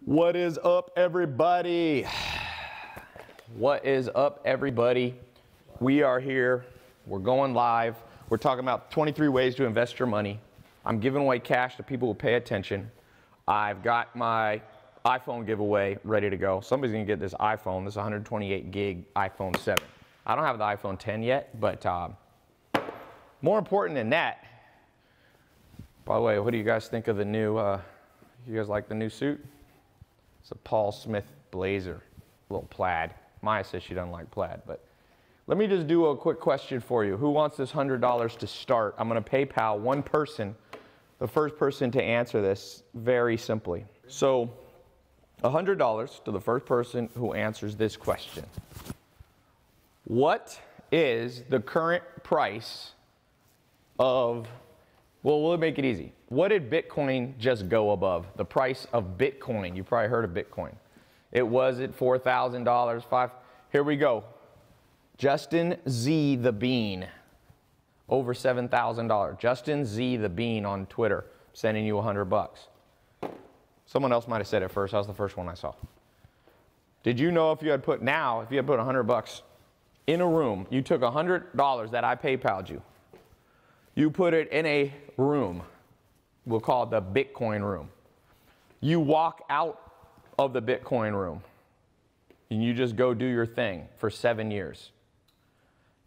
What is up, everybody? What is up, everybody? We are here. We're going live. We're talking about 23 ways to invest your money. I'm giving away cash to people who pay attention. I've got my iPhone giveaway ready to go. Somebody's going to get this iPhone, this 128 gig iPhone 7. I don't have the iPhone 10 yet, but more important than that, by the way, what do you guys think of the new, you guys like the new suit? It's a Paul Smith blazer, a little plaid. Maya says she doesn't like plaid, but let me just do a quick question for you. Who wants this $100 to start? I'm going to PayPal one person, the first person to answer this very simply. So $100 to the first person who answers this question. What is the current price of, well, we'll make it easy. What did Bitcoin just go above? The price of Bitcoin. You probably heard of Bitcoin. It was at $4,000, Here we go. Justin Z the Bean, over $7,000. Justin Z the Bean on Twitter, sending you $100. Someone else might have said it first. That was the first one I saw. Did you know if you had put $100 in a room, you took $100 that I PayPal'd you, you put it in a room, we'll call it the Bitcoin room. You walk out of the Bitcoin room and you just go do your thing for 7 years.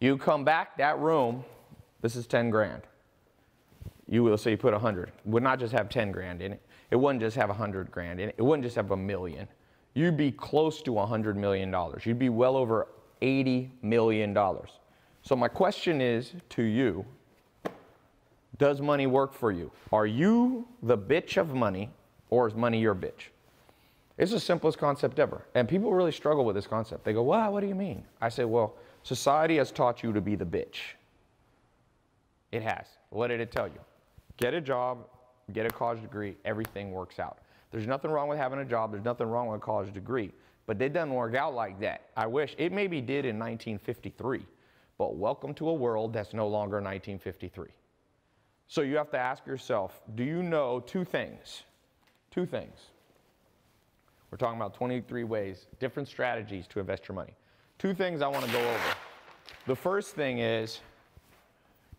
You come back, that room, this is 10 grand. You will say you put 100. Would not just have 10 grand in it. It wouldn't just have 100 grand in it. It wouldn't just have $1 million. You'd be close to $100 million. You'd be well over $80 million. So my question is to you, does money work for you? Are you the bitch of money, or is money your bitch? It's the simplest concept ever. And people really struggle with this concept. They go, wow, what do you mean? I say, well, society has taught you to be the bitch. It has. What did it tell you? Get a job, get a college degree, everything works out. There's nothing wrong with having a job. There's nothing wrong with a college degree. But it doesn't work out like that. I wish. It maybe did in 1953. But welcome to a world that's no longer 1953. So you have to ask yourself, do you know two things? Two things. We're talking about 23 ways, different strategies to invest your money. Two things I want to go over. The first thing is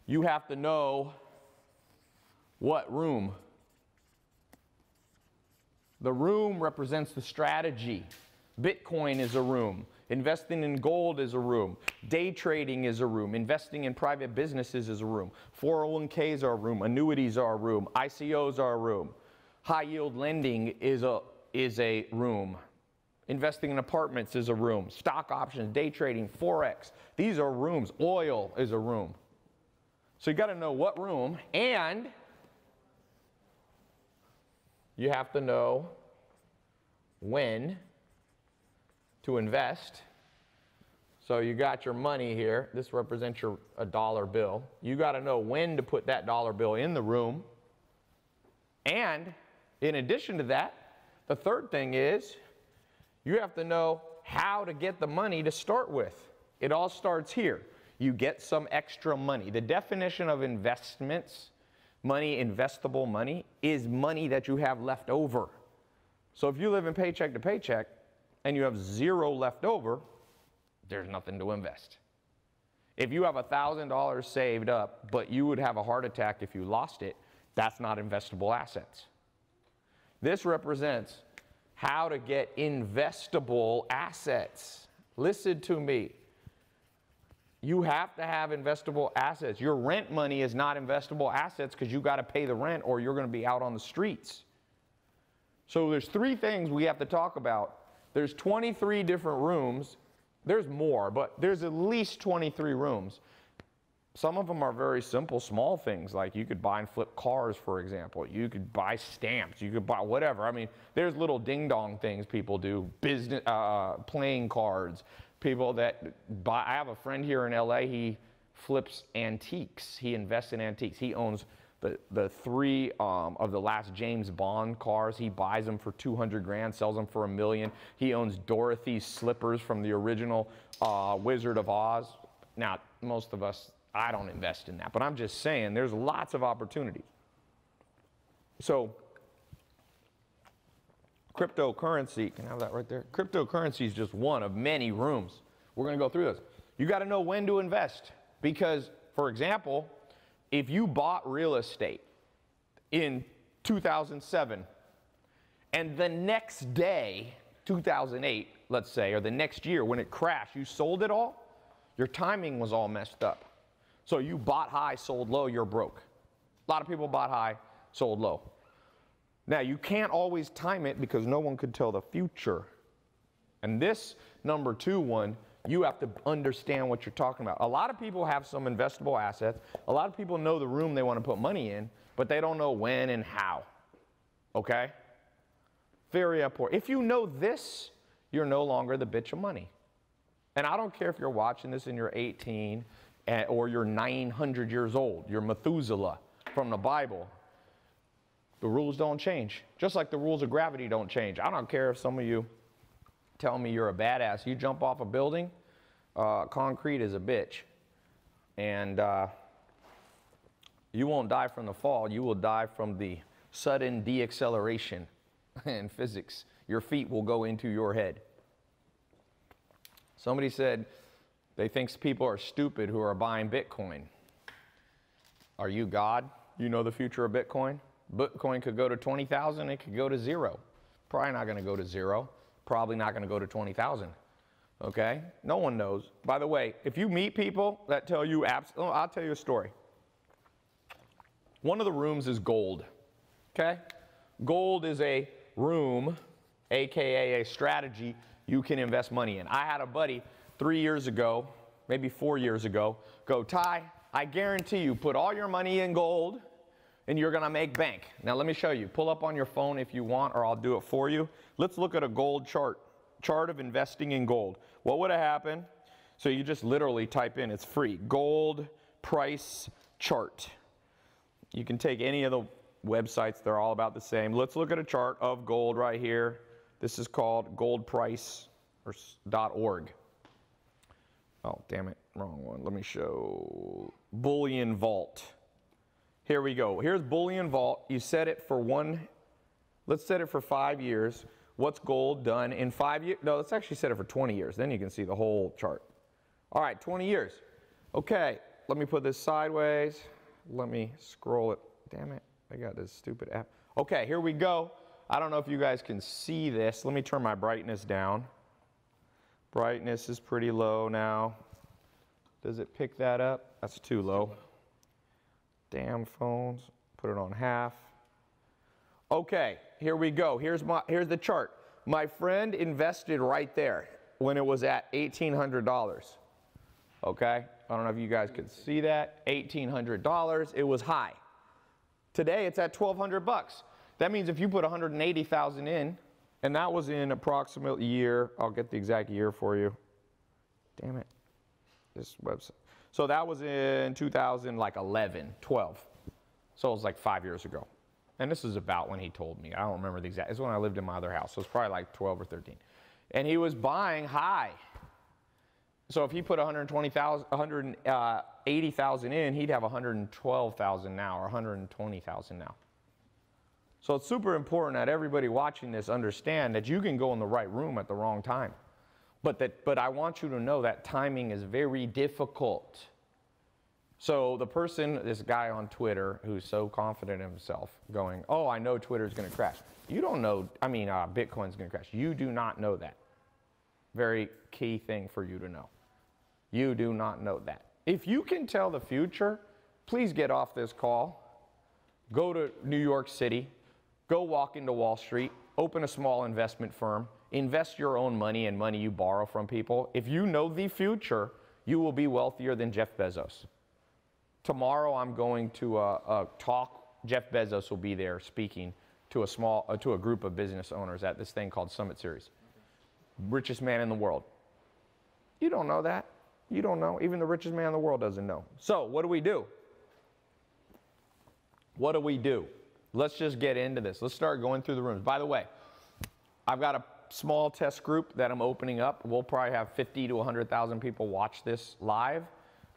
you have to know what room. The room represents the strategy. Bitcoin is a room. Investing in gold is a room. Day trading is a room. Investing in private businesses is a room. 401ks are a room. Annuities are a room. ICOs are a room. High yield lending is a room. Investing in apartments is a room. Stock options, day trading, Forex. These are rooms. Oil is a room. So you got to know what room, and you have to know when to invest. So you got your money here. This represents a dollar bill. You got to know when to put that dollar bill in the room. And in addition to that, the third thing is you have to know how to get the money to start with. It all starts here. You get some extra money. The definition of investments, money, investable money, is money that you have left over. So if you live in paycheck to paycheck and you have zero left over, there's nothing to invest. If you have $1,000 saved up, but you would have a heart attack if you lost it, that's not investable assets. This represents how to get investable assets. Listen to me. You have to have investable assets. Your rent money is not investable assets because you got to pay the rent or you're going to be out on the streets. So there's three things we have to talk about. There's 23 different rooms. There's more, but there's at least 23 rooms. Some of them are very simple, small things, like you could buy and flip cars, for example. You could buy stamps. You could buy whatever. I mean, there's little ding-dong things people do, business, playing cards. People that buy, I have a friend here in LA, he flips antiques. He invests in antiques. He owns the three of the last James Bond cars. He buys them for 200 grand, sells them for $1 million. He owns Dorothy's slippers from the original Wizard of Oz. Now, most of us, I don't invest in that, but I'm just saying there's lots of opportunities. So Cryptocurrency, can I have that right there? Cryptocurrency is just one of many rooms. We're going to go through this. You got to know when to invest because, for example, if you bought real estate in 2007 and the next day, 2008, let's say, or the next year when it crashed, you sold it all, your timing was all messed up. So you bought high, sold low, you're broke. A lot of people bought high, sold low. Now, you can't always time it because no one could tell the future. And this number 2 one, you have to understand what you're talking about. A lot of people have some investable assets. A lot of people know the room they want to put money in, but they don't know when and how. Okay? Very important. If you know this, you're no longer the bitch of money. And I don't care if you're watching this and you're 18 or you're 900 years old. You're Methuselah from the Bible. The rules don't change. Just like the rules of gravity don't change. I don't care if some of you tell me you're a badass. You jump off a building, concrete is a bitch. And you won't die from the fall. You will die from the sudden deacceleration in physics. Your feet will go into your head. Somebody said they think people are stupid who are buying Bitcoin. Are you God? You know the future of Bitcoin? Bitcoin could go to 20,000, it could go to 0. Probably not going to go to 0. Probably not going to go to 20,000. Okay? No one knows. By the way, if you meet people that tell you, I'll tell you a story. One of the rooms is gold. Okay? Gold is a room, aka a strategy you can invest money in. I had a buddy 3 years ago, maybe 4 years ago, go, Tai, I guarantee you put all your money in gold and you're going to make bank. Now let me show you. Pull up on your phone if you want, or I'll do it for you. Let's look at a gold chart of investing in gold. What would have happened? So you just literally type in, it's free, gold price chart. You can take any of the websites, they're all about the same. Let's look at a chart of gold right here. This is called goldprice.org. Oh, damn it, wrong one. Let me show Bullion Vault. Here we go. Here's Bullion Vault. You set it for let's set it for 5 years. What's gold done in 5 years? No, let's actually set it for 20 years. Then you can see the whole chart. All right, 20 years. Okay, let me put this sideways. Let me scroll it. Damn it, I got this stupid app. Okay, here we go. I don't know if you guys can see this. Let me turn my brightness down. Brightness is pretty low now. Does it pick that up? That's too low. Damn phones. Put it on half. Okay, here we go. Here's the chart. My friend invested right there when it was at $1,800. Okay? I don't know if you guys could see that. $1,800. It was high. Today it's at $1,200. That means if you put 180,000 in, and that was in approximately year, I'll get the exact year for you. Damn it. This website. So that was in 2011, 12. So it was like 5 years ago. And this is about when he told me. I don't remember the exact. It's when I lived in my other house. So it's probably like 12 or 13. And he was buying high. So if he put 180,000 in, he'd have 112,000 now or 120,000 now. So it's super important that everybody watching this understand that you can go in the right room at the wrong time. But I want you to know that timing is very difficult. So the person, this guy on Twitter who's so confident in himself going, oh, I know Twitter's going to crash. You don't know, Bitcoin's going to crash. You do not know that. Very key thing for you to know. You do not know that. If you can tell the future, please get off this call. Go to New York City. Go walk into Wall Street. Open a small investment firm. Invest your own money and money you borrow from people. If you know the future, you will be wealthier than Jeff Bezos. Tomorrow I'm going to a talk. Jeff Bezos will be there speaking to a group of business owners at this thing called Summit Series. Richest man in the world. You don't know that. You don't know. Even the richest man in the world doesn't know. So what do we do? What do we do? Let's just get into this. Let's start going through the rooms. By the way, I've got a small test group that I'm opening up. We'll probably have 50 to 100,000 people watch this live.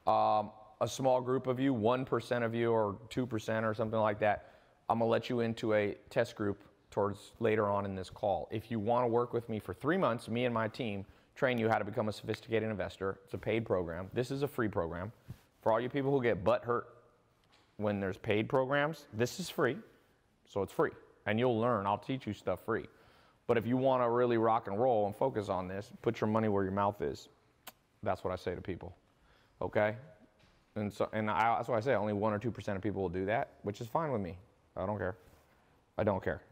A small group of you, 1% of you or 2% or something like that, I'm going to let you into a test group towards later on in this call. If you want to work with me for 3 months, me and my team train you how to become a sophisticated investor. It's a paid program. This is a free program. For all you people who get butt hurt when there's paid programs, this is free, so it's free. And you'll learn. I'll teach you stuff free. But if you want to really rock and roll and focus on this, put your money where your mouth is. That's what I say to people, okay? And that's why I say only 1 or 2% of people will do that, which is fine with me. I don't care. I don't care.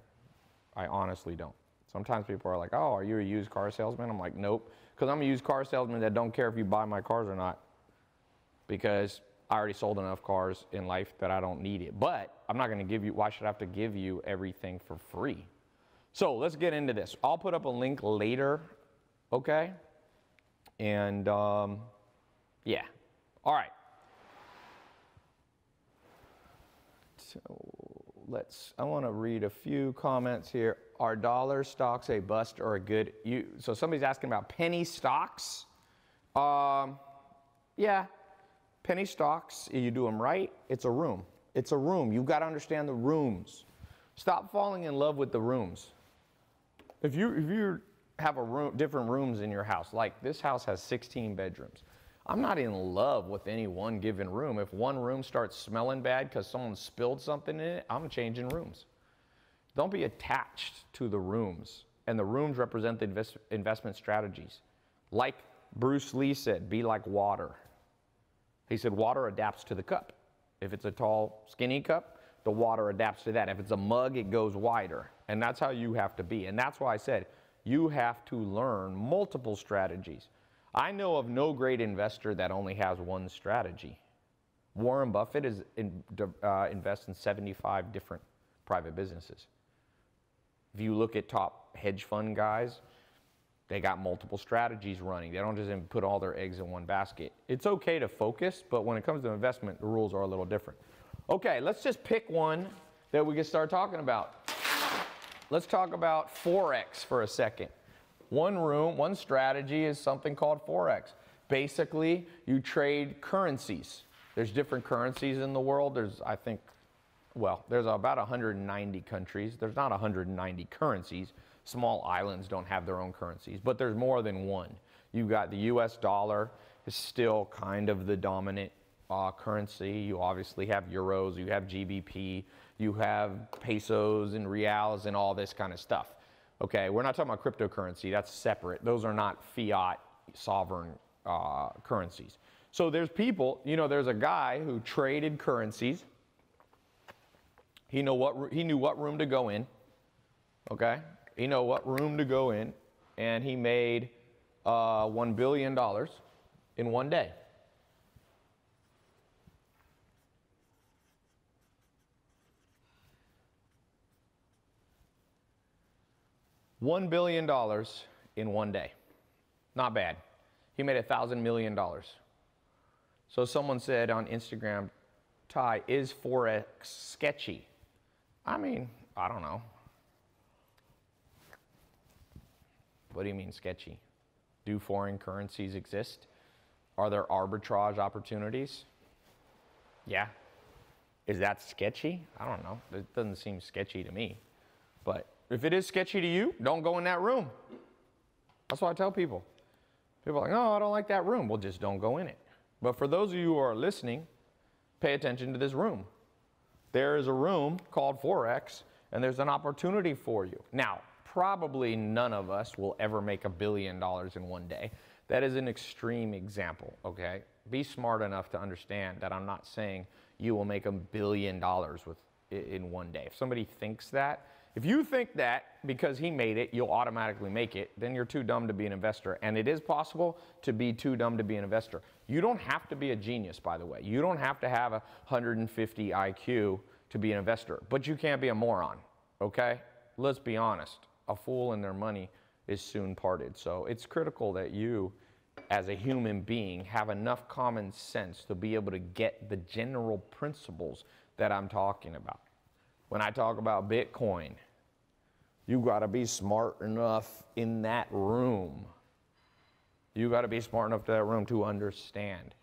I honestly don't. Sometimes people are like, oh, are you a used car salesman? I'm like, nope. Because I'm a used car salesman that don't care if you buy my cars or not. Because I already sold enough cars in life that I don't need it. But I'm not going to give you, why should I have to give you everything for free? So let's get into this. I'll put up a link later, okay? And yeah. All right. So I want to read a few comments here. Are dollar stocks a bust or a good? So somebody's asking about penny stocks. Yeah, penny stocks, you do them right, it's a room. It's a room. You've got to understand the rooms. Stop falling in love with the rooms. If you have different rooms in your house, like this house has 16 bedrooms. I'm not in love with any one given room. If one room starts smelling bad because someone spilled something in it, I'm changing rooms. Don't be attached to the rooms. And the rooms represent the investment strategies. Like Bruce Lee said, be like water. He said water adapts to the cup. If it's a tall, skinny cup, the water adapts to that. If it's a mug, it goes wider. And that's how you have to be. And that's why I said you have to learn multiple strategies. I know of no great investor that only has one strategy. Warren Buffett invests in 75 different private businesses. If you look at top hedge fund guys, they got multiple strategies running. They don't just put all their eggs in one basket. It's okay to focus, but when it comes to investment, the rules are a little different. Okay, let's just pick one that we can start talking about. Let's talk about Forex for a second. One strategy is something called Forex. Basically, you trade currencies. There's different currencies in the world. There's about 190 countries. There's not 190 currencies. Small islands don't have their own currencies, but there's more than one. You've got the US dollar is still kind of the dominant currency. You obviously have euros, you have GBP, you have pesos and reals and all this kind of stuff. Okay, we're not talking about cryptocurrency, that's separate. Those are not fiat sovereign currencies. So there's people, there's a guy who traded currencies. He knew what room to go in, okay? He knew what room to go in, and he made $1 billion in one day. $1 billion in one day. Not bad. He made $1,000 million. So someone said on Instagram, Tai, is Forex sketchy? I mean, I don't know. What do you mean sketchy? Do foreign currencies exist? Are there arbitrage opportunities? Yeah. Is that sketchy? I don't know. It doesn't seem sketchy to me. But if it is sketchy to you, don't go in that room. That's what I tell people. People are like, no, I don't like that room. Well, just don't go in it. But for those of you who are listening, pay attention to this room. There is a room called Forex, and there's an opportunity for you. Now, probably none of us will ever make $1 billion in one day. That is an extreme example, okay? Be smart enough to understand that I'm not saying you will make $1 billion in one day. If somebody thinks that, if you think that because he made it, you'll automatically make it, then you're too dumb to be an investor. And it is possible to be too dumb to be an investor. You don't have to be a genius, by the way. You don't have to have a 150 IQ to be an investor, but you can't be a moron, okay? Let's be honest. A fool and their money is soon parted. So it's critical that you, as a human being, have enough common sense to be able to get the general principles that I'm talking about. When I talk about Bitcoin, you got to be smart enough in that room. You got to be smart enough to that room to understand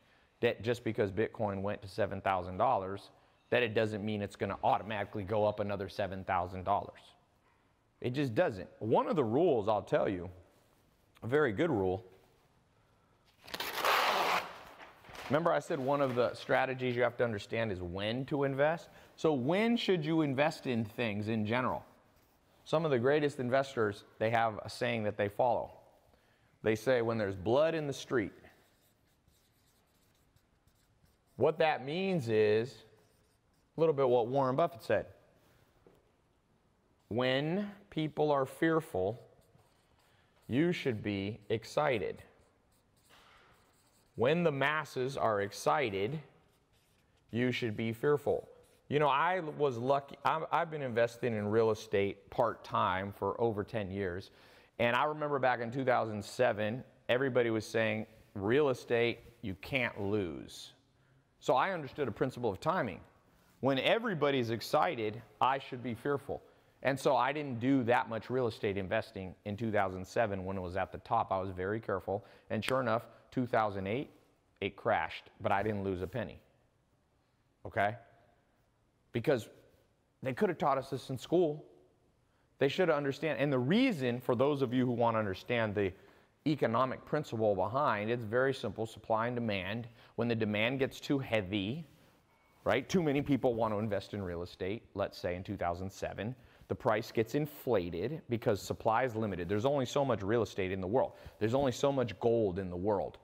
that just because Bitcoin went to $7,000, that it doesn't mean it's going to automatically go up another $7,000. It just doesn't. One of the rules, I'll tell you, a very good rule. Remember I said one of the strategies you have to understand is when to invest? So when should you invest in things in general? Some of the greatest investors, they have a saying that they follow. They say when there's blood in the street. What that means is a little bit what Warren Buffett said. When people are fearful, you should be excited. When the masses are excited, you should be fearful. You know, I was lucky. I've been investing in real estate part-time for over 10 years. And I remember back in 2007, everybody was saying, real estate, you can't lose. So I understood a principle of timing. When everybody's excited, I should be fearful. And so I didn't do that much real estate investing in 2007 when it was at the top. I was very careful. And sure enough, 2008, it crashed, but I didn't lose a penny. Okay? Because they could have taught us this in school. They should understand. And the reason, for those of you who want to understand the economic principle behind, it's very simple, supply and demand. When the demand gets too heavy, right, too many people want to invest in real estate, let's say in 2007, the price gets inflated because supply is limited. There's only so much real estate in the world. There's only so much gold in the world,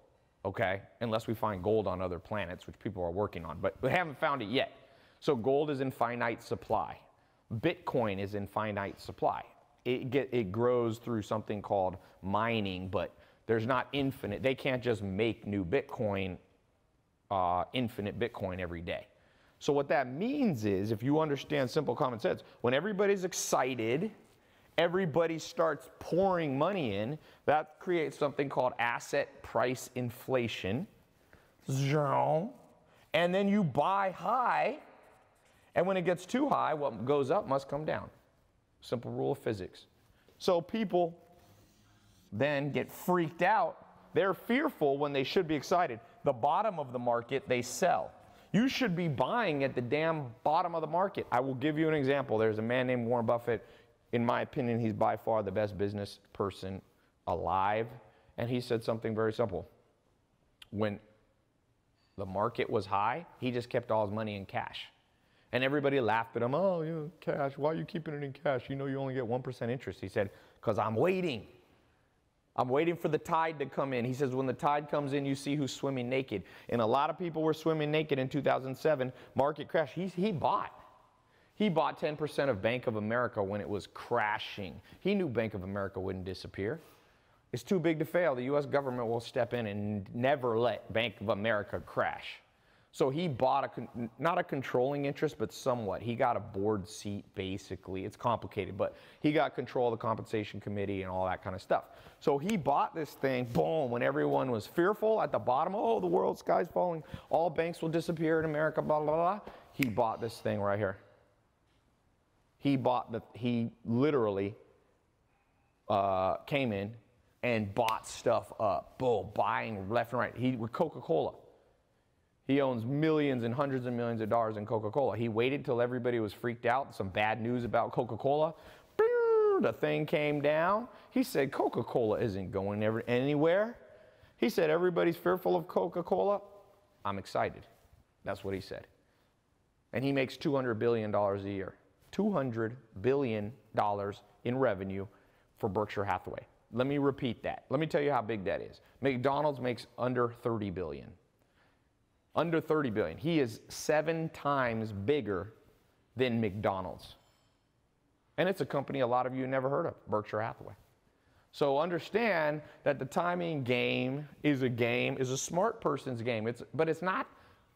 okay? Unless we find gold on other planets, which people are working on, but we haven't found it yet. So gold is in finite supply. Bitcoin is in finite supply. It grows through something called mining, but there's not infinite. They can't just make new Bitcoin, infinite Bitcoin every day. So what that means is, if you understand simple common sense, when everybody's excited, everybody starts pouring money in, that creates something called asset price inflation. And then you buy high, and when it gets too high, what goes up must come down. Simple rule of physics. So people then get freaked out. They're fearful when they should be excited. The bottom of the market, they sell. You should be buying at the damn bottom of the market. I will give you an example. There's a man named Warren Buffett. In my opinion, he's by far the best business person alive. And he said something very simple. When the market was high, he just kept all his money in cash. And everybody laughed at him. Oh, you know, cash. Why are you keeping it in cash? You know you only get 1% interest. He said, because I'm waiting. I'm waiting for the tide to come in. He says, when the tide comes in, you see who's swimming naked. And a lot of people were swimming naked in 2007. Market crash. He bought. He bought 10% of Bank of America when it was crashing. He knew Bank of America wouldn't disappear. It's too big to fail. The U.S. government will step in and never let Bank of America crash. So he bought not a controlling interest, but somewhat. He got a board seat, basically. It's complicated, but he got control of the compensation committee and all that kind of stuff. So he bought this thing, boom, when everyone was fearful at the bottom. Oh, the world, sky's falling. All banks will disappear in America, blah, blah, blah. He bought this thing right here. He literally came in and bought stuff up. Boom, buying left and right. With Coca-Cola. He owns millions and hundreds of millions of dollars in Coca-Cola. He waited till everybody was freaked out, some bad news about Coca-Cola. The thing came down. He said, Coca-Cola isn't going anywhere. He said, everybody's fearful of Coca-Cola. I'm excited. That's what he said. And he makes $200 billion a year. $200 billion in revenue for Berkshire Hathaway. Let me repeat that. Let me tell you how big that is. McDonald's makes under $30 billion. Under $30 billion. He is 7 times bigger than McDonald's. And it's a company a lot of you never heard of, Berkshire Hathaway. So understand that the timing game is a smart person's game. But it's not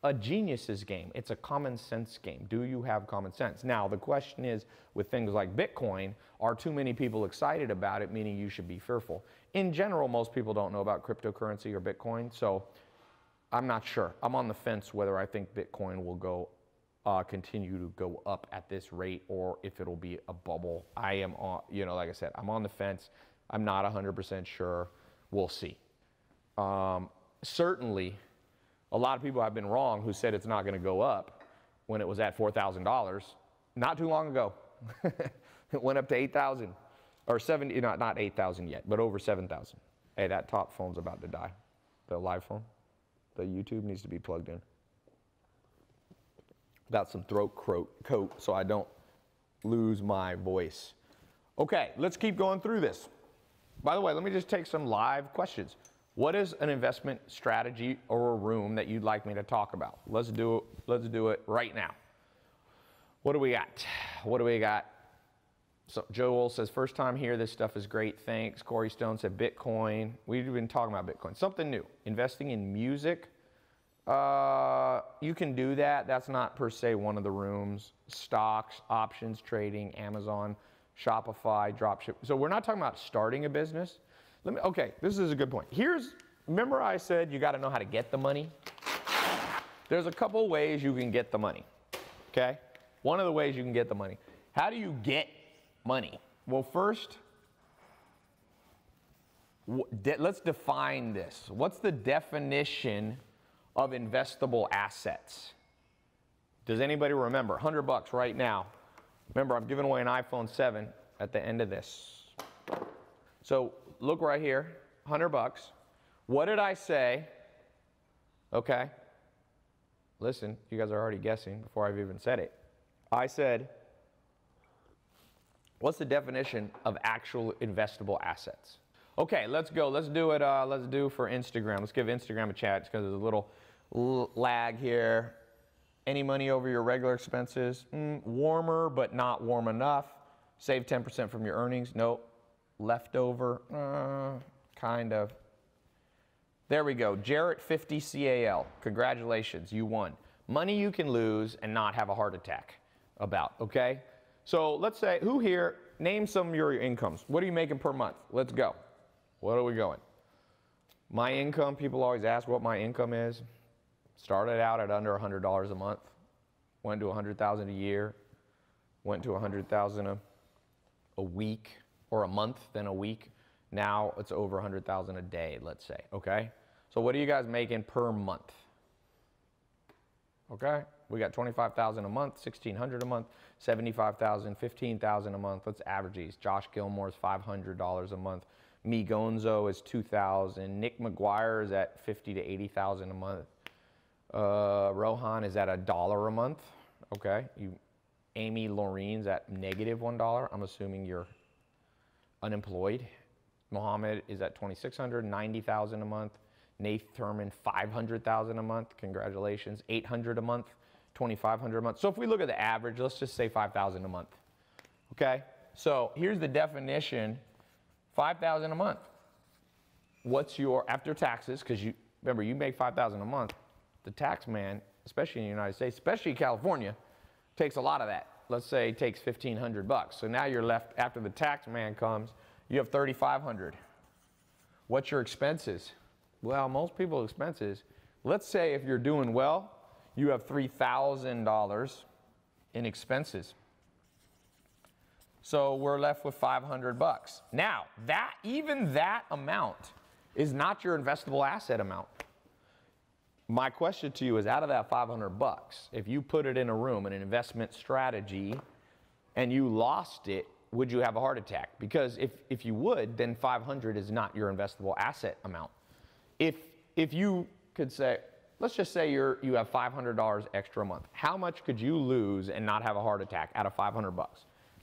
a genius's game. It's a common sense game. Do you have common sense? Now, the question is, with things like Bitcoin, are too many people excited about it, meaning you should be fearful? In general, most people don't know about cryptocurrency or Bitcoin, so I'm not sure. I'm on the fence whether I think Bitcoin will continue to go up at this rate or if it'll be a bubble. I am on, like I said, I'm on the fence. I'm not 100% sure. We'll see. Certainly, a lot of people have been wrong who said it's not going to go up when it was at $4,000 not too long ago. It went up to $8,000. Or 70, not 8,000 yet, but over 7,000. Hey, that top phone's about to die. The live phone, the YouTube needs to be plugged in. Got some throat coat so I don't lose my voice. Okay, let's keep going through this. By the way, let me just take some live questions. What is an investment strategy or a room that you'd like me to talk about? Let's do it right now. What do we got? What do we got? So Joel says, first time here, this stuff is great, thanks. Corey Stone said Bitcoin. We've been talking about Bitcoin. Something new, investing in music. You can do that. That's not per se one of the rooms. Stocks, options, trading, Amazon, Shopify, dropship. So we're not talking about starting a business. Okay, this is a good point. Remember I said you got to know how to get the money? There's a couple ways you can get the money, okay? One of the ways you can get the money. How do you get money? Well, first, let's define this. What's the definition of investable assets? Does anybody remember? $100 right now. Remember, I'm giving away an iPhone 7 at the end of this. So look right here, $100. What did I say? Okay. Listen, you guys are already guessing before I've even said it. I said, what's the definition of actual investable assets? Okay, let's go. Let's do it. Let's do for Instagram. Let's give Instagram a chat because there's a little lag here. Any money over your regular expenses? Warmer, but not warm enough. Save 10% from your earnings? Nope. Leftover? Kind of. There we go. Jarrett 50 CAL. Congratulations, you won. Money you can lose and not have a heart attack about, okay? So let's say, who here, name some of your incomes. What are you making per month? Let's go. What are we going? My income, people always ask what my income is. Started out at under $100 a month. Went to $100,000 a year. Went to $100,000 a week or a month, then a week. Now it's over $100,000 a day, let's say, okay? So what are you guys making per month? Okay, we got $25,000 a month, $1,600 a month, $75,000, $15,000 a month. Let's average these. Josh Gilmore's $500 a month. Me Gonzo is $2,000. Nick McGuire is at $50,000 to $80,000 a month. Rohan is at $1 a month. Okay, Amy Laurene's at -$1. I'm assuming you're unemployed. Mohammed is at $2,600, $90,000 a month. Nath Thurman, $500,000 a month. Congratulations. $800 a month, $2,500 a month. So if we look at the average, let's just say $5,000 a month. Okay? So here's the definition. $5,000 a month. What's your, after taxes, because remember, you make $5,000 a month, the tax man, especially in the United States, especially California, takes a lot of that. Let's say it takes $1,500. So now you're left, after the tax man comes, you have $3,500. What's your expenses? Well, most people's expenses, let's say if you're doing well, you have $3,000 in expenses. So we're left with $500. Now, even that amount is not your investable asset amount. My question to you is, out of that $500, if you put it in a room, in an investment strategy, and you lost it, would you have a heart attack? Because if you would, then 500 is not your investable asset amount. If you could say, let's just say you have $500 extra a month, how much could you lose and not have a heart attack out of $500?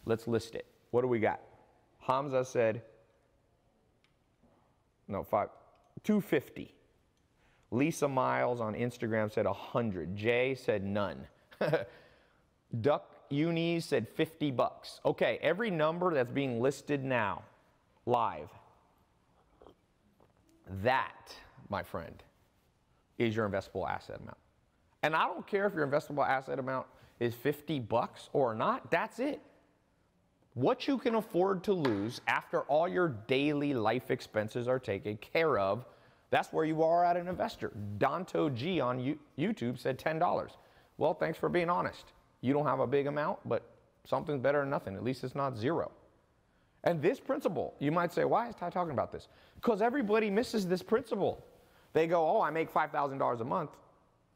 Let's list it. What do we got? Hamza said, no, $250. Lisa Miles on Instagram said 100. Jay said none. Duck Unis said $50. Okay, every number that's being listed now, live, that, my friend, is your investable asset amount. And I don't care if your investable asset amount is $50 or not, that's it. What you can afford to lose after all your daily life expenses are taken care of, that's where you are at an investor. Danto G on YouTube said $10. Well, thanks for being honest. You don't have a big amount, but something's better than nothing. At least it's not zero. And this principle, you might say, why is Ty talking about this? Because everybody misses this principle. They go, oh, I make $5,000 a month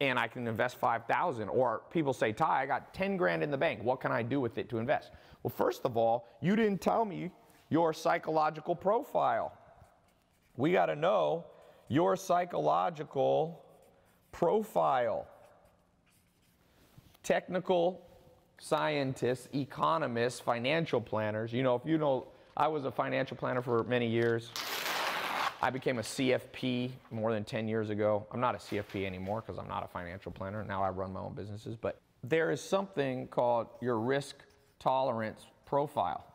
and I can invest $5,000. Or people say, Ty, I got 10 grand in the bank. What can I do with it to invest? Well, first of all, you didn't tell me your psychological profile. We got to know your psychological profile. Technical scientists, economists, financial planners. You know, if you know, I was a financial planner for many years. I became a CFP more than 10 years ago. I'm not a CFP anymore because I'm not a financial planner. Now I run my own businesses. But there is something called your risk tolerance profile.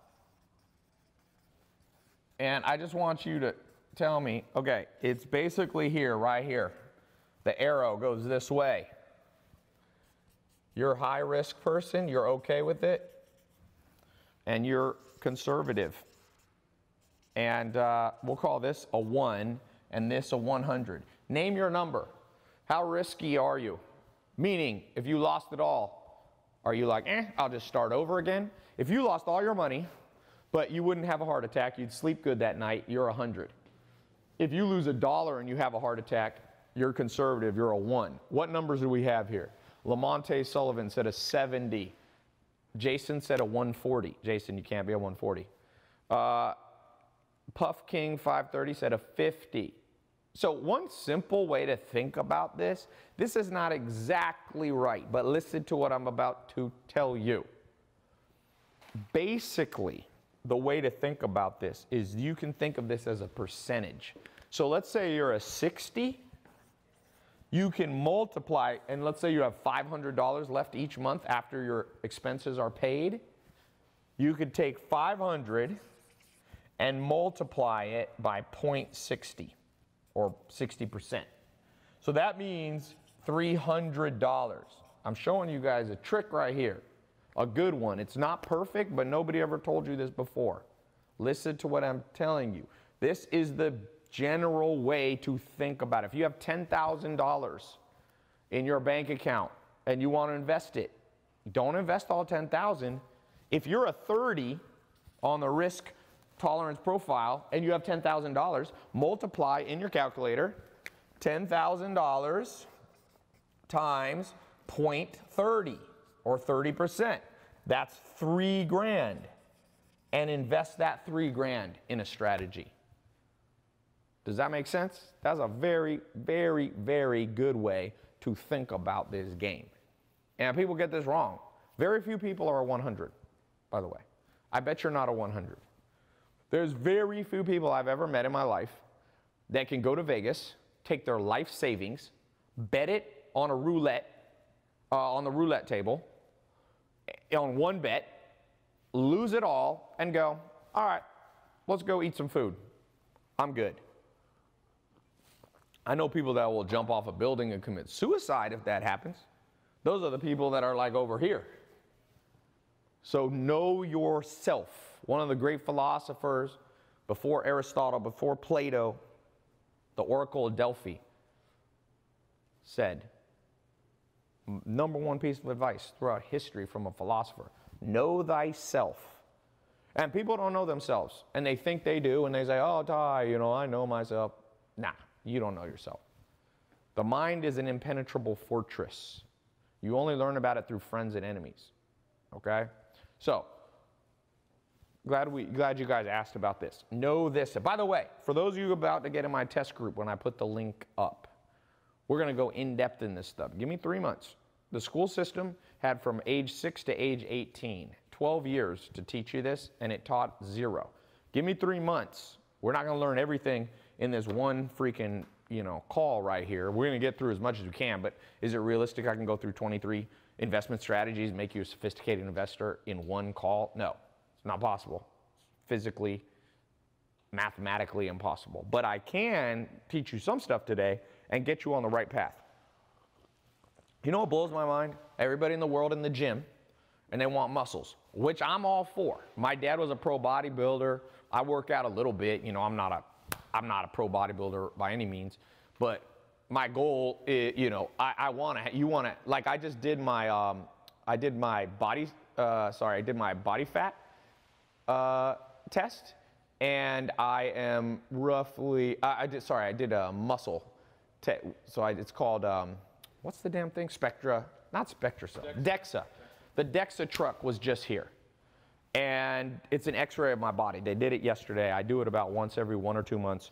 And I just want you to tell me, okay, it's basically here, right here. The arrow goes this way. You're a high risk person, you're okay with it, and you're conservative. And we'll call this a 1 and this a 100. Name your number. How risky are you? Meaning, if you lost it all, are you like, I'll just start over again? If you lost all your money, but you wouldn't have a heart attack, you'd sleep good that night, you're a 100. If you lose $1 and you have a heart attack, you're conservative, you're a 1. What numbers do we have here? Lamonte Sullivan said a 70. Jason said a 140. Jason, you can't be a 140. Puff King 530 said a 50. So one simple way to think about this is not exactly right, but listen to what I'm about to tell you. Basically, the way to think about this is you can think of this as a percentage. So let's say you're a 60. You can multiply, and let's say you have $500 left each month after your expenses are paid. You could take 500 and multiply it by 0.60 or 60%. So that means $300. I'm showing you guys a trick right here, a good one. It's not perfect, but nobody ever told you this before. Listen to what I'm telling you. This is the general way to think about it. If you have $10,000 in your bank account and you want to invest it, don't invest all $10,000. If you're a 30 on the risk tolerance profile and you have $10,000, multiply in your calculator $10,000 times 0.30 or 30%. That's $3,000, and invest that $3,000 in a strategy. Does that make sense? That's a very, very, very good way to think about this game. And people get this wrong. Very few people are a 100, by the way. I bet you're not a 100. There's very few people I've ever met in my life that can go to Vegas, take their life savings, bet it on a roulette, on the roulette table, on one bet, lose it all, and go, all right, let's go eat some food. I'm good. I know people that will jump off a building and commit suicide if that happens. Those are the people that are like over here. So know yourself. One of the great philosophers before Aristotle, before Plato, the Oracle of Delphi, said, number one piece of advice throughout history from a philosopher, know thyself. And people don't know themselves, and they think they do, and they say, oh, Tai, you know, I know myself. Nah, you don't know yourself. The mind is an impenetrable fortress. You only learn about it through friends and enemies, okay? So, glad you guys asked about this. Know this. By the way, for those of you about to get in my test group when I put the link up, we're going to go in depth in this stuff. Give me 3 months. The school system had from age 6 to age 18, 12 years to teach you this, and it taught 0. Give me 3 months. We're not going to learn everything in this one freaking, call right here. We're going to get through as much as we can, but is it realistic I can go through 23 investment strategies, make you a sophisticated investor in one call? No, it's not possible. Physically, mathematically impossible. But I can teach you some stuff today and get you on the right path. You know what blows my mind? Everybody in the world in the gym, and they want muscles, which I'm all for. My dad was a pro bodybuilder. I work out a little bit. I'm not a pro bodybuilder by any means, but my goal is, like I just did my, I did my body fat test, and I am roughly, I did a muscle test, it's called, what's the damn thing? DEXA. The DEXA truck was just here. And it's an x-ray of my body. They did it yesterday. I do it about once every 1 or 2 months.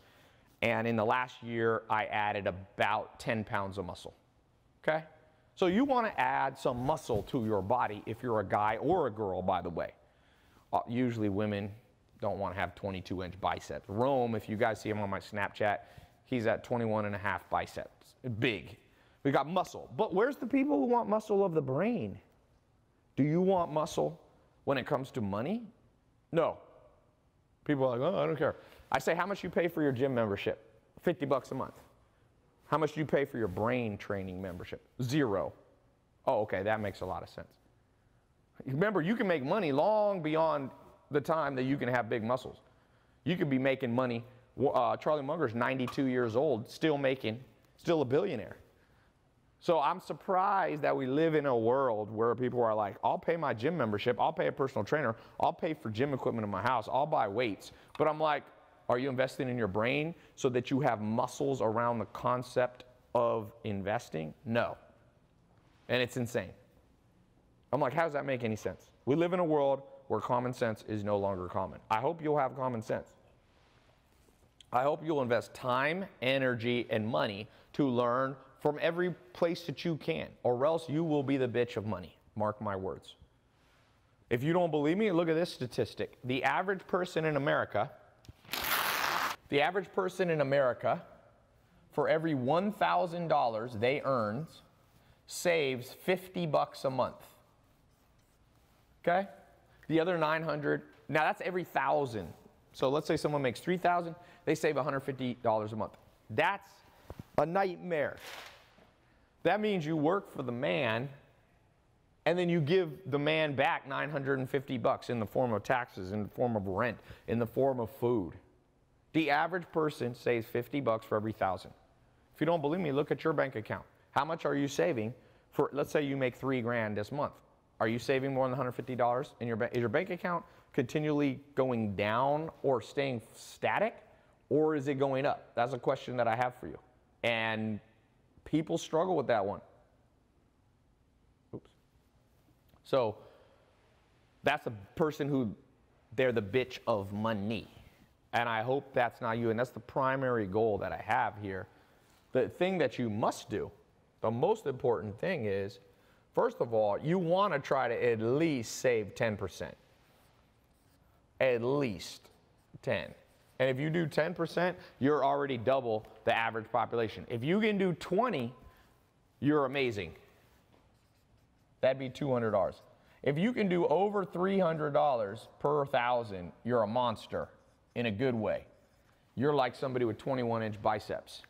And in the last year, I added about 10 pounds of muscle, okay? So you want to add some muscle to your body if you're a guy or a girl, by the way. Usually women don't want to have 22-inch biceps. Rome, if you guys see him on my Snapchat, he's at 21.5 biceps. Big. We got muscle. But where's the people who want muscle of the brain? Do you want muscle when it comes to money? No. People are like, oh, I don't care. I say, how much you pay for your gym membership? $50 a month. How much do you pay for your brain training membership? $0. Oh, okay, that makes a lot of sense. Remember, you can make money long beyond the time that you can have big muscles. You could be making money. Charlie Munger's 92 years old, still a billionaire. So I'm surprised that we live in a world where people are like, I'll pay my gym membership, I'll pay a personal trainer, I'll pay for gym equipment in my house, I'll buy weights. But I'm like, are you investing in your brain so that you have muscles around the concept of investing? No. And it's insane. I'm like, how does that make any sense? We live in a world where common sense is no longer common. I hope you'll have common sense. I hope you'll invest time, energy, and money to learn from every place that you can, or else you will be the bitch of money. Mark my words. If you don't believe me, look at this statistic. The average person in America, for every $1,000 they earn, saves $50 a month. Okay? The other 900, now that's every 1,000. So let's say someone makes 3,000, they save $150 a month. That's a nightmare. That means you work for the man, and then you give the man back $950 in the form of taxes, in the form of rent, in the form of food. The average person saves $50 for every 1,000. If you don't believe me, look at your bank account. How much are you saving for, let's say you make $3,000 this month. Are you saving more than $150 in your bank? Is your bank account continually going down or staying static, or is it going up? That's a question that I have for you. And people struggle with that one. Oops. So that's a person who, they're the bitch of money. And I hope that's not you. And that's the primary goal that I have here. The thing that you must do, the most important thing is, first of all, you want to try to at least save 10%. At least 10. And if you do 10%, you're already double the average population. If you can do 20, you're amazing. That'd be $200. If you can do over $300 per 1,000, you're a monster in a good way. You're like somebody with 21-inch biceps.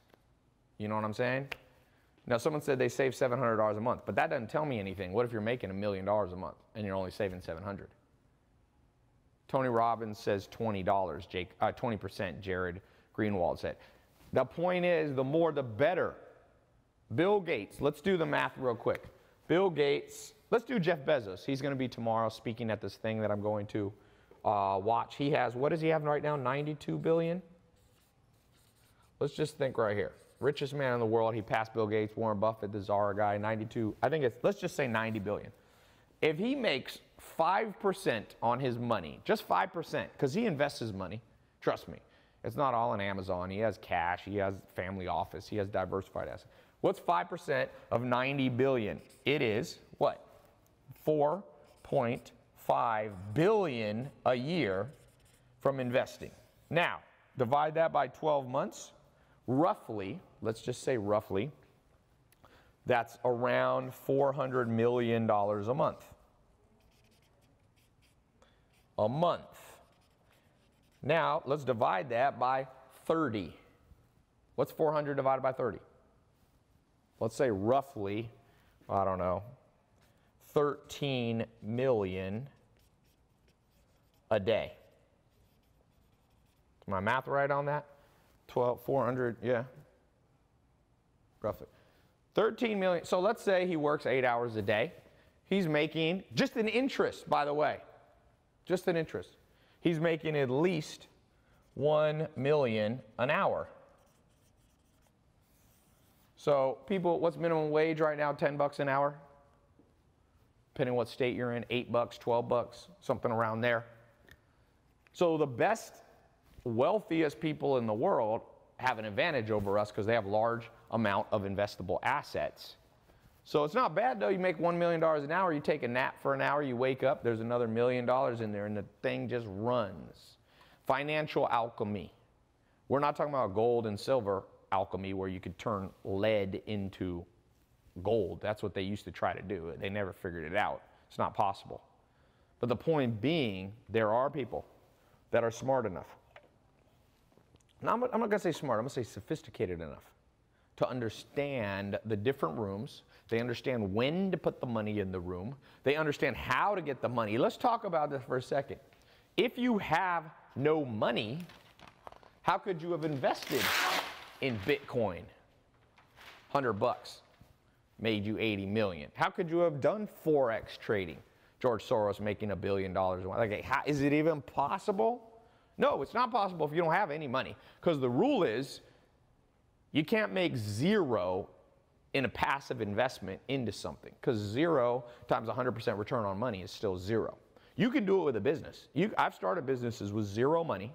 You know what I'm saying? Now, someone said they save $700 a month, but that doesn't tell me anything. What if you're making $1 million a month and you're only saving $700? Tony Robbins says $20, 20%, Jared Greenwald said. The point is, the more the better. Bill Gates, let's do the math real quick. Bill Gates, let's do Jeff Bezos. He's going to be tomorrow speaking at this thing that I'm going to watch. He has, what does he have right now, 92 billion? Let's just think right here. Richest man in the world, he passed Bill Gates, Warren Buffett, the Zara guy, 92, I think it's, let's just say 90 billion. If he makes 5% on his money, just 5%, because he invests his money, trust me, it's not all in Amazon. He has cash, he has family office, he has diversified assets. What's 5% of 90 billion? It is what? 4.5 billion a year from investing. Now, divide that by 12 months, roughly, let's just say roughly, that's around $400 million a month. A month. Now, let's divide that by 30. What's 400 divided by 30? Let's say roughly, I don't know, 13 million a day. Is my math right on that? 400, yeah, roughly. 13 million, so let's say he works 8 hours a day. He's making, just an interest, by the way, just an interest. He's making at least 1 million an hour. So people, what's minimum wage right now? $10 an hour? Depending on what state you're in, $8, $12, something around there. So the best, wealthiest people in the world have an advantage over us because they have large amount of investable assets. So it's not bad though. You make $1 million an hour, you take a nap for an hour, you wake up, there's another $1 million in there, and the thing just runs. Financial alchemy. We're not talking about gold and silver alchemy where you could turn lead into gold. That's what they used to try to do. They never figured it out. It's not possible. But the point being, there are people that are smart enough. Now, I'm not going to say smart, I'm going to say sophisticated enough to understand the different rooms. They understand when to put the money in the room. They understand how to get the money. Let's talk about this for a second. If you have no money, how could you have invested in Bitcoin? 100 bucks made you 80 million. How could you have done Forex trading? George Soros making $1 billion. Like, how, is it even possible? No, it's not possible if you don't have any money. Because the rule is you can't make zero in a passive investment into something. Because 0 times 100% return on money is still 0. You can do it with a business. I've started businesses with 0 money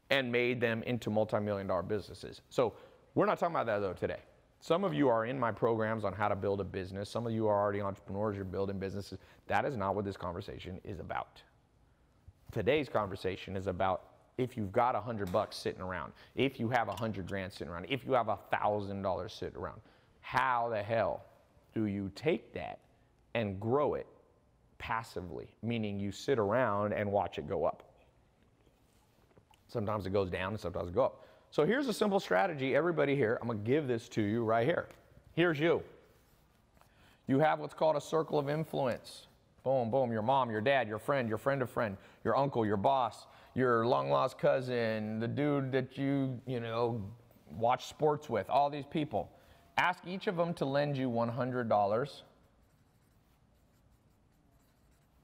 and made them into multi-million-dollar businesses. So we're not talking about that though today. Some of you are in my programs on how to build a business. Some of you are already entrepreneurs, you're building businesses. That is not what this conversation is about. Today's conversation is about if you've got 100 bucks sitting around, if you have 100 grand sitting around, if you have $1,000 sitting around, how the hell do you take that and grow it passively? Meaning you sit around and watch it go up. Sometimes it goes down and sometimes it goes up. So here's a simple strategy, everybody here. I'm going to give this to you right here. Here's you. You have what's called a circle of influence. Boom, boom, your mom, your dad, your friend of friend, your uncle, your boss, your long-lost cousin, the dude that you watch sports with, all these people. Ask each of them to lend you $100.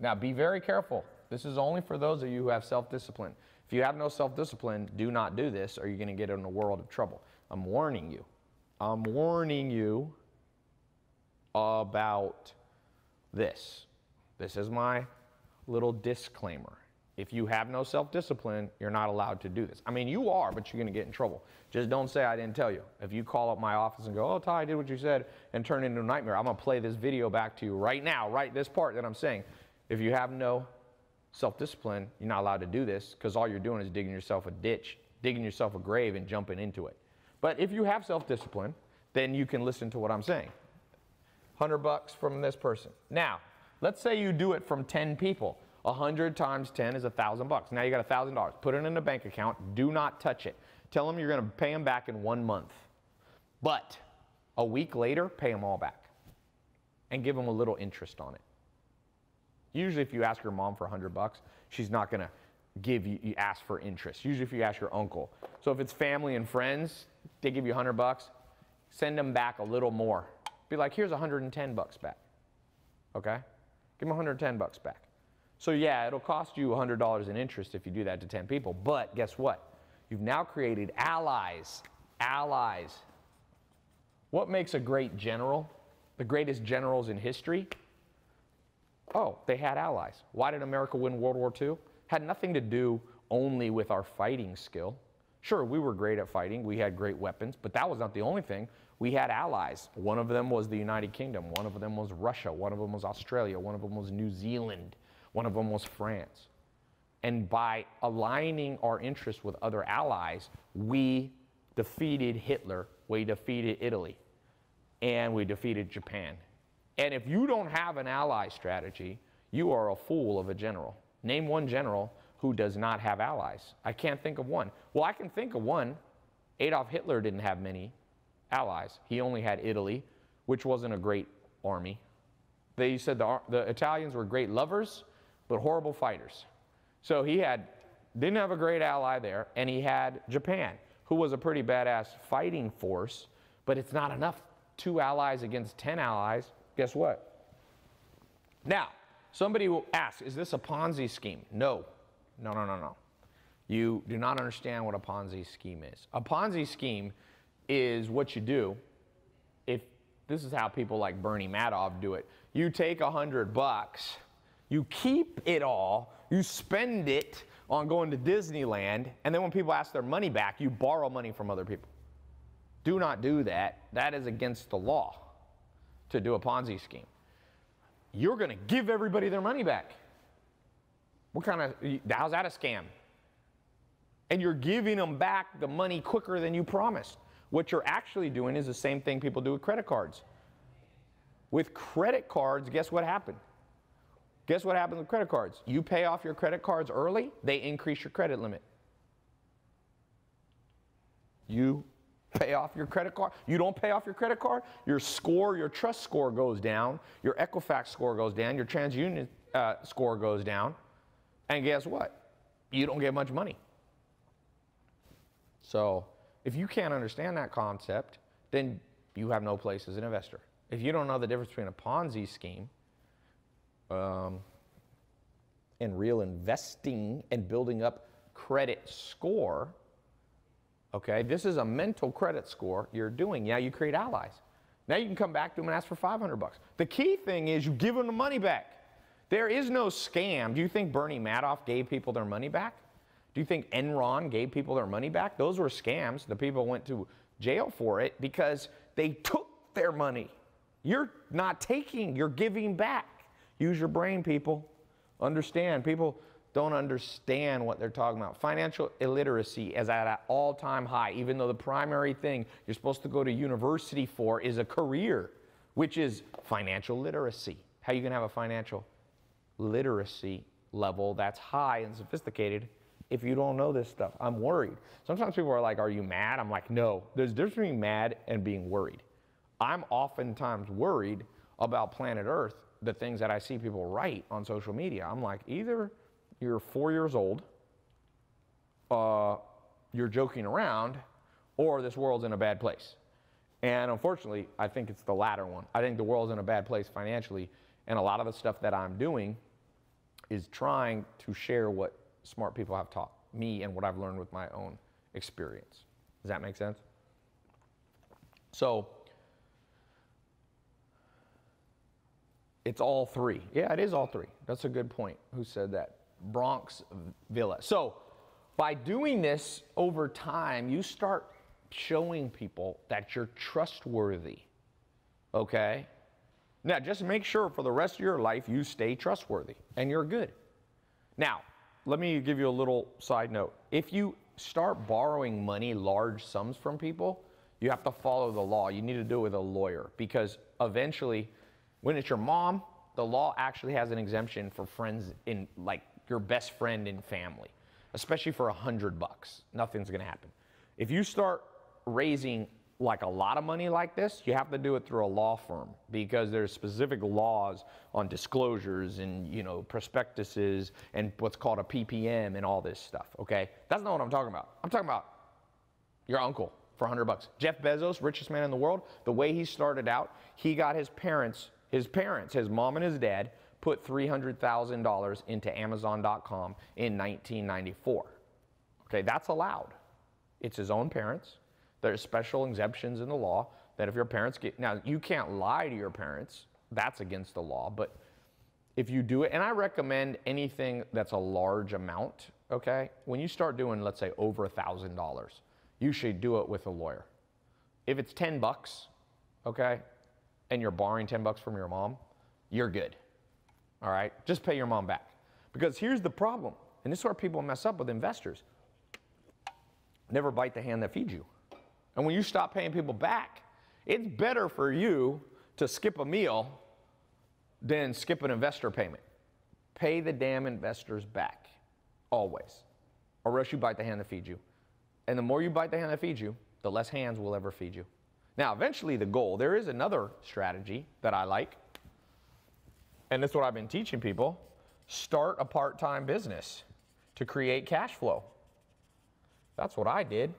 Now, be very careful. This is only for those of you who have self-discipline. If you have no self-discipline, do not do this or you're going to get in a world of trouble. I'm warning you. I'm warning you about this. This is my little disclaimer. If you have no self-discipline, you're not allowed to do this. I mean, you are, but you're going to get in trouble. Just don't say I didn't tell you. If you call up my office and go, oh, Ty, I did what you said, and turn it into a nightmare, I'm going to play this video back to you right now, right this part that I'm saying. If you have no self-discipline, you're not allowed to do this because all you're doing is digging yourself a ditch, digging yourself a grave and jumping into it. But if you have self-discipline, then you can listen to what I'm saying. 100 bucks from this person. Now, let's say you do it from 10 people. 100 times 10 is 1,000 bucks. Now you got $1,000. Put it in a bank account. Do not touch it. Tell them you're going to pay them back in 1 month. But a week later, pay them all back and give them a little interest on it. Usually if you ask your mom for 100 bucks, she's not going to give you, ask for interest. Usually if you ask your uncle. So if it's family and friends, they give you 100 bucks, send them back a little more. Be like, here's 110 bucks back. Okay? Give them 110 bucks back. So yeah, it'll cost you $100 in interest if you do that to 10 people. But guess what? You've now created allies. Allies. What makes a great general? The greatest generals in history? Oh, they had allies. Why did America win World War II? Had nothing to do only with our fighting skill. Sure, we were great at fighting. We had great weapons, but that was not the only thing. We had allies. One of them was the United Kingdom. One of them was Russia. One of them was Australia. One of them was New Zealand. One of them was France. And by aligning our interests with other allies, we defeated Hitler, we defeated Italy, and we defeated Japan. And if you don't have an ally strategy, you are a fool of a general. Name one general who does not have allies. I can't think of one. Well, I can think of one. Adolf Hitler didn't have many allies. He only had Italy, which wasn't a great army. They said the Italians were great lovers, but horrible fighters. So he didn't have a great ally there, and he had Japan, who was a pretty badass fighting force, but it's not enough. 2 allies against 10 allies. Guess what? Now, somebody will ask, is this a Ponzi scheme? No. No, no, no, no. You do not understand what a Ponzi scheme is. A Ponzi scheme is what you do if this is how people like Bernie Madoff do it. You take 100 bucks, you keep it all, you spend it on going to Disneyland, and then when people ask their money back, you borrow money from other people. Do not do that. That is against the law to do a Ponzi scheme. You're going to give everybody their money back. How's that a scam? And you're giving them back the money quicker than you promised. What you're actually doing is the same thing people do with credit cards. With credit cards, guess what happened? Guess what happens with credit cards? You pay off your credit cards early, they increase your credit limit. You pay off your credit card. You don't pay off your credit card, your score, your trust score goes down, your Equifax score goes down, your TransUnion score goes down, and guess what? You don't get much money. So if you can't understand that concept, then you have no place as an investor. If you don't know the difference between a Ponzi scheme and real investing and building up credit score, okay, this is a mental credit score you're doing. Yeah, you create allies. Now you can come back to them and ask for $500. The key thing is you give them the money back. There is no scam. Do you think Bernie Madoff gave people their money back? Do you think Enron gave people their money back? Those were scams. The people went to jail for it because they took their money. You're not taking, you're giving back. Use your brain, people. Understand. People don't understand what they're talking about. Financial illiteracy is at an all-time high, even though the primary thing you're supposed to go to university for is a career, which is financial literacy. How are you going to have a financial literacy level that's high and sophisticated if you don't know this stuff? I'm worried. Sometimes people are like, are you mad? I'm like, no. There's a difference between mad and being worried. I'm oftentimes worried about planet Earth, the things that I see people write on social media. I'm like, either you're 4 years old, you're joking around, or this world's in a bad place. And unfortunately, I think it's the latter one. I think the world's in a bad place financially, and a lot of the stuff that I'm doing is trying to share what smart people have taught me and what I've learned with my own experience. Does that make sense? So, it's all three. Yeah, it is all three. That's a good point. Who said that? Bronx Villa. So by doing this over time, you start showing people that you're trustworthy. Okay? Now, just make sure for the rest of your life you stay trustworthy and you're good. Now, let me give you a little side note. If you start borrowing money, large sums from people, you have to follow the law. You need to do it with a lawyer because eventually, when it's your mom, the law actually has an exemption for friends in, like, your best friend and family, especially for $100. Nothing's going to happen. If you start raising like a lot of money like this, you have to do it through a law firm because there's specific laws on disclosures and, you know, prospectuses and what's called a PPM and all this stuff, okay? That's not what I'm talking about. I'm talking about your uncle for $100. Jeff Bezos, richest man in the world, the way he started out, he got his parents, his mom and his dad, put $300,000 into Amazon.com in 1994. Okay, that's allowed. It's his own parents. There's special exemptions in the law that if your parents get, now you can't lie to your parents, that's against the law, but if you do it, and I recommend anything that's a large amount, okay? When you start doing, let's say, over $1,000, you should do it with a lawyer. If it's $10, okay, and you're borrowing $10 from your mom, you're good. All right? Just pay your mom back. Because here's the problem, and this is where people mess up with investors. Never bite the hand that feeds you. And when you stop paying people back, it's better for you to skip a meal than skip an investor payment. Pay the damn investors back, always, or else you bite the hand that feeds you. And the more you bite the hand that feeds you, the less hands will ever feed you. Now, eventually the goal, there is another strategy that I like, and this is what I've been teaching people. Start a part-time business to create cash flow. That's what I did.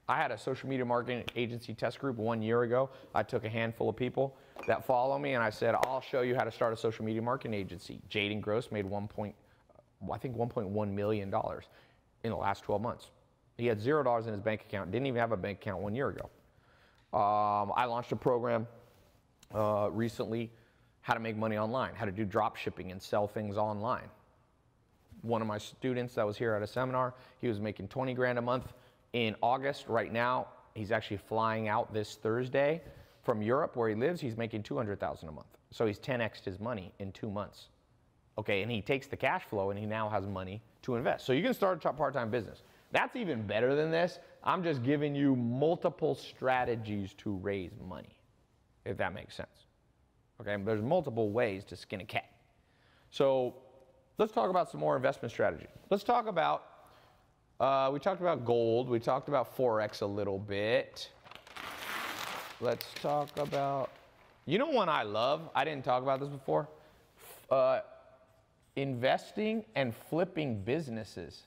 I had a social media marketing agency test group 1 year ago. I took a handful of people that follow me and I said, I'll show you how to start a social media marketing agency. Jaden Gross made $1.1 million in the last 12 months. He had $0 in his bank account, didn't even have a bank account 1 year ago. I launched a program recently, how to make money online, how to do drop shipping and sell things online. one of my students that was here at a seminar, he was making 20 grand a month in August. Right now, he's actually flying out this Thursday from Europe where he lives. He's making 200,000 a month. So he's 10x'd his money in 2 months. Okay, and he takes the cash flow and he now has money to invest. So you can start a part-time business. That's even better than this. I'm just giving you multiple strategies to raise money, if that makes sense. Okay, there's multiple ways to skin a cat. So let's talk about some more investment strategy. Let's talk about, we talked about gold. We talked about Forex a little bit. Let's talk about, you know one I love? I didn't talk about this before. Investing and flipping businesses.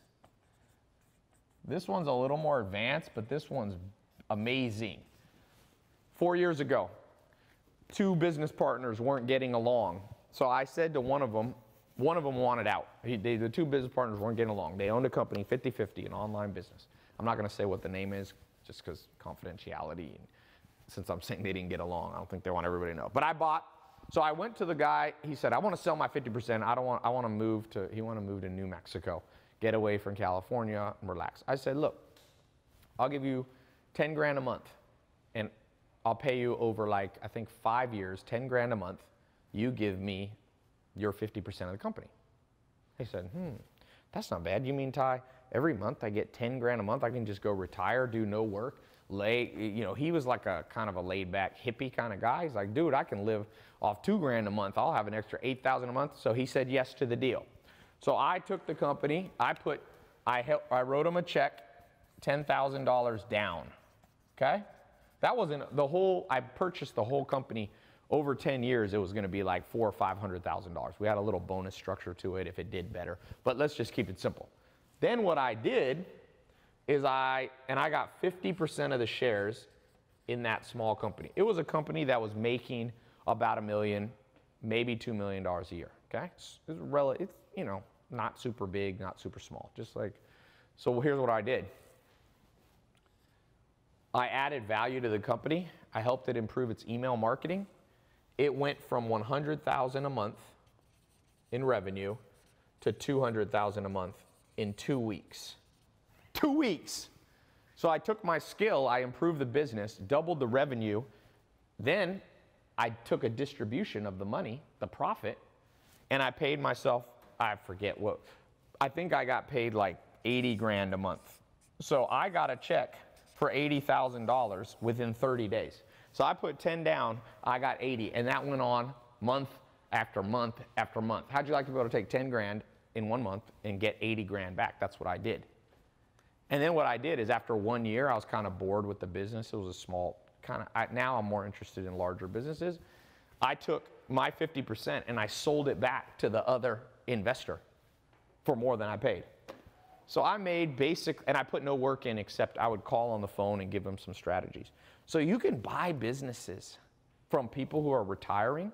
This one's a little more advanced, but this one's amazing. 4 years ago, 2 business partners weren't getting along. So I said to one of them wanted out. The 2 business partners weren't getting along. They owned a company, 50-50, an online business. I'm not going to say what the name is, just because confidentiality. And since I'm saying they didn't get along, I don't think they want everybody to know. But so I went to the guy. He said, I want to sell my 50%. I want to move to, he wanted to move to New Mexico, get away from California and relax. I said, look, I'll give you 10 grand a month, and I'll pay you over like, I think 5 years, 10 grand a month. You give me your 50% of the company. He said, that's not bad. You mean, Tai, every month I get 10 grand a month, I can just go retire, do no work, he was like a kind of a laid back hippie kind of guy. He's like, dude, I can live off 2 grand a month. I'll have an extra 8,000 a month. So he said yes to the deal. So I took the company, I wrote him a check, $10,000 down, okay? That wasn't I purchased the whole company over 10 years. It was gonna be like $400,000 or $500,000. We had a little bonus structure to it if it did better, but let's just keep it simple. Then what I did is I got 50% of the shares in that small company. It was a company that was making about $1 million, maybe $2 million a year, okay? It's not super big, not super small, so here's what I did. I added value to the company. I helped it improve its email marketing. It went from $100,000 a month in revenue to $200,000 a month in 2 weeks. 2 weeks. So I took my skill, I improved the business, doubled the revenue. Then I took a distribution of the money, the profit, and I paid myself, I forget what, I think I got paid like 80 grand a month. So I got a check for $80,000 within 30 days. So I put 10 down, I got 80, and that went on month after month after month. How'd you like to be able to take 10 grand in 1 month and get 80 grand back? That's what I did. And then what I did is after 1 year, I was kind of bored with the business. It was a small now I'm more interested in larger businesses. I took my 50% and I sold it back to the other investor for more than I paid. So I made and I put no work in except I would call on the phone and give them some strategies. So you can buy businesses from people who are retiring.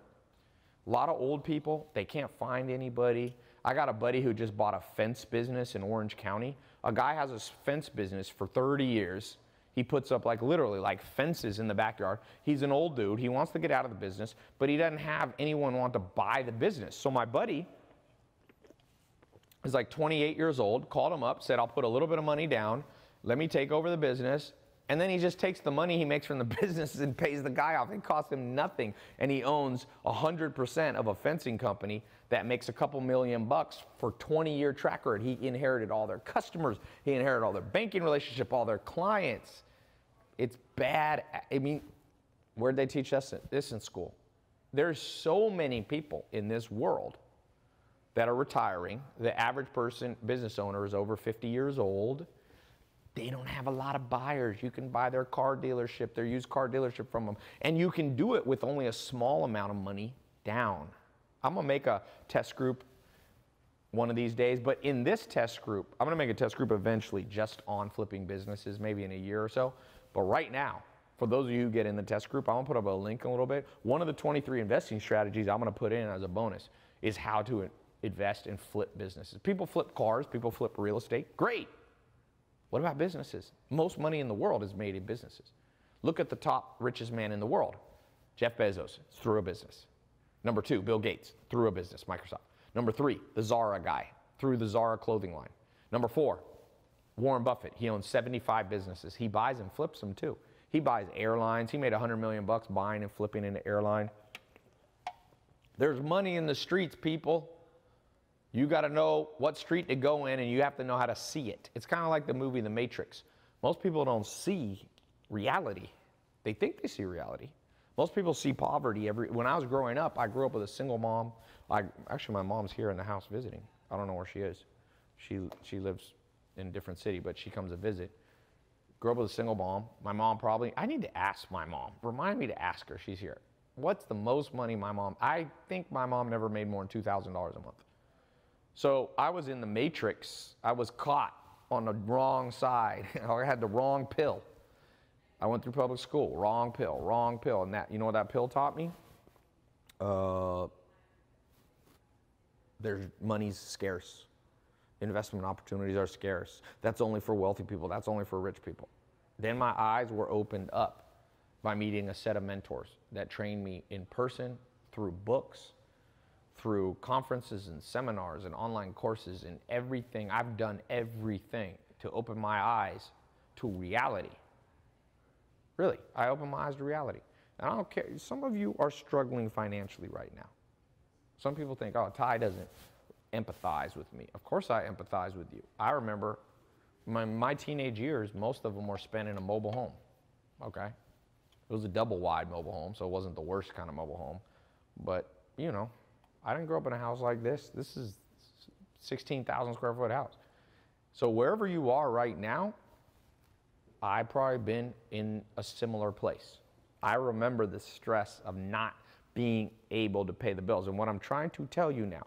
A lot of old people, they can't find anybody. I got a buddy who just bought a fence business in Orange County. A guy has a fence business for 30 years. He puts up literally fences in the backyard. He's an old dude. He wants to get out of the business, but he doesn't have anyone want to buy the business. So my buddy is 28 years old, called him up, said, I'll put a little bit of money down. Let me take over the business. And then he just takes the money he makes from the business and pays the guy off. It costs him nothing. And he owns 100% of a fencing company that makes a couple $1 million for 20-year track record. He inherited all their customers. He inherited all their banking relationship, all their clients. It's bad. I mean, where'd they teach us this in school? There's so many people in this world that are retiring. The average person, business owner, is over 50 years old. They don't have a lot of buyers. You can buy their car dealership, their used car dealership from them. And you can do it with only a small amount of money down. I'm going to make a test group one of these days. But in this test group, I'm going to make a test group eventually just on flipping businesses, maybe in a year or so. But right now, for those of you who get in the test group, I'm going to put up a link in a little bit. One of the 23 investing strategies I'm going to put in as a bonus is how to invest and flip businesses. People flip cars. People flip real estate. Great. What about businesses? Most money in the world is made in businesses. Look at the top richest man in the world. Jeff Bezos, through a business. Number 2, Bill Gates, through a business, Microsoft. Number 3, the Zara guy, through the Zara clothing line. Number 4, Warren Buffett. He owns 75 businesses. He buys and flips them too. He buys airlines. He made $100 million buying and flipping an airline. There's money in the streets, people. You got to know what street to go in, and you have to know how to see it. It's kind of like the movie The Matrix. Most people don't see reality. They think they see reality. Most people see poverty. When I was growing up, I grew up with a single mom. Actually, my mom's here in the house visiting. I don't know where she is. She lives in a different city, but she comes to visit. Grew up with a single mom. My mom probably, I need to ask my mom. Remind me to ask her. She's here. What's the most money my mom, I think my mom never made more than $2,000 a month. So I was in the Matrix. I was caught on the wrong side. I had the wrong pill. I went through public school, wrong pill. And that, you know what that pill taught me? Money's scarce. Investment opportunities are scarce. That's only for wealthy people. That's only for rich people. Then my eyes were opened up by meeting a set of mentors that trained me in person, through books, through conferences and seminars and online courses and everything. I've done everything to open my eyes to reality. Really, I opened my eyes to reality. And I don't care. Some of you are struggling financially right now. Some people think, oh, Tai doesn't empathize with me. Of course I empathize with you. I remember my teenage years, most of them were spent in a mobile home, okay? It was a double wide mobile home, so it wasn't the worst kind of mobile home. But, you know, I didn't grow up in a house like this. This is 16,000 square foot house. So wherever you are right now, I've probably been in a similar place. I remember the stress of not being able to pay the bills. And what I'm trying to tell you now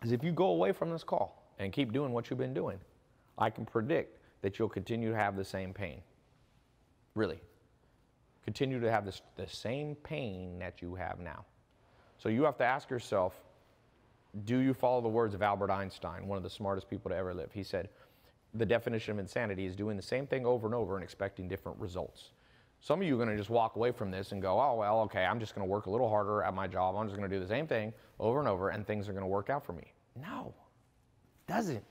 is if you go away from this call and keep doing what you've been doing, I can predict that you'll continue to have the same pain. Really. Continue to have the same pain that you have now. So you have to ask yourself, do you follow the words of Albert Einstein, one of the smartest people to ever live? He said, the definition of insanity is doing the same thing over and over and expecting different results. Some of you are going to just walk away from this and go, oh, well, okay, I'm just going to work a little harder at my job. I'm just going to do the same thing over and over, and things are going to work out for me. No, it doesn't.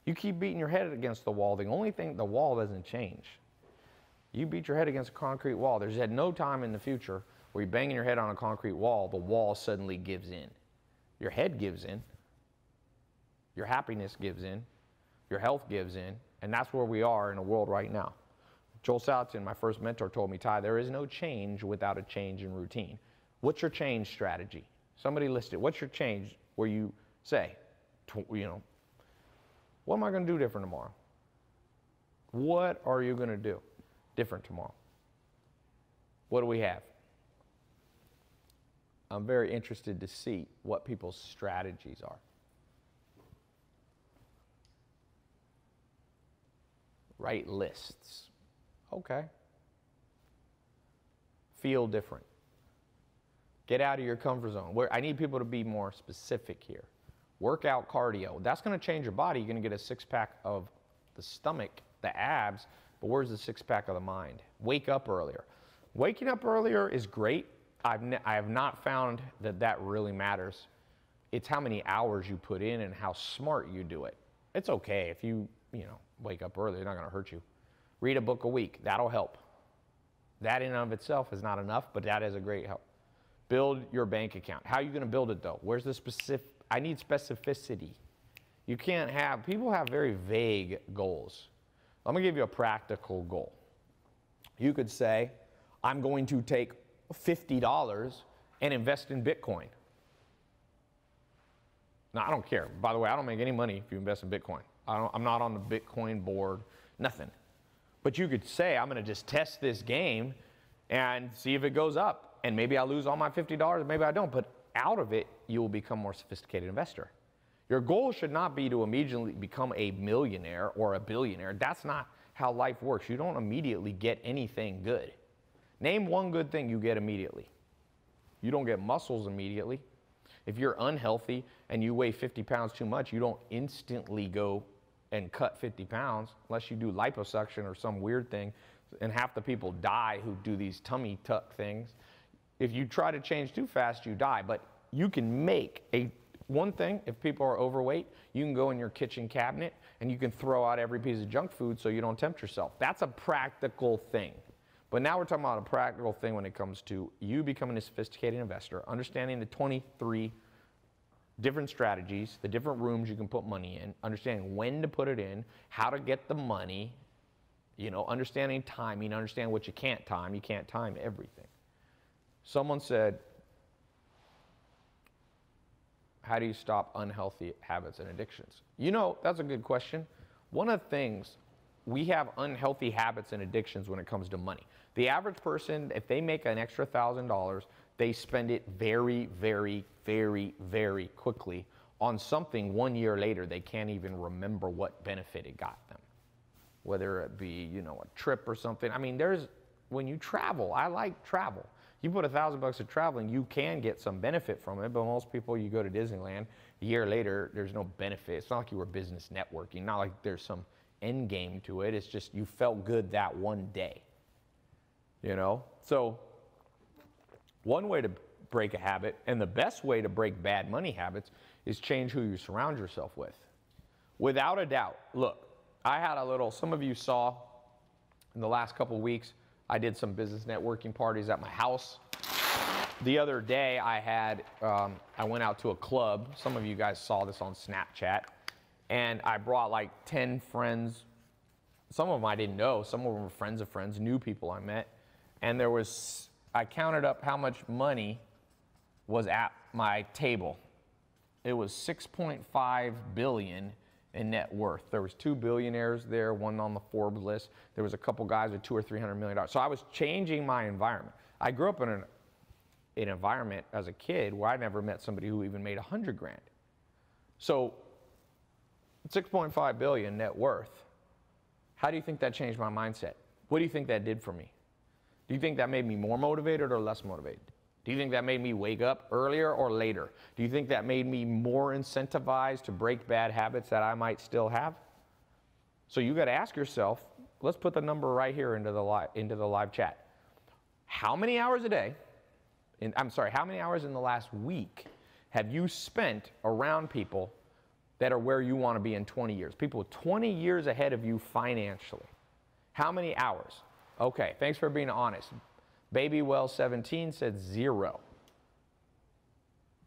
You keep beating your head against the wall. The only thing, the wall doesn't change. You beat your head against a concrete wall. There's at no time in the future where you're banging your head on a concrete wall, the wall suddenly gives in. Your head gives in. Your happiness gives in. Your health gives in. And that's where we are in the world right now. Joel Salatin, my first mentor, told me, Tai, there is no change without a change in routine. What's your change strategy? Somebody listed, what's your change where you say, you know, what am I going to do different tomorrow? What are you going to do different tomorrow? What do we have? I'm very interested to see what people's strategies are. Write lists. Okay. Feel different. Get out of your comfort zone. I need people to be more specific here. Work out cardio. That's going to change your body. You're going to get a six-pack of the stomach, the abs, but where's the six-pack of the mind? Wake up earlier. Waking up earlier is great. I have not found that really matters. It's how many hours you put in and how smart you do it. It's okay if you wake up early. It's not going to hurt you. Read a book a week. That'll help. That in and of itself is not enough, but that is a great help. Build your bank account. How are you going to build it, though? Where's the specific? I need specificity. You can't have, people have very vague goals. I'm going to give you a practical goal. You could say, I'm going to take $50 and invest in Bitcoin. Now, I don't care. By the way, I don't make any money if you invest in Bitcoin. I'm not on the Bitcoin board, nothing. But you could say, I'm going to just test this game and see if it goes up. And maybe I lose all my $50, maybe I don't. But out of it, you will become a more sophisticated investor. Your goal should not be to immediately become a millionaire or a billionaire. That's not how life works. You don't immediately get anything good. Name one good thing you get immediately. You don't get muscles immediately. If you're unhealthy and you weigh 50 pounds too much, you don't instantly go and cut 50 pounds unless you do liposuction or some weird thing. And half the people die who do these tummy tuck things. If you try to change too fast, you die. But you can make a One thing, if people are overweight, you can go in your kitchen cabinet and you can throw out every piece of junk food so you don't tempt yourself. That's a practical thing. But now we're talking about a practical thing when it comes to you becoming a sophisticated investor, understanding the 23 different strategies, the different rooms you can put money in, understanding when to put it in, how to get the money, you know, understanding timing, understand what you can't time. You can't time everything. Someone said, how do you stop unhealthy habits and addictions? You know, that's a good question. One of the things, we have unhealthy habits and addictions when it comes to money. The average person, if they make an extra $1,000, they spend it very, very, very, very quickly on something 1 year later they can't even remember what benefit it got them. Whether it be, you know, a trip or something. I mean, when you travel, I like travel. You put $1,000 of traveling, you can get some benefit from it, but most people, you go to Disneyland, a year later, there's no benefit. It's not like you were business networking, not like there's some end game to it. It's just you felt good that one day, you know? So one way to break a habit, and the best way to break bad money habits, is change who you surround yourself with. Without a doubt, look, I had a little, some of you saw in the last couple of weeks, I did some business networking parties at my house. The other day I went out to a club. Some of you guys saw this on Snapchat. And I brought like 10 friends. Some of them I didn't know. Some of them were friends of friends, new people I met. And I counted up how much money was at my table. It was $6.5 billion in net worth. There was 2 billionaires there, one on the Forbes list. There was a couple guys with $200 or $300 million. So I was changing my environment. I grew up in an environment as a kid where I never met somebody who even made 100 grand. So 6.5 billion net worth. How do you think that changed my mindset? What do you think that did for me? Do you think that made me more motivated or less motivated? Do you think that made me wake up earlier or later? Do you think that made me more incentivized to break bad habits that I might still have? So you got to ask yourself, let's put the number right here into the live chat. How many hours a day, how many hours in the last week have you spent around people that are where you want to be in 20 years? People 20 years ahead of you financially. How many hours? Okay, thanks for being honest. BabyWell17 said 0.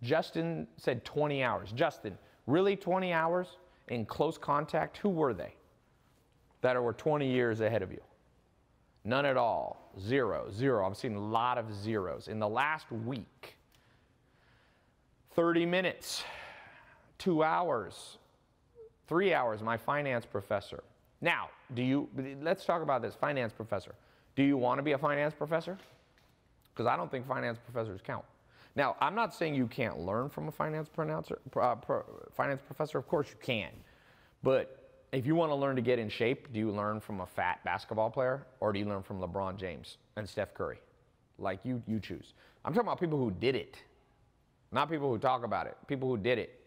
Justin said 20 hours. Justin, really 20 hours in close contact? Who were they that were 20 years ahead of you? None at all. 0, 0. I've seen a lot of zeros. In the last week, 30 minutes, 2 hours, 3 hours, my finance professor. Now, let's talk about this, finance professor. Do you want to be a finance professor? Because I don't think finance professors count. Now, I'm not saying you can't learn from a finance professor. Of course you can. But if you want to learn to get in shape, do you learn from a fat basketball player or do you learn from LeBron James and Steph Curry? Like you choose. I'm talking about people who did it, not people who talk about it, people who did it.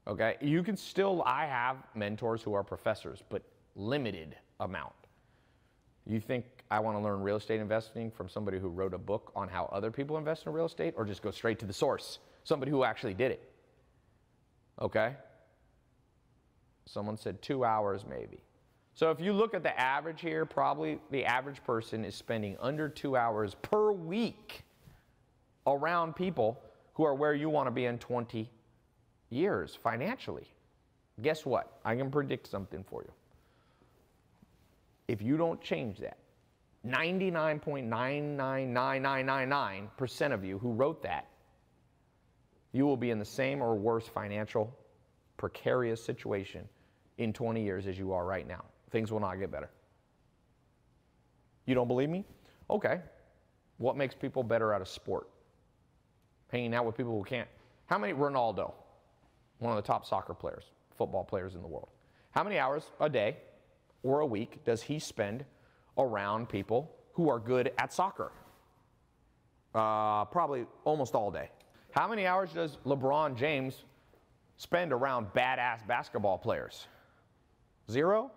Okay, you can still, I have mentors who are professors, but limited amount. You think I want to learn real estate investing from somebody who wrote a book on how other people invest in real estate, or just go straight to the source, somebody who actually did it? Okay? Someone said 2 hours maybe. So if you look at the average here, probably the average person is spending under 2 hours per week around people who are where you want to be in 20 years financially. Guess what? I can predict something for you. If you don't change that, 99.999999% of you who wrote that, you will be in the same or worse financial precarious situation in 20 years as you are right now. Things will not get better. You don't believe me? Okay. What makes people better at a sport? Hanging out with people who can't. How many? Ronaldo, one of the top soccer players, football players in the world. How many hours a day or a week does he spend around people who are good at soccer? Probably almost all day. How many hours does LeBron James spend around badass basketball players? 0?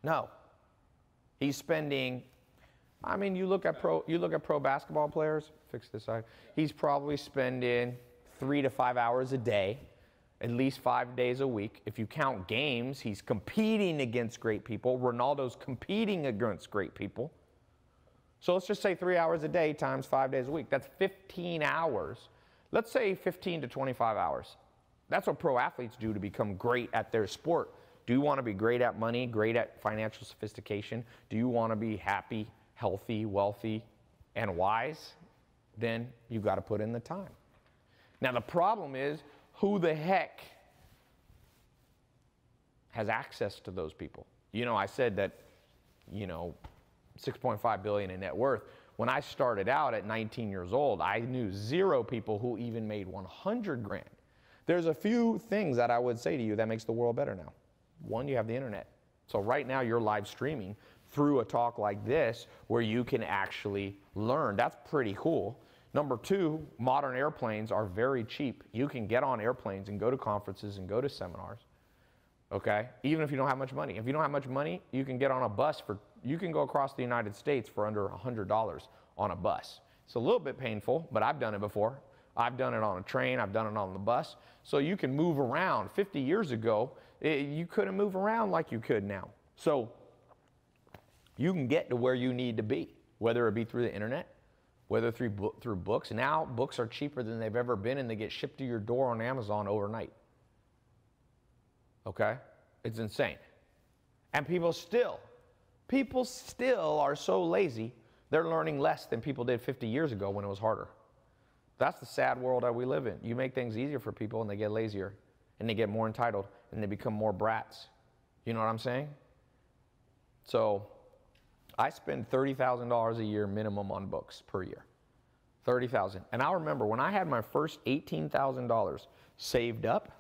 No. He's spending, you look at pro basketball players, fix this side. He's probably spending 3 to 5 hours a day, at least 5 days a week. If you count games, he's competing against great people. Ronaldo's competing against great people. So let's just say 3 hours a day times 5 days a week. That's 15 hours. Let's say 15 to 25 hours. That's what pro athletes do to become great at their sport. Do you want to be great at money, great at financial sophistication? Do you want to be happy, healthy, wealthy, and wise? Then you've got to put in the time. Now the problem is, who the heck has access to those people? You know, I said that, you know, 6.5 billion in net worth. When I started out at 19 years old, I knew 0 people who even made 100 grand. There's a few things that I would say to you that makes the world better now. One, you have the internet. So right now you're live streaming through a talk like this where you can actually learn. That's pretty cool. Number 2, modern airplanes are very cheap. You can get on airplanes and go to conferences and go to seminars, okay? Even if you don't have much money. If you don't have much money, you can get on a bus you can go across the United States for under $100 on a bus. It's a little bit painful, but I've done it before. I've done it on a train, I've done it on the bus. So you can move around. 50 years ago, you couldn't move around like you could now. So you can get to where you need to be, whether it be through the internet, whether through books. Now books are cheaper than they've ever been, and they get shipped to your door on Amazon overnight. Okay? It's insane. And people still are so lazy, they're learning less than people did 50 years ago when it was harder. That's the sad world that we live in. You make things easier for people and they get lazier and they get more entitled and they become more brats. You know what I'm saying? So I spend $30,000 a year minimum on books per year. $30,000. And I remember when I had my first $18,000 saved up,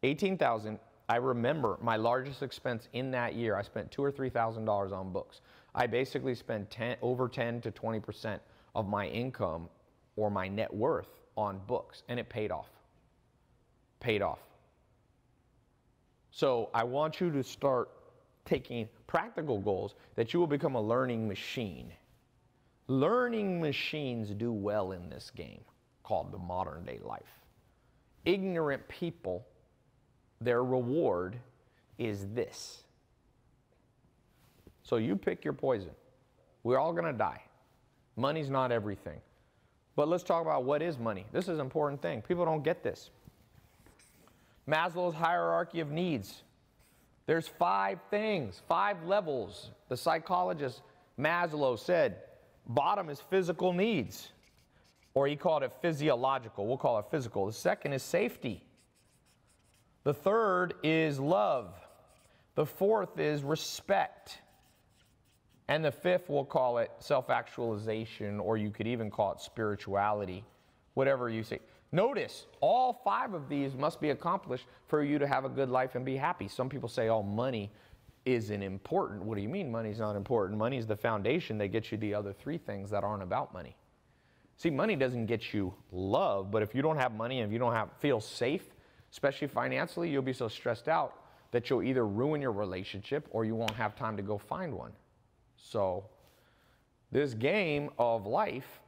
$18,000, I remember my largest expense in that year, I spent $2,000 or $3,000 on books. I basically spent over 10 to 20% of my income or my net worth on books, and it paid off. Paid off. So I want you to start taking practical goals that you will become a learning machine. Learning machines do well in this game called the modern day life. Ignorant people, their reward is this. So you pick your poison. We're all going to die. Money's not everything. But let's talk about what is money. This is an important thing. People don't get this. Maslow's hierarchy of needs. There's 5 things, 5 levels. The psychologist Maslow said, bottom is physical needs. Or he called it physiological. We'll call it physical. The second is safety. The third is love. The fourth is respect. And the fifth, we'll call it self-actualization, or you could even call it spirituality, whatever you say. Notice, all 5 of these must be accomplished for you to have a good life and be happy. Some people say, oh, money isn't important. What do you mean money's not important? Money is the foundation that gets you the other 3 things that aren't about money. See, money doesn't get you love, but if you don't have money and if you don't feel safe, especially financially, you'll be so stressed out that you'll either ruin your relationship or you won't have time to go find one. So this game of life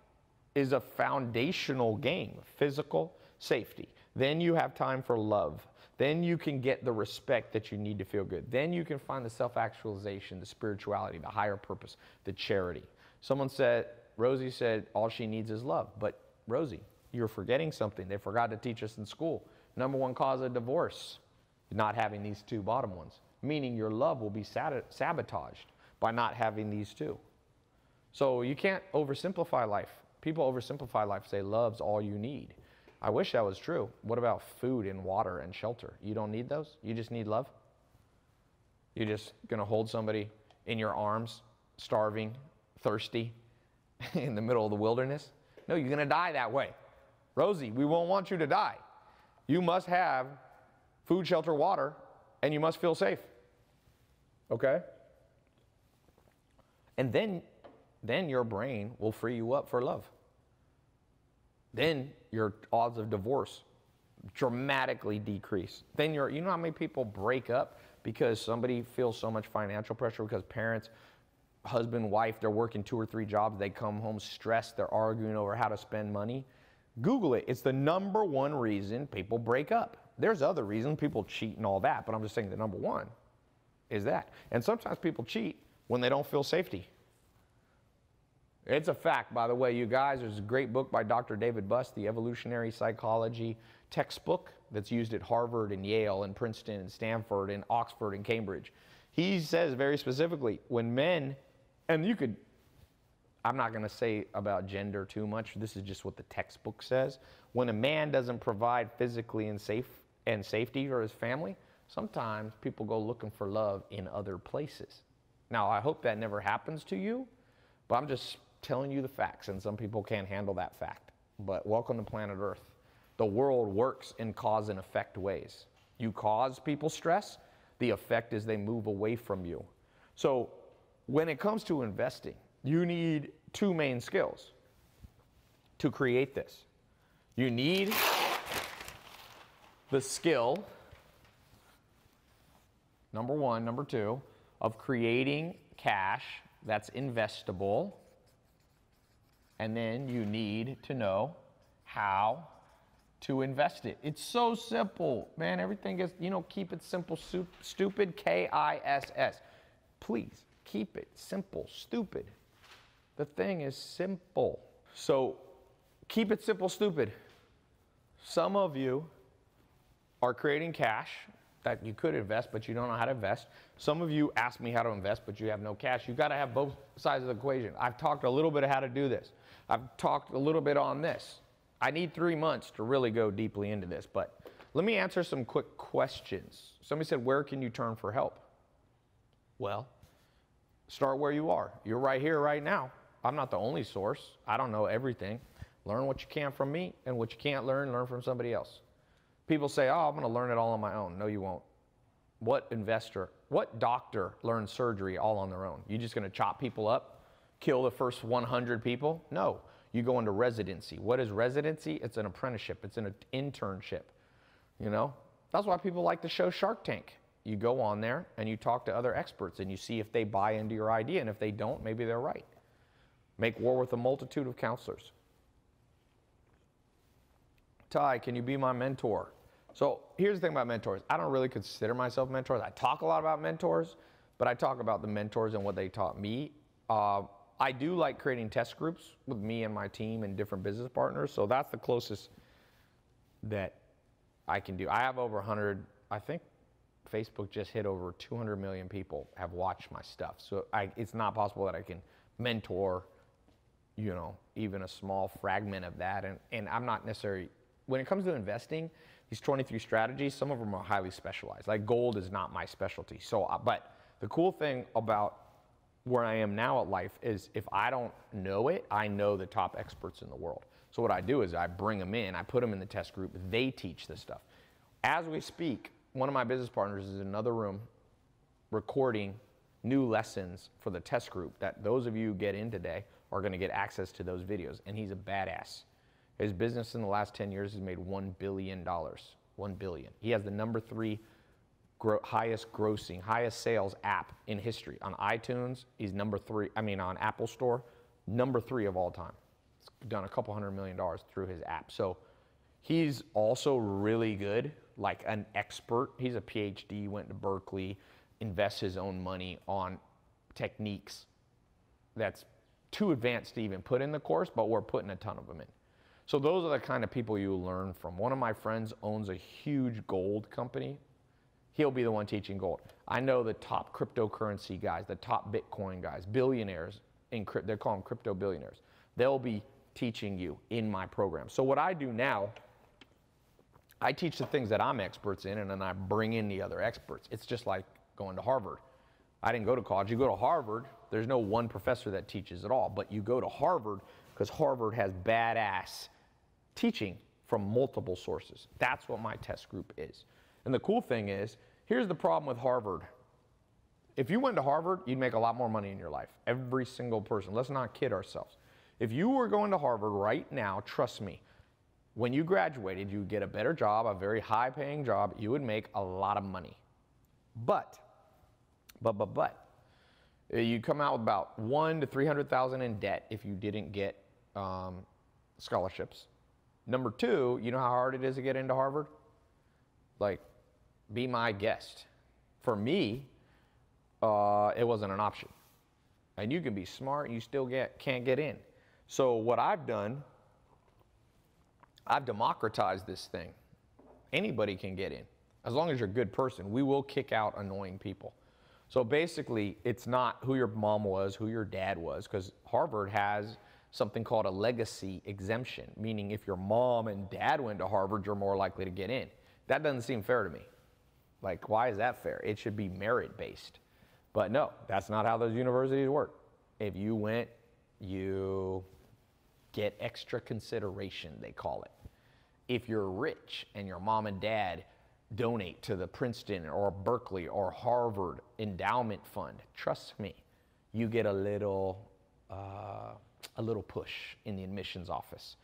is a foundational game, physical safety. Then you have time for love. Then you can get the respect that you need to feel good. Then you can find the self-actualization, the spirituality, the higher purpose, the charity. Someone said, Rosie said, all she needs is love. But Rosie, you're forgetting something. They forgot to teach us in school. Number 1 cause of divorce, not having these 2 bottom ones, meaning your love will be sabotaged by not having these 2. So you can't oversimplify life. People oversimplify life, say love's all you need. I wish that was true. What about food and water and shelter? You don't need those? You just need love? You're just going to hold somebody in your arms, starving, thirsty, in the middle of the wilderness? No, you're going to die that way. Rosie, we won't want you to die. You must have food, shelter, water, and you must feel safe. Okay? And then your brain will free you up for love. Then your odds of divorce dramatically decrease. Then you know how many people break up because somebody feels so much financial pressure because parents, husband, wife, they're working 2 or 3 jobs, they come home stressed, they're arguing over how to spend money. Google it. It's the number one reason people break up. There's other reasons, people cheat and all that, but I'm just saying the number one is that. And sometimes people cheat when they don't feel safety. It's a fact, by the way, you guys. There's a great book by Dr. David Buss, The Evolutionary Psychology textbook that's used at Harvard and Yale and Princeton and Stanford and Oxford and Cambridge. He says very specifically, when men, and you could, I'm not going to say about gender too much. This is just what the textbook says. When a man doesn't provide physically and safety for his family, sometimes people go looking for love in other places. Now, I hope that never happens to you, but I'm just telling you the facts, and some people can't handle that fact. But welcome to planet Earth. The world works in cause and effect ways. You cause people stress, the effect is they move away from you. So when it comes to investing, you need two main skills to create this. You need the skill, number one, number two, of creating cash that's investable. And then you need to know how to invest it. It's so simple, man. Everything is, keep it simple, stupid, K-I-S-S. Please, keep it simple, stupid. The thing is simple. So keep it simple, stupid. Some of you are creating cash that you could invest, but you don't know how to invest. Some of you ask me how to invest, but you have no cash. You've got to have both sides of the equation. I've talked a little bit of how to do this. I've talked a little bit on this. I need 3 months to really go deeply into this, but let me answer some quick questions. Somebody said, where can you turn for help? Well, start where you are. You're right here, right now. I'm not the only source. I don't know everything. Learn what you can from me, and what you can't learn from somebody else. People say, oh, I'm going to learn it all on my own. No, you won't. What investor, what doctor learns surgery all on their own? You just going to chop people up, kill the first 100 people? No. You go into residency. What is residency? It's an apprenticeship. It's an internship. That's why people like the show Shark Tank. You go on there and you talk to other experts and you see if they buy into your idea, and if they don't, maybe they're right. Make war with a multitude of counselors. Tai, can you be my mentor? So here's the thing about mentors. I don't really consider myself mentors. I talk a lot about mentors, but I talk about the mentors and what they taught me. I do like creating test groups with me and my team and different business partners. So that's the closest that I can do. I have over 100, I think Facebook just hit over 200 million people have watched my stuff. So it's not possible that I can mentor, even a small fragment of that. And I'm not necessarily, when it comes to investing, these 23 strategies, some of them are highly specialized. Like gold is not my specialty. So, but the cool thing about where I am now at life is if I don't know it, I know the top experts in the world. So what I do is I bring them in, I put them in the test group, they teach this stuff. As we speak, one of my business partners is in another room recording new lessons for the test group that those of you who get in today are going to get access to those videos. And he's a badass. His business in the last 10 years has made $1 billion. $1 billion. He has the number 3 highest grossing, highest sales app in history. On iTunes, he's number 3, on Apple Store, number 3 of all time. He's done a couple $100 million through his app. So he's also really good, like an expert. He's a PhD, went to Berkeley, invests his own money on techniques that's too advanced to even put in the course, but we're putting a ton of them in. So those are the kind of people you learn from. One of my friends owns a huge gold company. He'll be the one teaching gold. I know the top cryptocurrency guys, the top Bitcoin guys, billionaires, they call them crypto billionaires. They'll be teaching you in my program. So what I do now, I teach the things that I'm experts in, and then I bring in the other experts. It's just like going to Harvard. I didn't go to college. You go to Harvard, there's no one professor that teaches it all, but you go to Harvard because Harvard has badass teaching from multiple sources. That's what my test group is. And the cool thing is, here's the problem with Harvard. If you went to Harvard, you'd make a lot more money in your life. Every single person. Let's not kid ourselves. If you were going to Harvard right now, trust me, when you graduated, you'd get a better job, a very high-paying job. You would make a lot of money. But, you'd come out with about $100,000 to $300,000 in debt if you didn't get scholarships. Number two, you know how hard it is to get into Harvard? Like, be my guest. For me, it wasn't an option. And you can be smart and you still can't get in. So what I've done, I've democratized this thing. Anybody can get in. As long as you're a good person, we will kick out annoying people. So basically, it's not who your mom was, who your dad was, because Harvard has something called a legacy exemption, meaning if your mom and dad went to Harvard, you're more likely to get in. That doesn't seem fair to me. Like, why is that fair? It should be merit-based. But no, that's not how those universities work. If you went, you get extra consideration, they call it. If you're rich and your mom and dad donate to the Princeton or Berkeley or Harvard endowment fund, trust me, you get a little push in the admissions office.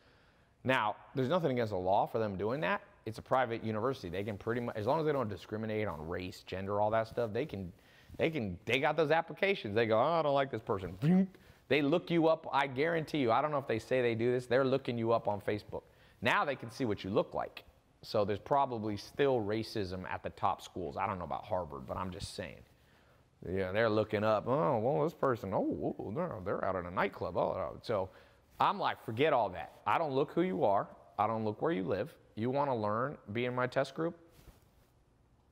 Now, there's nothing against the law for them doing that. It's a private university. They can pretty much, as long as they don't discriminate on race, gender, all that stuff, they got those applications. They go, oh, I don't like this person. They look you up. I guarantee you, I don't know if they say they do this, they're looking you up on Facebook. Now they can see what you look like. So there's probably still racism at the top schools. I don't know about Harvard, but I'm just saying. Yeah, they're looking up, oh, well, this person, oh, they're out at a nightclub. Oh, so I'm like, forget all that. I don't look who you are. I don't look where you live. You want to learn, be in my test group,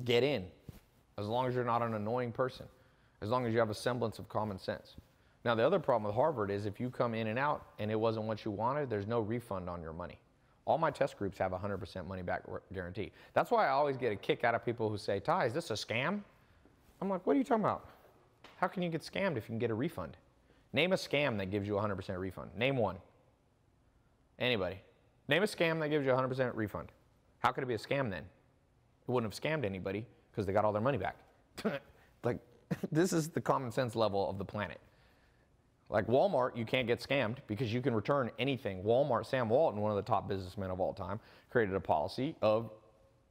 get in. As long as you're not an annoying person. As long as you have a semblance of common sense. Now, the other problem with Harvard is if you come in and out and it wasn't what you wanted, there's no refund on your money. All my test groups have 100% money back guarantee. That's why I always get a kick out of people who say, Tai, is this a scam? I'm like, what are you talking about? How can you get scammed if you can get a refund? Name a scam that gives you a 100% refund. Name one. Anybody. Name a scam that gives you a 100% refund. How could it be a scam then? It wouldn't have scammed anybody because they got all their money back. Like, this is the common sense level of the planet. Like Walmart, you can't get scammed because you can return anything. Walmart, Sam Walton, one of the top businessmen of all time, created a policy of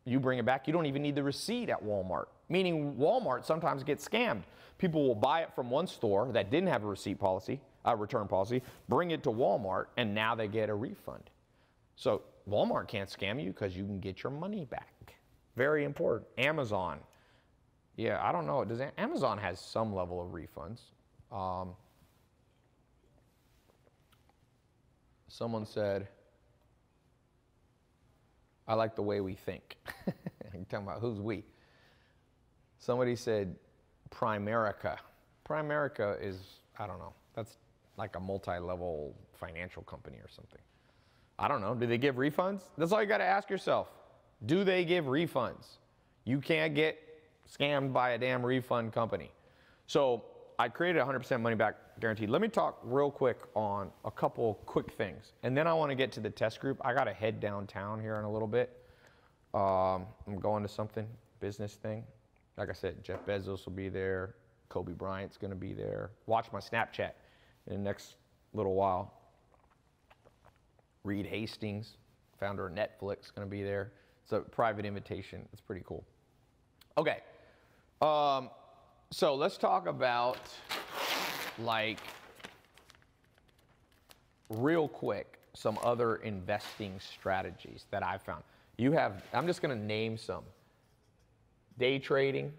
you bring it back, you don't even need the receipt at Walmart. Meaning Walmart sometimes gets scammed. People will buy it from one store that didn't have a receipt policy, a return policy, bring it to Walmart, and now they get a refund. So Walmart can't scam you because you can get your money back. Very important. Amazon. Yeah, I don't know. Amazon has some level of refunds. Someone said, I like the way we think. You're talking about who's we. Somebody said Primerica. Primerica is, I don't know, that's like a multi-level financial company or something. I don't know. Do they give refunds? That's all you got to ask yourself. Do they give refunds? You can't get scammed by a damn refund company. So I created 100% money back guaranteed. Let me talk real quick on a couple quick things. And then I want to get to the test group. I got to head downtown here in a little bit. I'm going to something, business thing. Like I said, Jeff Bezos will be there. Kobe Bryant's going to be there. Watch my Snapchat in the next little while. Reed Hastings, founder of Netflix, is going to be there. It's a private invitation. It's pretty cool. Okay. So let's talk about, like, real quick, some other investing strategies that I've found. I'm just going to name some. Day trading,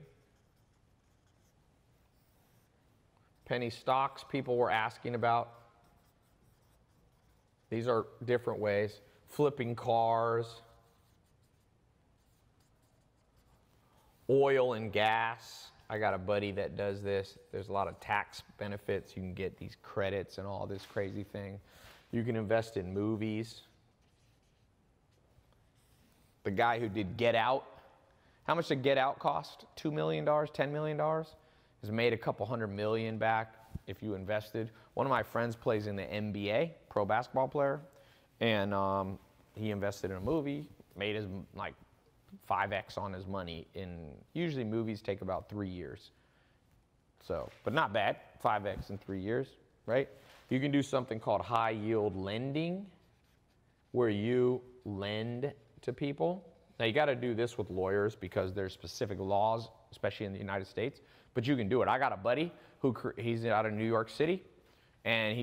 penny stocks people were asking about. These are different ways. Flipping cars, oil and gas. I got a buddy that does this. There's a lot of tax benefits. You can get these credits and all this crazy thing. You can invest in movies. The guy who did Get Out, how much did Get Out cost? $2 million, $10 million? Has made a couple $100 million back if you invested. One of my friends plays in the NBA, pro basketball player, and he invested in a movie, made his like 5x on his money. Usually movies take about 3 years. So, but not bad, 5x in 3 years, right? You can do something called high yield lending, where you lend to people. Now you got to do this with lawyers because there's specific laws, especially in the United States, but you can do it. I got a buddy he's out of New York City, and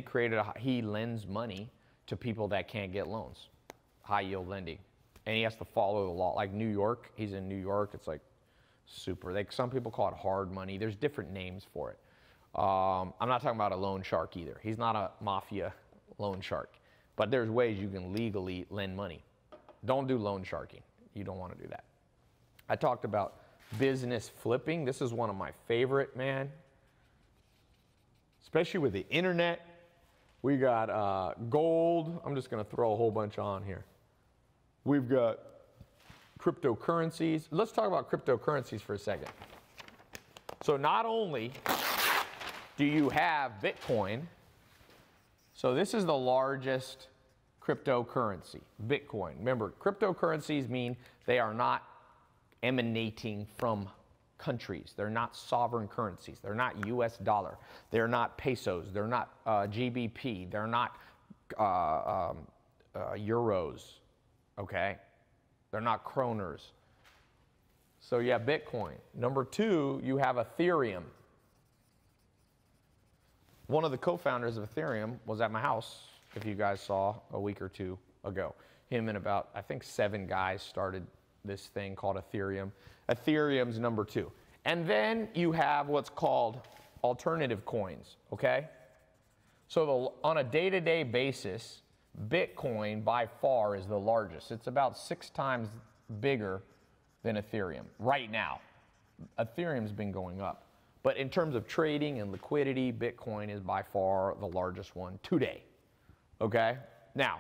he lends money to people that can't get loans. high yield lending. And he has to follow the law. Like New York, he's in New York, it's like super. Some people call it hard money. There's different names for it. I'm not talking about a loan shark either. He's not a mafia loan shark. But there's ways you can legally lend money. Don't do loan sharking. You don't want to do that. I talked about business flipping. This is one of my favorite, man. Especially with the internet. We got gold. I'm just going to throw a whole bunch on here. We've got cryptocurrencies. Let's talk about cryptocurrencies for a second. So not only do you have Bitcoin, so this is the largest cryptocurrency, Bitcoin. Remember, cryptocurrencies mean they are not emanating from countries. They're not sovereign currencies. They're not US dollar. They're not pesos. They're not GBP. They're not euros, okay? They're not kroners. So you have Bitcoin. Number two, you have Ethereum. One of the co-founders of Ethereum was at my house, if you guys saw, a week or two ago. Him and about, I think, 7 guys started this thing called Ethereum. Ethereum's number 2. And then you have what's called alternative coins, okay? So on a day-to-day basis, Bitcoin by far is the largest. It's about 6 times bigger than Ethereum right now. Ethereum's been going up. But in terms of trading and liquidity, Bitcoin is by far the largest one today, okay? Now,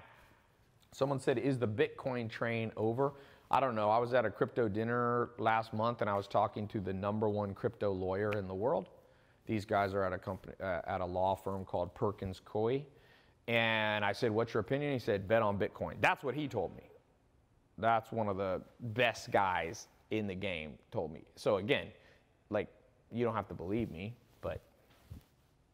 someone said, is the Bitcoin train over? I don't know. I was at a crypto dinner last month, and I was talking to the #1 crypto lawyer in the world. These guys are at a company, at a law firm called Perkins Coie. And I said, what's your opinion? He said, bet on Bitcoin. That's what he told me. That's one of the best guys in the game told me. So again, like, you don't have to believe me, but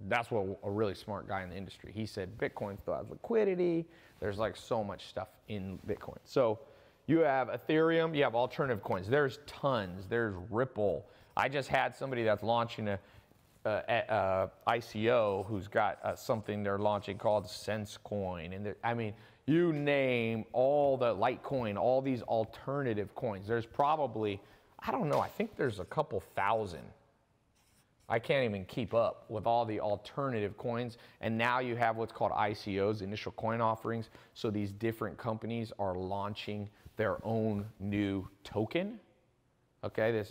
that's what a really smart guy in the industry. He said Bitcoin still has liquidity. There's like so much stuff in Bitcoin. So you have Ethereum, you have alternative coins. There's tons. There's Ripple. I just had somebody that's launching a ICO who's got something they're launching called SenseCoin. And I mean, you name all the Litecoin, all these alternative coins. There's probably, I don't know, I think there's a couple thousand. I can't even keep up with all the alternative coins. And now you have what's called ICOs, initial coin offerings. So these different companies are launching their own new token. Okay,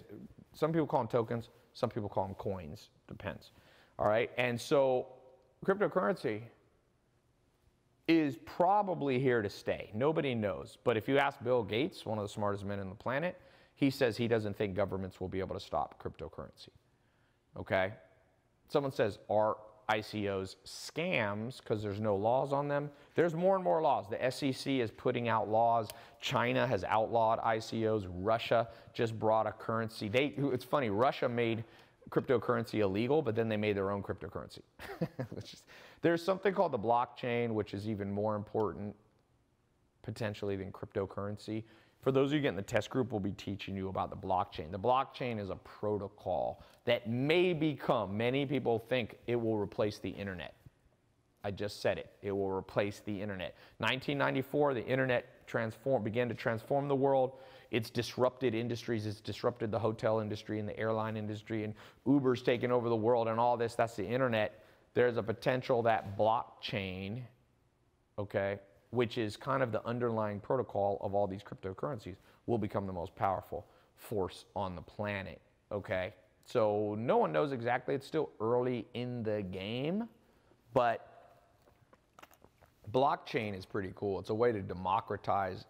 some people call them tokens, some people call them coins, depends. All right, and so cryptocurrency is probably here to stay. Nobody knows. But if you ask Bill Gates, one of the smartest men on the planet, he says he doesn't think governments will be able to stop cryptocurrency. Okay? Someone says, are ICOs scams because there's no laws on them? There's more and more laws. The SEC is putting out laws. China has outlawed ICOs. Russia just brought a currency. It's funny, Russia made cryptocurrency illegal, but then they made their own cryptocurrency. There's something called the blockchain, which is even more important potentially than cryptocurrency. For those of you getting the test group, we'll be teaching you about the blockchain. The blockchain is a protocol that may become, many people think it will replace the internet. I just said it. It will replace the internet. 1994, the internet began to transform the world. It's disrupted industries. It's disrupted the hotel industry and the airline industry, and Uber's taken over the world and all this. That's the internet. There's a potential that blockchain, okay, which is kind of the underlying protocol of all these cryptocurrencies, will become the most powerful force on the planet, okay? So no one knows exactly. It's still early in the game, but blockchain is pretty cool. It's a way to democratize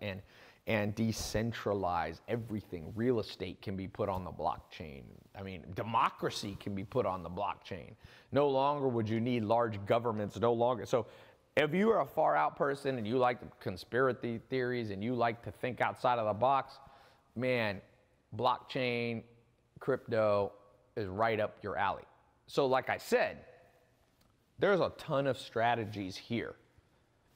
and decentralize everything. Real estate can be put on the blockchain. I mean, democracy can be put on the blockchain. No longer would you need large governments, no longer. So if you are a far out person and you like conspiracy theories and you like to think outside of the box, man, blockchain, crypto is right up your alley. So like I said, there's a ton of strategies here.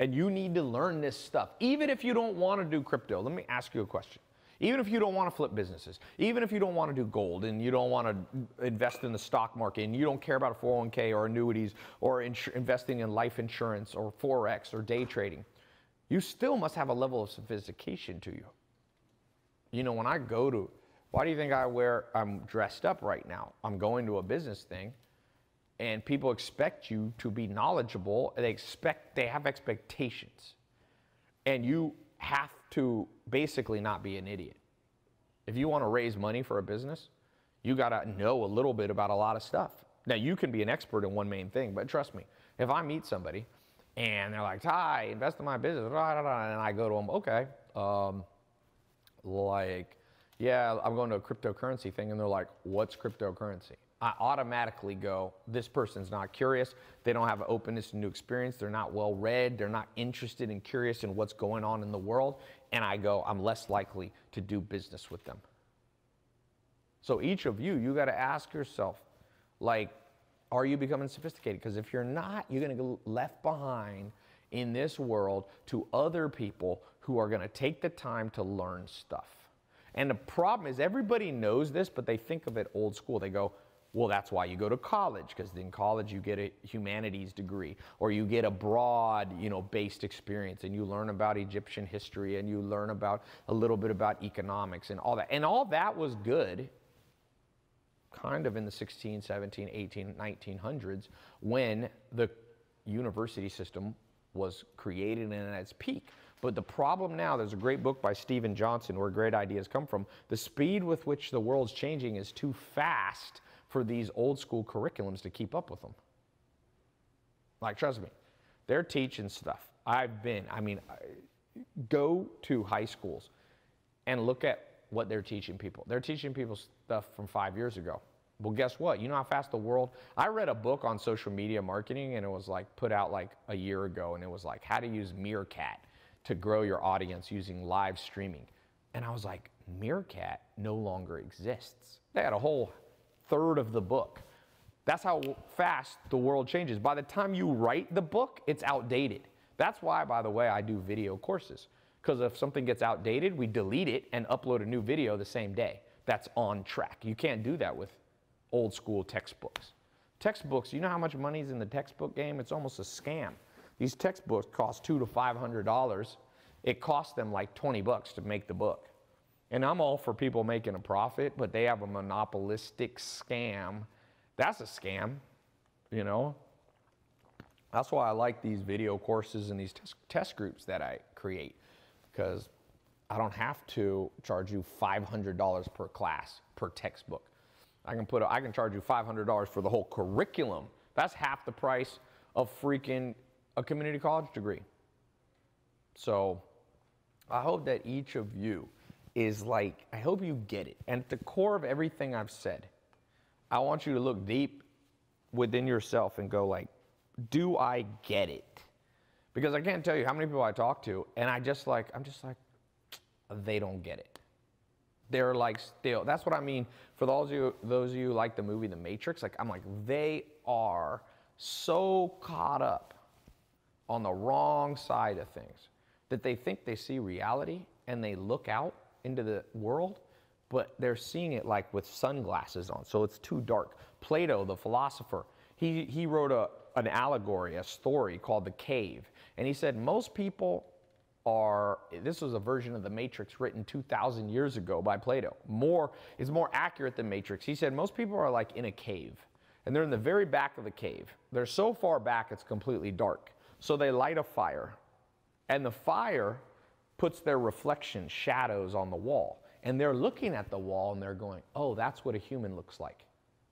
And you need to learn this stuff. Even if you don't want to do crypto, let me ask you a question. Even if you don't want to flip businesses, even if you don't want to do gold and you don't want to invest in the stock market and you don't care about a 401k or annuities or investing in life insurance or Forex or day trading, you still must have a level of sophistication to you. You know, when I go to, why do you think I'm dressed up right now? I'm going to a business thing, and people expect you to be knowledgeable, and they have expectations. And you have to basically not be an idiot. If you want to raise money for a business, you got to know a little bit about a lot of stuff. Now, you can be an expert in one main thing, but trust me, if I meet somebody and they're like, "Tai, invest in my business," and I go to them, "Okay, yeah, I'm going to a cryptocurrency thing," and they're like, "What's cryptocurrency?" I automatically go, this person's not curious. They don't have an openness to new experience. They're not well read. They're not interested and curious in what's going on in the world. And I go, I'm less likely to do business with them. So each of you, you got to ask yourself, like, are you becoming sophisticated? Because if you're not, you're going to get left behind in this world to other people who are going to take the time to learn stuff. And the problem is everybody knows this, but they think of it old school. They go, well, that's why you go to college, because in college you get a humanities degree, or you get a broad, based experience, and you learn about Egyptian history, and you learn about a little bit about economics and all that. And all that was good kind of in the 16, 17, 18, 1900s when the university system was created and at its peak. But the problem now, there's a great book by Stephen Johnson, Where Great Ideas Come From. The speed with which the world's changing is too fast for these old school curriculums to keep up with them. Like, trust me, they're teaching stuff. Go to high schools and look at what they're teaching people. They're teaching people stuff from 5 years ago. Well, guess what? You know how fast the world, I read a book on social media marketing, and it was like put out like a year ago, and it was like how to use Meerkat to grow your audience using live streaming. And I was like, Meerkat no longer exists. They had a whole third of the book. That's how fast the world changes. By the time you write the book, it's outdated. That's why, by the way, I do video courses. Because if something gets outdated, we delete it and upload a new video the same day. That's on track. You can't do that with old school textbooks. Textbooks, you know how much money is in the textbook game? It's almost a scam. These textbooks cost $200 to $500. It costs them like 20 bucks to make the book. And I'm all for people making a profit, but they have a monopolistic scam. That's a scam, That's why I like these video courses and these test groups that I create, because I don't have to charge you $500 per class, per textbook. I can charge you $500 for the whole curriculum. That's half the price of freaking a community college degree. So I hope that each of you is like, I hope you get it. And at the core of everything I've said, I want you to look deep within yourself and go like, do I get it? Because I can't tell you how many people I talk to, and I'm just like, they don't get it. They're like still, that's what I mean. For those of you who like the movie The Matrix, I'm like, they are so caught up on the wrong side of things that they think they see reality and they look out into the world, but they're seeing it like with sunglasses on, so it's too dark. Plato, the philosopher, he wrote an allegory, a story called The Cave, and he said most people this was a version of The Matrix written 2,000 years ago by Plato. It's more accurate than Matrix. He said most people are like in a cave, and they're in the very back of the cave. They're so far back it's completely dark. So they light a fire, and the fire puts their reflection, shadows on the wall. And they're looking at the wall and they're going, oh, that's what a human looks like,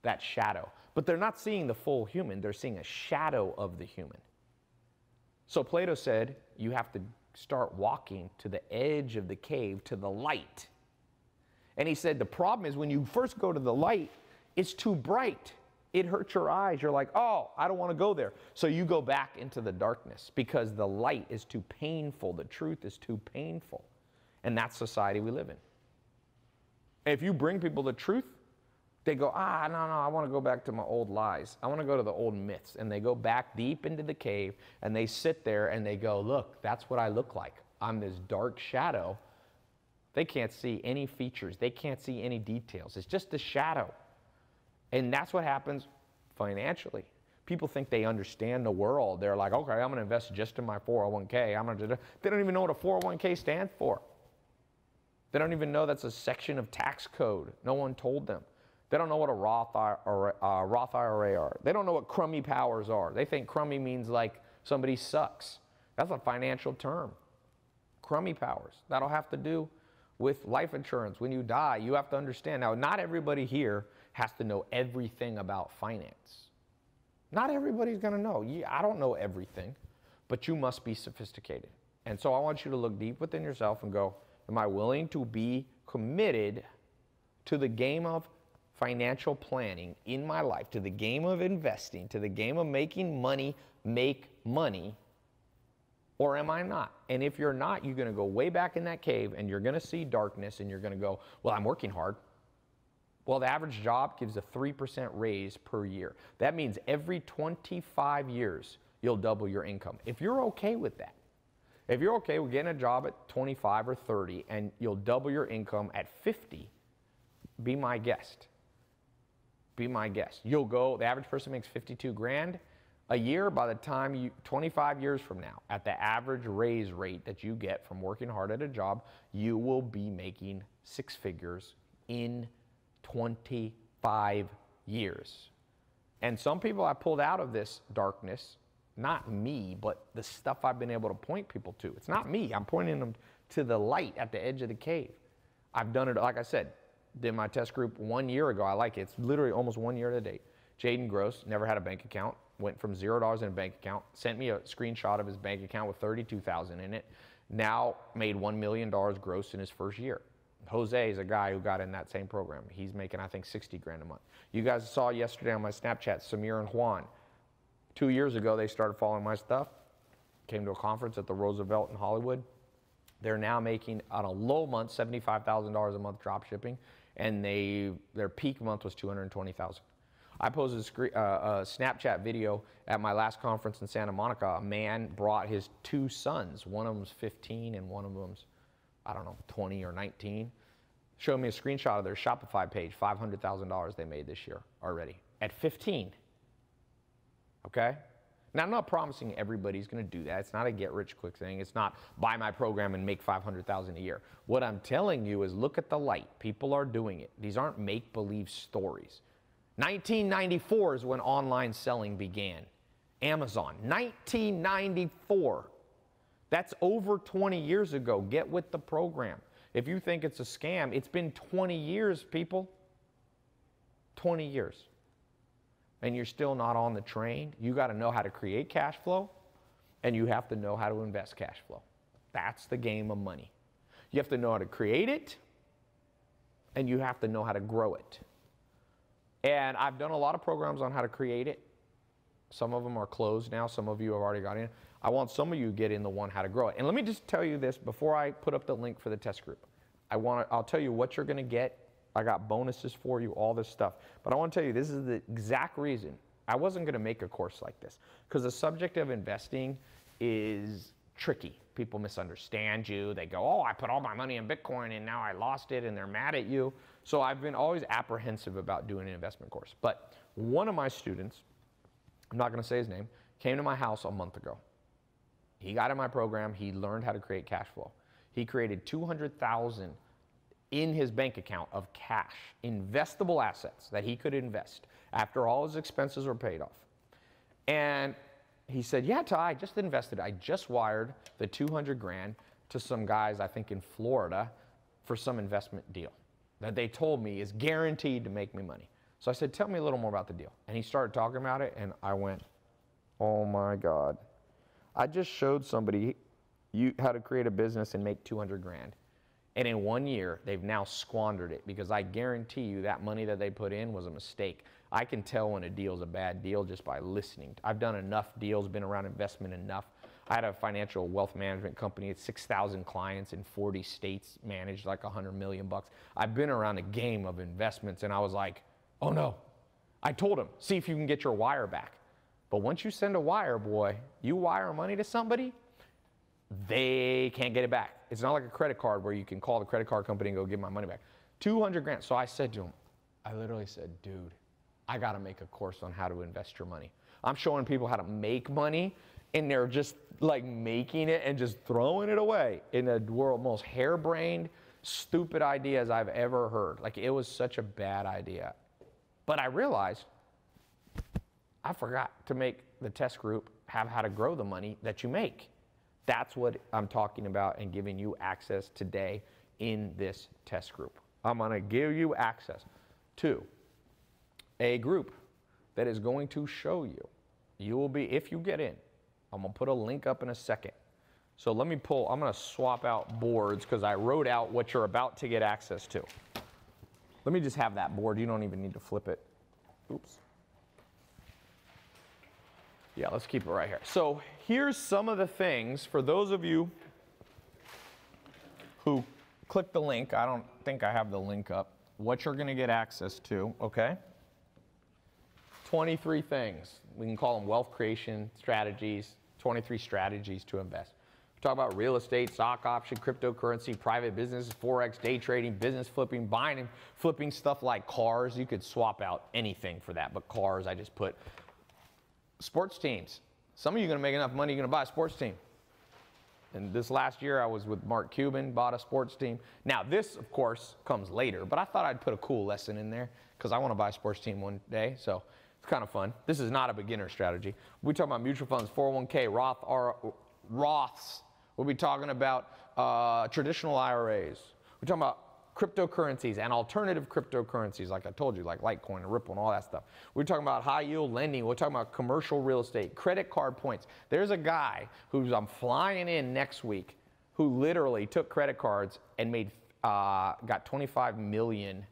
that shadow. But they're not seeing the full human, they're seeing a shadow of the human. So Plato said, you have to start walking to the edge of the cave to the light. And he said, the problem is when you first go to the light, it's too bright. It hurts your eyes. You're like, oh, I don't want to go there. So you go back into the darkness because the light is too painful. The truth is too painful. And that's society we live in. If you bring people the truth, they go, no, I want to go back to my old lies. I want to go to the old myths. And they go back deep into the cave and they sit there and they go, look, that's what I look like. I'm this dark shadow. They can't see any features. They can't see any details. It's just a shadow. And that's what happens financially. People think they understand the world. They're like, okay, I'm going to invest just in my 401k. They don't even know what a 401k stands for. They don't even know that's a section of tax code. No one told them. They don't know what a Roth IRA are. They don't know what crummy powers are. They think crummy means like somebody sucks. That's a financial term. Crummy powers. That'll have to do with life insurance. When you die, you have to understand. Now, not everybody here has to know everything about finance. Not everybody's going to know. I don't know everything, but you must be sophisticated. And so I want you to look deep within yourself and go, am I willing to be committed to the game of financial planning in my life, to the game of investing, to the game of making money, make money, or am I not? And if you're not, you're going to go way back in that cave and you're going to see darkness and you're going to go, well, I'm working hard. Well, the average job gives a 3% raise per year. That means every 25 years, you'll double your income. If you're okay with that, if you're okay with getting a job at 25 or 30 and you'll double your income at 50, be my guest. Be my guest. You'll go, the average person makes 52 grand a year. By the time 25 years from now, at the average raise rate that you get from working hard at a job, you will be making six figures in 25 years. And some people I pulled out of this darkness, not me, but the stuff I've been able to point people to. It's not me. I'm pointing them to the light at the edge of the cave. I've done it, like I said, did my test group 1 year ago. I like it. It's literally almost 1 year to date. Jaden Gross never had a bank account, went from $0 in a bank account, sent me a screenshot of his bank account with $32,000 in it, now made $1 million gross in his first year. Jose is a guy who got in that same program. He's making, I think, 60 grand a month. You guys saw yesterday on my Snapchat, Samir and Juan. 2 years ago, they started following my stuff, came to a conference at the Roosevelt in Hollywood. They're now making, on a low month, $75,000 a month drop shipping, and their peak month was $220,000. I posted a Snapchat video at my last conference in Santa Monica. A man brought his two sons. One of them's 15 and one of them's, I don't know, 20 or 19. Showed me a screenshot of their Shopify page, $500,000 they made this year already, at 15. Okay? Now, I'm not promising everybody's going to do that. It's not a get-rich-quick thing. It's not buy my program and make $500,000 a year. What I'm telling you is look at the light. People are doing it. These aren't make-believe stories. 1994 is when online selling began. Amazon, 1994. That's over 20 years ago. Get with the program. If you think it's a scam, it's been 20 years, people. 20 years. And you're still not on the train. You got to know how to create cash flow, and you have to know how to invest cash flow. That's the game of money. You have to know how to create it, and you have to know how to grow it. And I've done a lot of programs on how to create it. Some of them are closed now. Some of you have already got in. I want some of you to get in the one how to grow it. And let me just tell you this before I put up the link for the test group. I'll tell you what you're going to get. I got bonuses for you, all this stuff. But I want to tell you, this is the exact reason I wasn't going to make a course like this. Because the subject of investing is tricky. People misunderstand you. They go, oh, I put all my money in Bitcoin and now I lost it, and they're mad at you. So I've been always apprehensive about doing an investment course. But one of my students, I'm not going to say his name, came to my house a month ago. He got in my program. He learned how to create cash flow. He created $200,000 in his bank account of cash, investable assets that he could invest after all his expenses were paid off. And he said, yeah, Ty, I just invested. I just wired the 200 grand to some guys, I think in Florida, for some investment deal that they told me is guaranteed to make me money. So I said, tell me a little more about the deal. And he started talking about it, and I went, oh my God. I just showed somebody how to create a business and make 200 grand. And in 1 year, they've now squandered it, because I guarantee you that money that they put in was a mistake. I can tell when a deal is a bad deal just by listening. I've done enough deals, been around investment enough. I had a financial wealth management company at 6,000 clients in 40 states, managed like $100 million bucks. I've been around a game of investments, and I was like, oh no. I told him, see if you can get your wire back. But once you send a wire, boy, you wire money to somebody, they can't get it back. It's not like a credit card where you can call the credit card company and go give my money back. 200 grand. So I said to him, I literally said, dude, I got to make a course on how to invest your money. I'm showing people how to make money, and they're just like making it and just throwing it away in the world most harebrained, stupid ideas I've ever heard. Like, it was such a bad idea. But I realized I forgot to make the test group have how to grow the money that you make. That's what I'm talking about and giving you access today in this test group. I'm going to give you access to a group that is going to show you. You will be, if you get in, I'm going to put a link up in a second. So let me pull, I'm going to swap out boards because I wrote out what you're about to get access to. Let me just have that board. You don't even need to flip it. Oops. Yeah, let's keep it right here. So here's some of the things for those of you who click the link. I don't think I have the link up. What you're going to get access to, okay? 23 things. We can call them wealth creation strategies, 23 strategies to invest. We talk about real estate, stock option, cryptocurrency, private business, Forex, day trading, business flipping, buying and flipping stuff like cars. You could swap out anything for that, but cars, I just put. Sports teams. Some of you are going to make enough money, you're going to buy a sports team. And this last year, I was with Mark Cuban, bought a sports team. Now, this, of course, comes later, but I thought I'd put a cool lesson in there because I want to buy a sports team one day, so it's kind of fun. This is not a beginner strategy. We talk about mutual funds, 401k, Roths. We'll be talking about traditional IRAs. We're talking about cryptocurrencies and alternative cryptocurrencies, like I told you, like Litecoin and Ripple and all that stuff. We're talking about high yield lending. We're talking about commercial real estate, credit card points. There's a guy who's I'm flying in next week who literally took credit cards and made got 25 million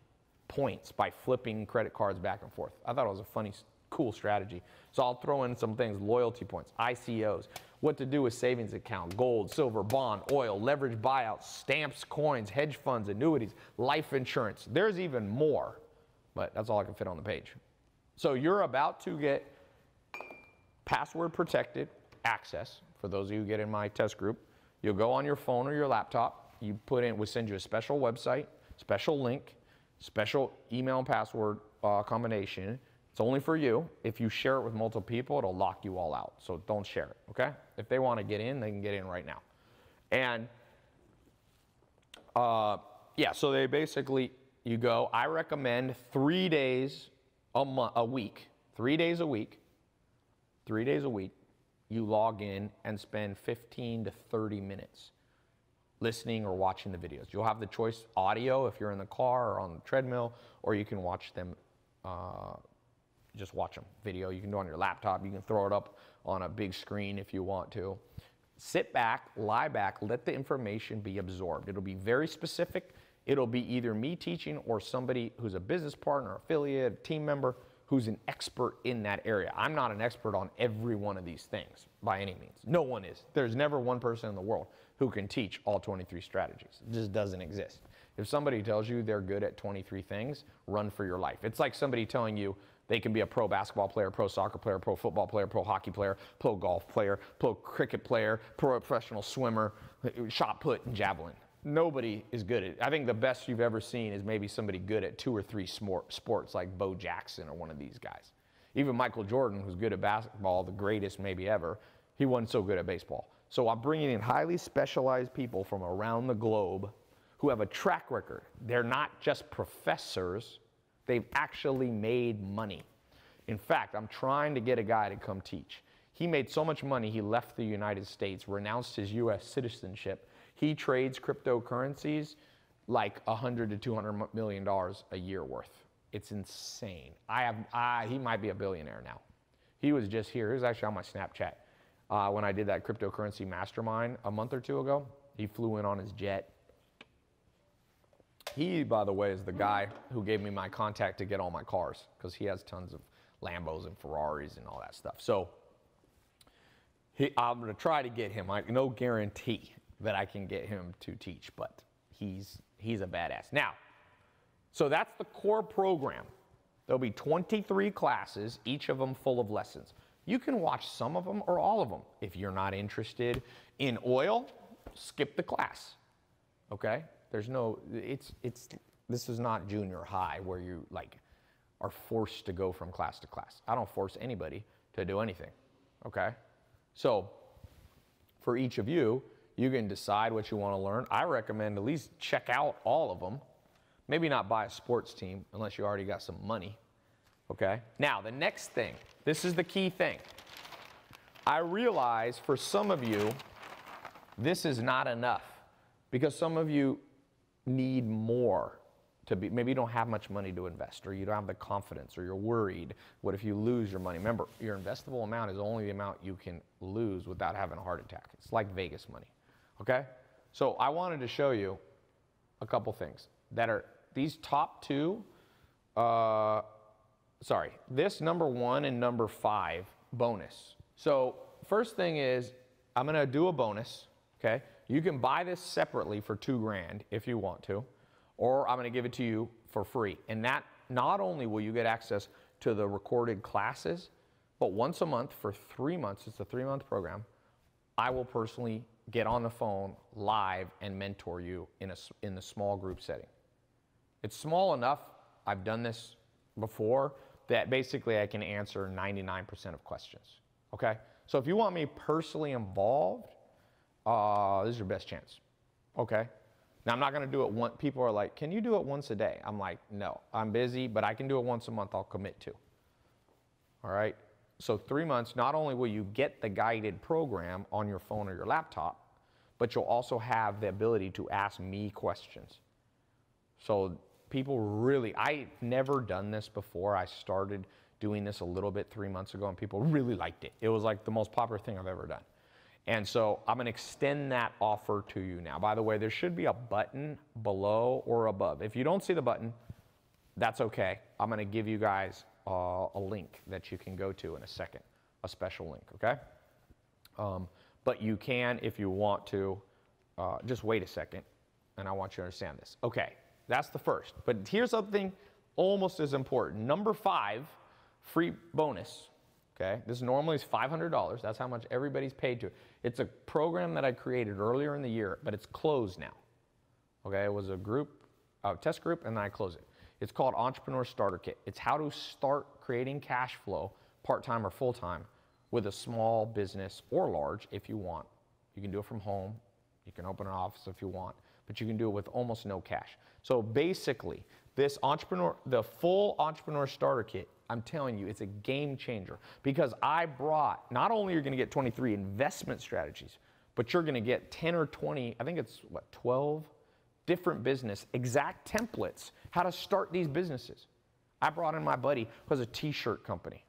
points by flipping credit cards back and forth. I thought it was a funny, cool strategy. So I'll throw in some things: loyalty points, ICOs, what to do with savings account, gold, silver, bond, oil, leverage buyouts, stamps, coins, hedge funds, annuities, life insurance. There's even more, but that's all I can fit on the page. So you're about to get password protected access for those of you who get in my test group. You'll go on your phone or your laptop. You put in, we'll send you a special website, special link, special email and password combination. It's only for you. If you share it with multiple people, it'll lock you all out. So don't share it, okay? If they want to get in, they can get in right now. And yeah, so they basically, you go, I recommend 3 days a week, 3 days a week, 3 days a week, you log in and spend 15 to 30 minutes listening or watching the videos. You'll have the choice audio if you're in the car or on the treadmill, or you can watch them just watch them video. You can do it on your laptop. You can throw it up on a big screen if you want to. Sit back, lie back, let the information be absorbed. It'll be very specific. It'll be either me teaching or somebody who's a business partner, affiliate, team member who's an expert in that area. I'm not an expert on every one of these things by any means. No one is. There's never one person in the world who can teach all 23 strategies. It just doesn't exist. If somebody tells you they're good at 23 things, run for your life. It's like somebody telling you they can be a pro basketball player, pro soccer player, pro football player, pro hockey player, pro golf player, pro cricket player, pro professional swimmer, shot put, and javelin. Nobody is good at it. I think the best you've ever seen is maybe somebody good at 2 or 3 sports like Bo Jackson or one of these guys. Even Michael Jordan, who's good at basketball, the greatest maybe ever, he wasn't so good at baseball. So I'm bringing in highly specialized people from around the globe who have a track record. They're not just professors. They've actually made money. In fact, I'm trying to get a guy to come teach. He made so much money, he left the United States, renounced his U.S. citizenship. He trades cryptocurrencies like $100 to $200 million a year worth. It's insane. He might be a billionaire now. He was just here. He was actually on my Snapchat when I did that cryptocurrency mastermind a month or 2 ago. He flew in on his jet. He, by the way, is the guy who gave me my contact to get all my cars because he has tons of Lambos and Ferraris and all that stuff. So I'm going to try to get him. No guarantee that I can get him to teach, but he's a badass. Now, so that's the core program. There'll be 23 classes, each of them full of lessons. You can watch some of them or all of them. If you're not interested in oil, skip the class, okay? There's no, this is not junior high where you like are forced to go from class to class. I don't force anybody to do anything, okay? So for each of you, you can decide what you want to learn. I recommend at least check out all of them. Maybe not buy a sports team unless you already got some money, okay? Now, the next thing, this is the key thing. I realize for some of you, this is not enough because some of you need more to be, maybe you don't have much money to invest, or you don't have the confidence, or you're worried. What if you lose your money? Remember, your investable amount is only the amount you can lose without having a heart attack. It's like Vegas money, okay? So I wanted to show you a couple things that are these top two, this number 1 and number 5 bonus. So first thing is, I'm gonna do a bonus, okay? You can buy this separately for $2 grand if you want to, or I'm gonna give it to you for free. And that, not only will you get access to the recorded classes, but once a month for 3 months, it's a 3-month program, I will personally get on the phone live and mentor you in the small group setting. It's small enough, I've done this before, that basically I can answer 99% of questions, okay? So if you want me personally involved, this is your best chance, okay? Now, I'm not gonna do it once. People are like, can you do it once a day? I'm like, no, I'm busy, but I can do it once a month, I'll commit to. All right, so 3 months, not only will you get the guided program on your phone or your laptop, but you'll also have the ability to ask me questions. So people really, I've never done this before. I started doing this a little bit 3 months ago, and people really liked it. It was like the most popular thing I've ever done. And so I'm gonna extend that offer to you now. By the way, there should be a button below or above. If you don't see the button, that's okay. I'm gonna give you guys a link that you can go to in a second, a special link, okay? But you can, if you want to, just wait a second, and I want you to understand this. Okay, that's the first. But here's something almost as important. Number 5, free bonus. Okay, this normally is $500. That's how much everybody's paid to. It's a program that I created earlier in the year, but it's closed now. Okay, it was a group, a test group, and then I closed it. It's called Entrepreneur Starter Kit. It's how to start creating cash flow, part-time or full-time, with a small business or large if you want. You can do it from home. You can open an office if you want, but you can do it with almost no cash. So basically, this the full Entrepreneur Starter Kit, I'm telling you, it's a game changer because I brought, not only are you gonna get 23 investment strategies, but you're gonna get 10 or 20, I think it's what, 12 different business exact templates, how to start these businesses. I brought in my buddy who has a t-shirt company.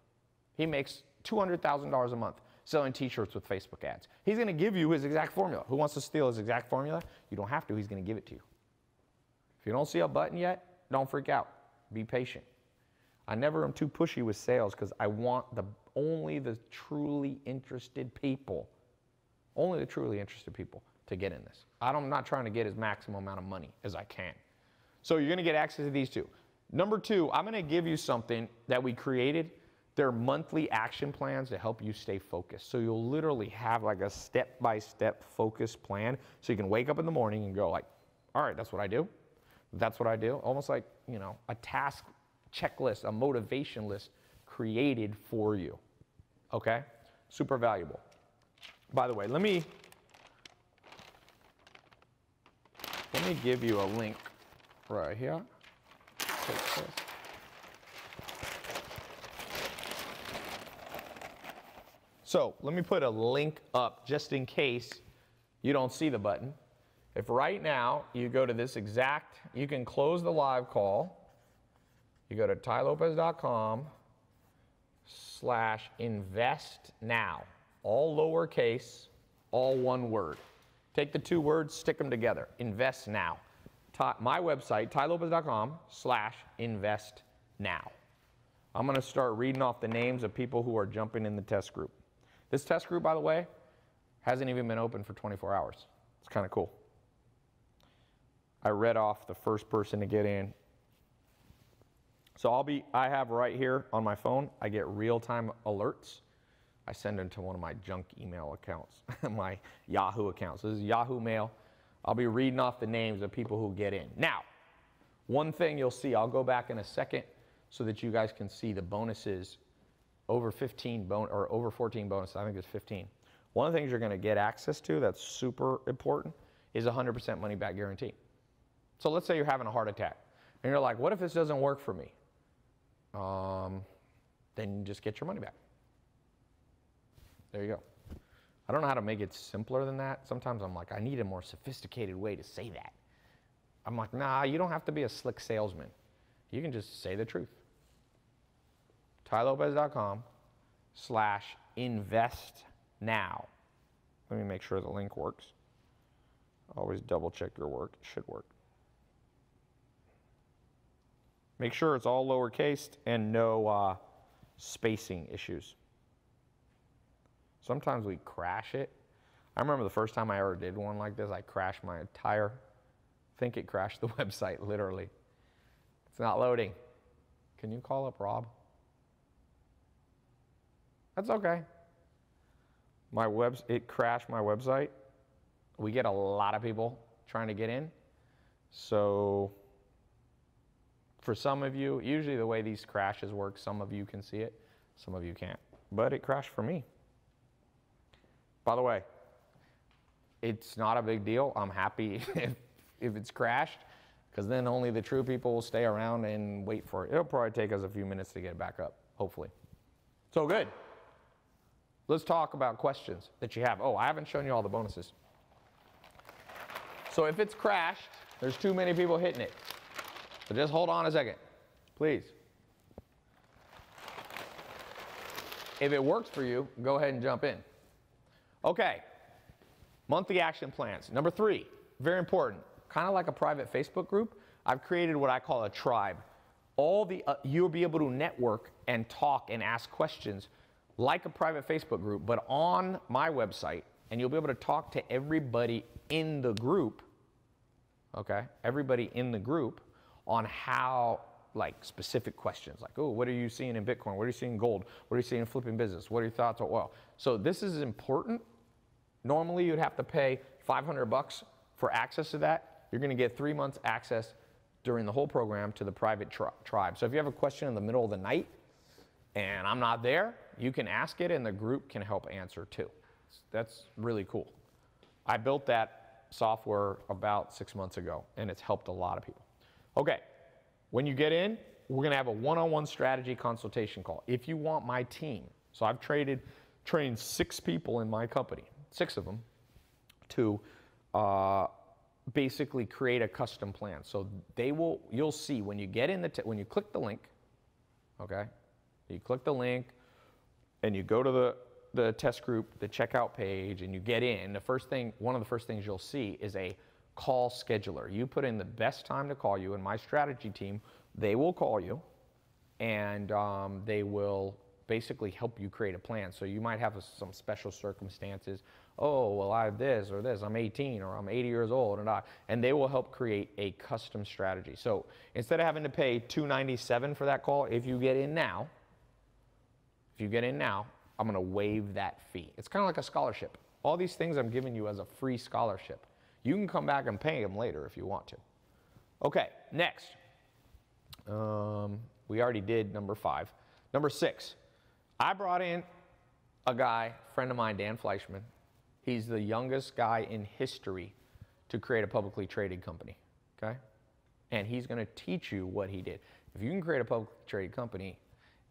He makes $200,000 a month selling t-shirts with Facebook ads. He's gonna give you his exact formula. Who wants to steal his exact formula? You don't have to, he's gonna give it to you. If you don't see a button yet, don't freak out, be patient. I never am too pushy with sales because I want only the truly interested people, to get in this. I'm not trying to get as maximum amount of money as I can. So you're gonna get access to these two. Number 2, I'm gonna give you something that we created. They're monthly action plans to help you stay focused. So you'll literally have like a step-by-step focus plan. So you can wake up in the morning and go like, all right, that's what I do. That's what I do. Almost like, you know, a task checklist, a motivation list created for you, okay? Super valuable. By the way, let me give you a link right here. Take this. So let me put a link up just in case you don't see the button. If right now you go to this exact, you can close the live call. You go to tailopez.com/invest-now. All lowercase, all one word. Take the 2 words, stick them together. Invest now. My website, tailopez.com/invest-now. I'm going to start reading off the names of people who are jumping in the test group. This test group, by the way, hasn't even been open for 24 hours. It's kind of cool. I read off the first person to get in. So I have right here on my phone, I get real-time alerts. I send them to one of my junk email accounts, my Yahoo account. So this is Yahoo Mail. I'll be reading off the names of people who get in. Now, one thing you'll see, I'll go back in a second so that you guys can see the bonuses over 15 or over 14 bonuses. I think it's 15. One of the things you're going to get access to that's super important is 100% money back guarantee. So let's say you're having a heart attack and you're like, what if this doesn't work for me? Then just get your money back. There you go. I don't know how to make it simpler than that. Sometimes I'm like, I need a more sophisticated way to say that. I'm like, nah, you don't have to be a slick salesman. You can just say the truth. TaiLopez.com/invest-now. Let me make sure the link works. Always double check your work. It should work. Make sure it's all lowercase and no spacing issues. Sometimes we crash it. I remember the first time I ever did one like this, I crashed my entire, I think it crashed the website, literally. It's not loading. Can you call up Rob? That's okay. It crashed my website. We get a lot of people trying to get in. So for some of you, usually the way these crashes work, some of you can see it, some of you can't. But it crashed for me. By the way, it's not a big deal. I'm happy if it's crashed, because then only the true people will stay around and wait for it. It'll probably take us a few minutes to get it back up, hopefully. So good. Let's talk about questions that you have. Oh, I haven't shown you all the bonuses. So if it's crashed, there's too many people hitting it. So just hold on a second, please. If it works for you, go ahead and jump in. Okay, monthly action plans. Number 3, very important. Kind of like a private Facebook group, I've created what I call a tribe. You'll be able to network and talk and ask questions like a private Facebook group, but on my website, and you'll be able to talk to everybody in the group, okay? Everybody in the group on how, like specific questions, like, oh, what are you seeing in Bitcoin? What are you seeing in gold? What are you seeing in flipping business? What are your thoughts on oil? So this is important. Normally you'd have to pay $500 for access to that. You're gonna get 3 months access during the whole program to the private tribe. So if you have a question in the middle of the night and I'm not there, you can ask it and the group can help answer too. That's really cool. I built that software about 6 months ago and it's helped a lot of people. Okay, when you get in, we're gonna have a one-on-one strategy consultation call. If you want my team, so I've trained 6 people in my company, 6 of them, to basically create a custom plan. So you'll see when you get in when you click the link, okay? You click the link and you go to the test group, the checkout page, and you get in. One of the first things you'll see is a call scheduler. You put in the best time to call you, and my strategy team, they will call you, and they will basically help you create a plan. So you might have some special circumstances. Oh, well, I have this or this. I'm 18 or I'm 80 years old, and they will help create a custom strategy. So instead of having to pay $297 for that call, if you get in now, I'm gonna waive that fee. It's kind of like a scholarship. All these things I'm giving you as a free scholarship. You can come back and pay them later if you want to. Okay, next. We already did number 5. Number 6, I brought in a guy, friend of mine, Dan Fleischman. He's the youngest guy in history to create a publicly traded company, okay? And he's gonna teach you what he did. If you can create a publicly traded company,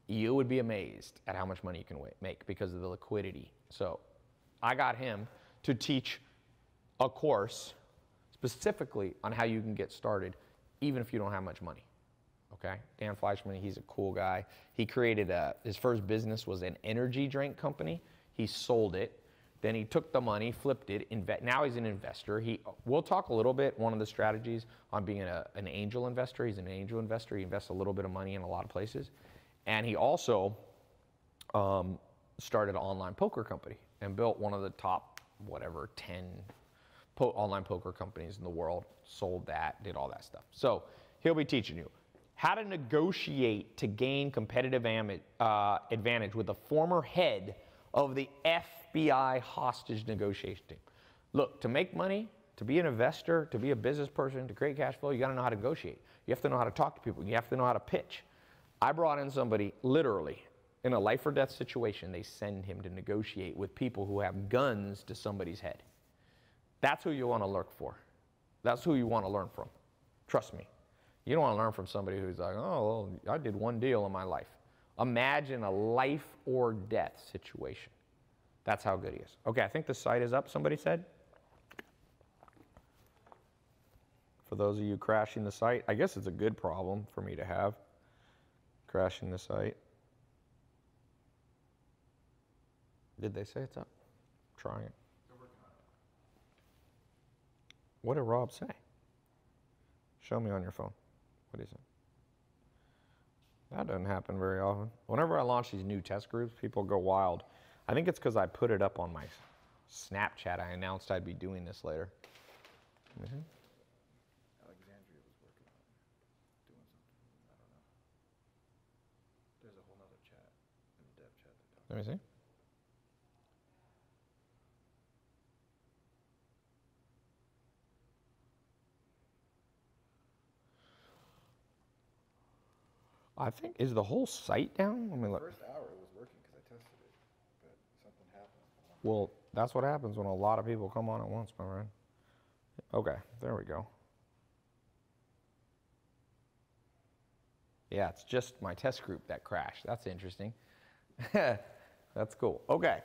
you would be amazed at how much money you can make because of the liquidity. So I got him to teach a course specifically on how you can get started even if you don't have much money, okay? Dan Fleischman, he's a cool guy. He created his first business was an energy drink company. He sold it. Then he took the money, flipped it, now he's an investor. We'll talk a little bit, one of the strategies on being an angel investor. He's an angel investor. He invests a little bit of money in a lot of places. And he also started an online poker company and built one of the top, 10 online poker companies in the world, sold that, did all that stuff. So he'll be teaching you how to negotiate to gain competitive advantage with the former head of the FBI hostage negotiation team. Look, to make money, to be an investor, to be a business person, to create cash flow, you gotta know how to negotiate. You have to know how to talk to people. You have to know how to pitch. I brought in somebody, literally, in a life or death situation, they send him to negotiate with people who have guns to somebody's head. That's who you want to look for. That's who you want to learn from. Trust me. You don't want to learn from somebody who's like, oh, well, I did one deal in my life. Imagine a life or death situation. That's how good he is. Okay, I think the site is up, somebody said. For those of you crashing the site, I guess it's a good problem for me to have, crashing the site. Did they say it's up? I'm trying it. What did Rob say? Show me on your phone. What is it? That doesn't happen very often. Whenever I launch these new test groups, people go wild. I think it's because I put it up on my Snapchat. I announced I'd be doing this later. Mm-hmm. Alexandria was working on doing something. I don't know. There's a whole other chat in the dev chat. Let me see. I think, is the whole site down? Let me look. The first hour it was working because I tested it, but something happened. Well, that's what happens when a lot of people come on at once, my friend. Okay, there we go. Yeah, it's just my test group that crashed. That's interesting. That's cool. Okay.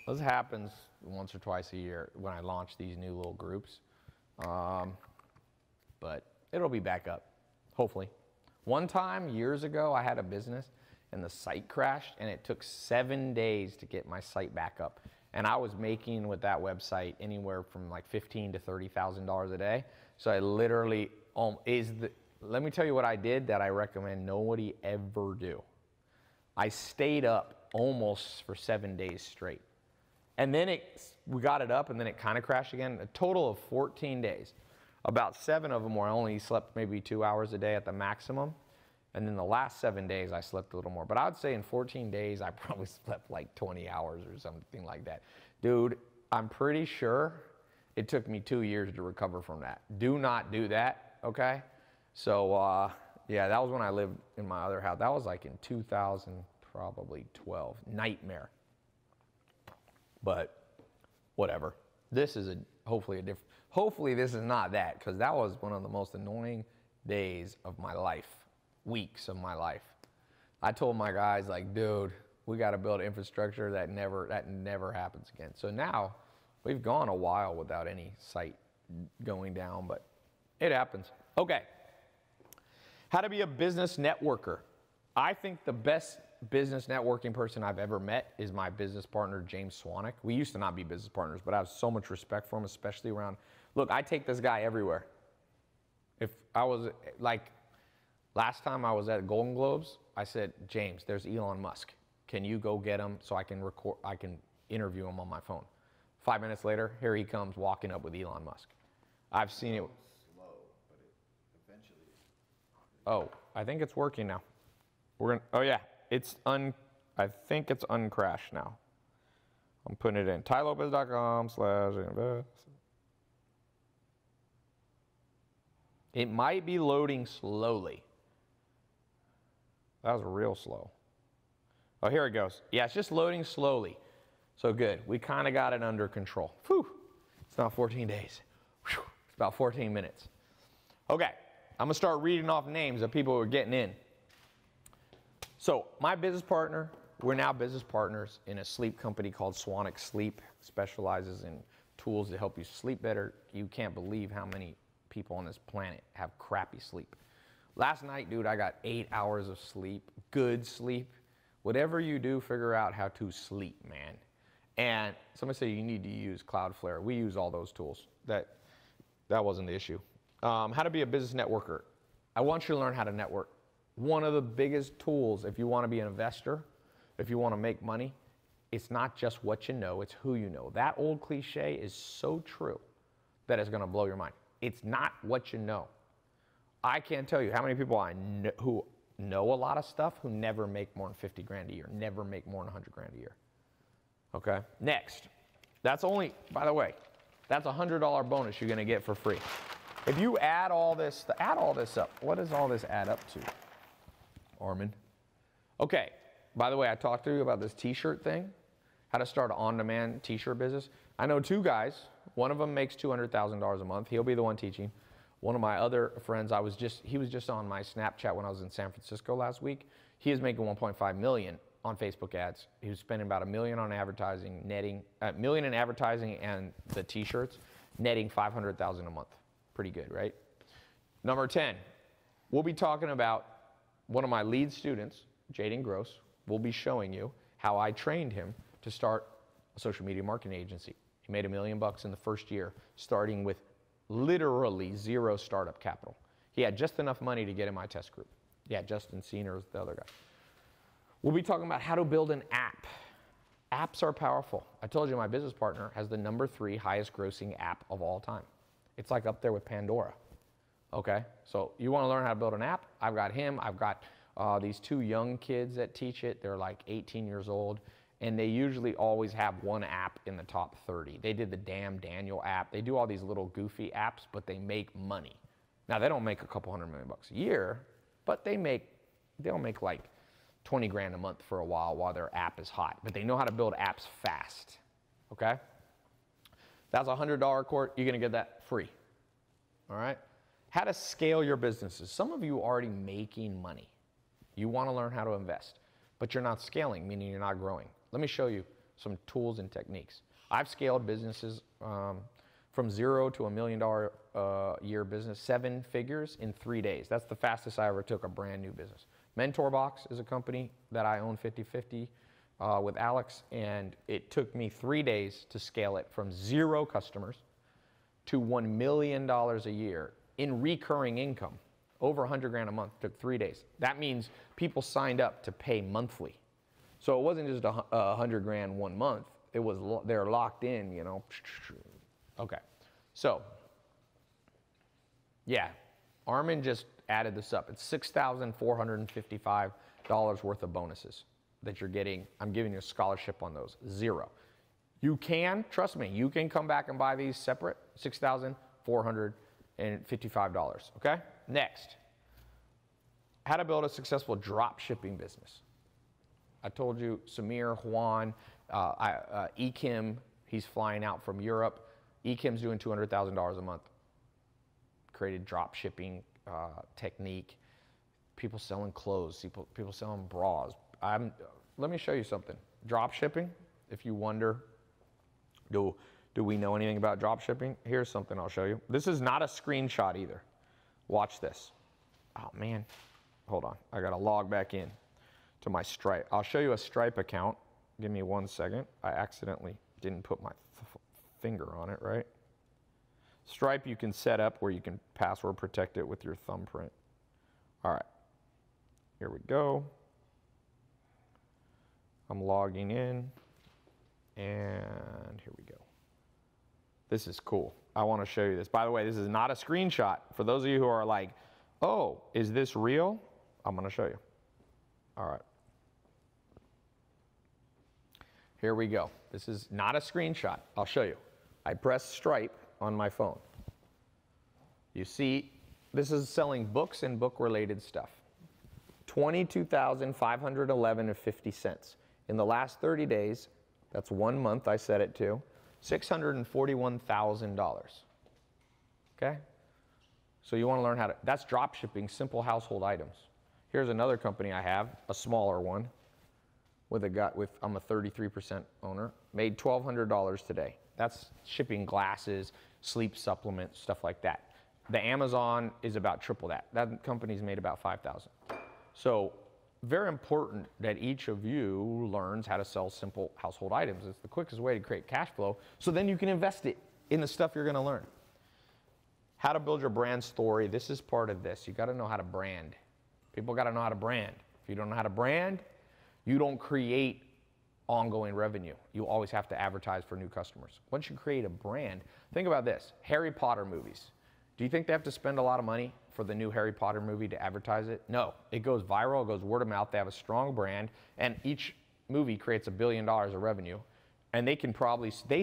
This happens once or twice a year when I launch these new little groups. But it'll be back up, hopefully. One time, years ago, I had a business and the site crashed and it took 7 days to get my site back up. And I was making with that website anywhere from like $15,000 to $30,000 a day. So I literally, let me tell you what I did that I recommend nobody ever do. I stayed up almost for 7 days straight. And then we got it up and then it kind of crashed again, a total of 14 days. About 7 of them where I only slept maybe 2 hours a day at the maximum. And then the last 7 days, I slept a little more. But I would say in 14 days, I probably slept like 20 hours or something like that. Dude, I'm pretty sure it took me 2 years to recover from that. Do not do that, okay? So, yeah, that was when I lived in my other house. That was like in 2012. Nightmare. But whatever. This is hopefully this is not that, because that was one of the most annoying days of my life, weeks of my life. I told my guys, like, dude, we got to build infrastructure that never happens again. So now we've gone a while without any site going down, but it happens. Okay. How to be a business networker. I think the best business networking person I've ever met is my business partner, James Swanwick. We used to not be business partners, but I have so much respect for him, especially around, look, I take this guy everywhere. If I was, like, last time I was at Golden Globes, I said, James, there's Elon Musk. Can you go get him so I can interview him on my phone? 5 minutes later, here he comes walking up with Elon Musk. I've seen it. Slow, but it eventually. Oh, I think it's working now. Oh yeah, I think it's uncrashed now. I'm putting it in tailopez.com/invest. It might be loading slowly. That was real slow. Oh, here it goes. Yeah, it's just loading slowly. So good. We kind of got it under control. Whew. It's not 14 days. Whew. It's about 14 minutes. Okay, I'm going to start reading off names of people who are getting in. So my business partner, we're now business partners in a sleep company called Swanwick Sleep. Specializes in tools to help you sleep better. You can't believe how many people on this planet have crappy sleep. Last night, dude, I got 8 hours of sleep, good sleep. Whatever you do, figure out how to sleep, man. And somebody said you need to use Cloudflare. We use all those tools. That wasn't the issue. How to be a business networker. I want you to learn how to network. One of the biggest tools, if you want to be an investor, if you want to make money, it's not just what you know, it's who you know. That old cliche is so true that it's going to blow your mind. It's not what you know. I can't tell you how many people I know who know a lot of stuff who never make more than 50 grand a year, never make more than 100 grand a year. Okay, next. That's only, by the way, that's a $100 bonus you're going to get for free. If you add all this up, what does all this add up to, Armin? Okay, by the way, I talked to you about this t-shirt thing, how to start an on-demand t-shirt business. I know two guys. One of them makes $200,000 a month. He'll be the one teaching. One of my other friends, he was just on my Snapchat when I was in San Francisco last week. He is making 1.5 million on Facebook ads. He was spending about $1 million on advertising, netting $1 million in advertising and the t-shirts, netting 500,000 a month. Pretty good, right? Number 10, we'll be talking about one of my lead students, Jaden Gross. We'll be showing you how I trained him to start a social media marketing agency. He made $1 million in the first year, starting with literally zero startup capital. He had just enough money to get in my test group. Yeah, Justin Senior is the other guy. We'll be talking about how to build an app. Apps are powerful. I told you my business partner has the #3 highest grossing app of all time. It's like up there with Pandora. Okay, so you want to learn how to build an app? I've got him. I've got these two young kids that teach it. They're like 18 years old, and they usually always have one app in the top 30. They did the Damn Daniel app. They do all these little goofy apps, but they make money. Now, they don't make a couple $100 million a year, but they'll make like 20 grand a month for a while their app is hot. But they know how to build apps fast, okay? That's a $100 course. You're going to get that free, all right? How to scale your businesses. Some of you are already making money. You want to learn how to invest, but you're not scaling, meaning you're not growing. Let me show you some tools and techniques. I've scaled businesses from 0 to $1 million year business, 7 figures in 3 days. That's the fastest I ever took a brand new business. MentorBox is a company that I own 50-50 with Alex, and it took me 3 days to scale it from 0 customers to $1 million a year in recurring income. Over 100 grand a month, took 3 days. That means people signed up to pay monthly. So it wasn't just 100 grand 1 month. It was, they're locked in, you know. Okay, so yeah, Armin just added this up. It's $6,455 worth of bonuses that you're getting. I'm giving you a scholarship on those, 0. You can, trust me, you can come back and buy these separate, $6,455, okay? Next, how to build a successful drop shipping business. I told you Samir, Juan, Ekim, he's flying out from Europe. Ekim's doing $200,000 a month. Created drop shipping technique. People selling clothes, people selling bras. Let me show you something. Drop shipping, if you wonder, do we know anything about drop shipping? Here's something I'll show you. This is not a screenshot either. Watch this. Oh man, hold on. I gotta log back in to my Stripe. I'll show you a Stripe account. Give me 1 second. I accidentally didn't put my finger on it, right? Stripe you can set up where you can password protect it with your thumbprint. All right, here we go. I'm logging in, and here we go. This is cool. I want to show you this. By the way, this is not a screenshot. For those of you who are like, oh, is this real? I'm going to show you. All right. Here we go. This is not a screenshot. I'll show you. I press Stripe on my phone. You see, this is selling books and book-related stuff. $22,511.50. In the last 30 days, that's 1 month I set it to, $641,000. Okay? So you want to learn how to, that's drop shipping, simple household items. Here's another company I have, a smaller one, I'm a 33% owner, made $1,200 today. That's shipping glasses, sleep supplements, stuff like that. The Amazon is about triple that. That company's made about $5,000. So very important that each of you learns how to sell simple household items. It's the quickest way to create cash flow, so then you can invest it in the stuff you're gonna learn. How to build your brand story. This is part of this. You gotta know how to brand. People gotta know how to brand. If you don't know how to brand, you don't create ongoing revenue. You always have to advertise for new customers. Once you create a brand, think about this, Harry Potter movies. Do you think they have to spend a lot of money for the new Harry Potter movie to advertise it? No, it goes viral, it goes word of mouth, they have a strong brand, and each movie creates $1 billion of revenue, and they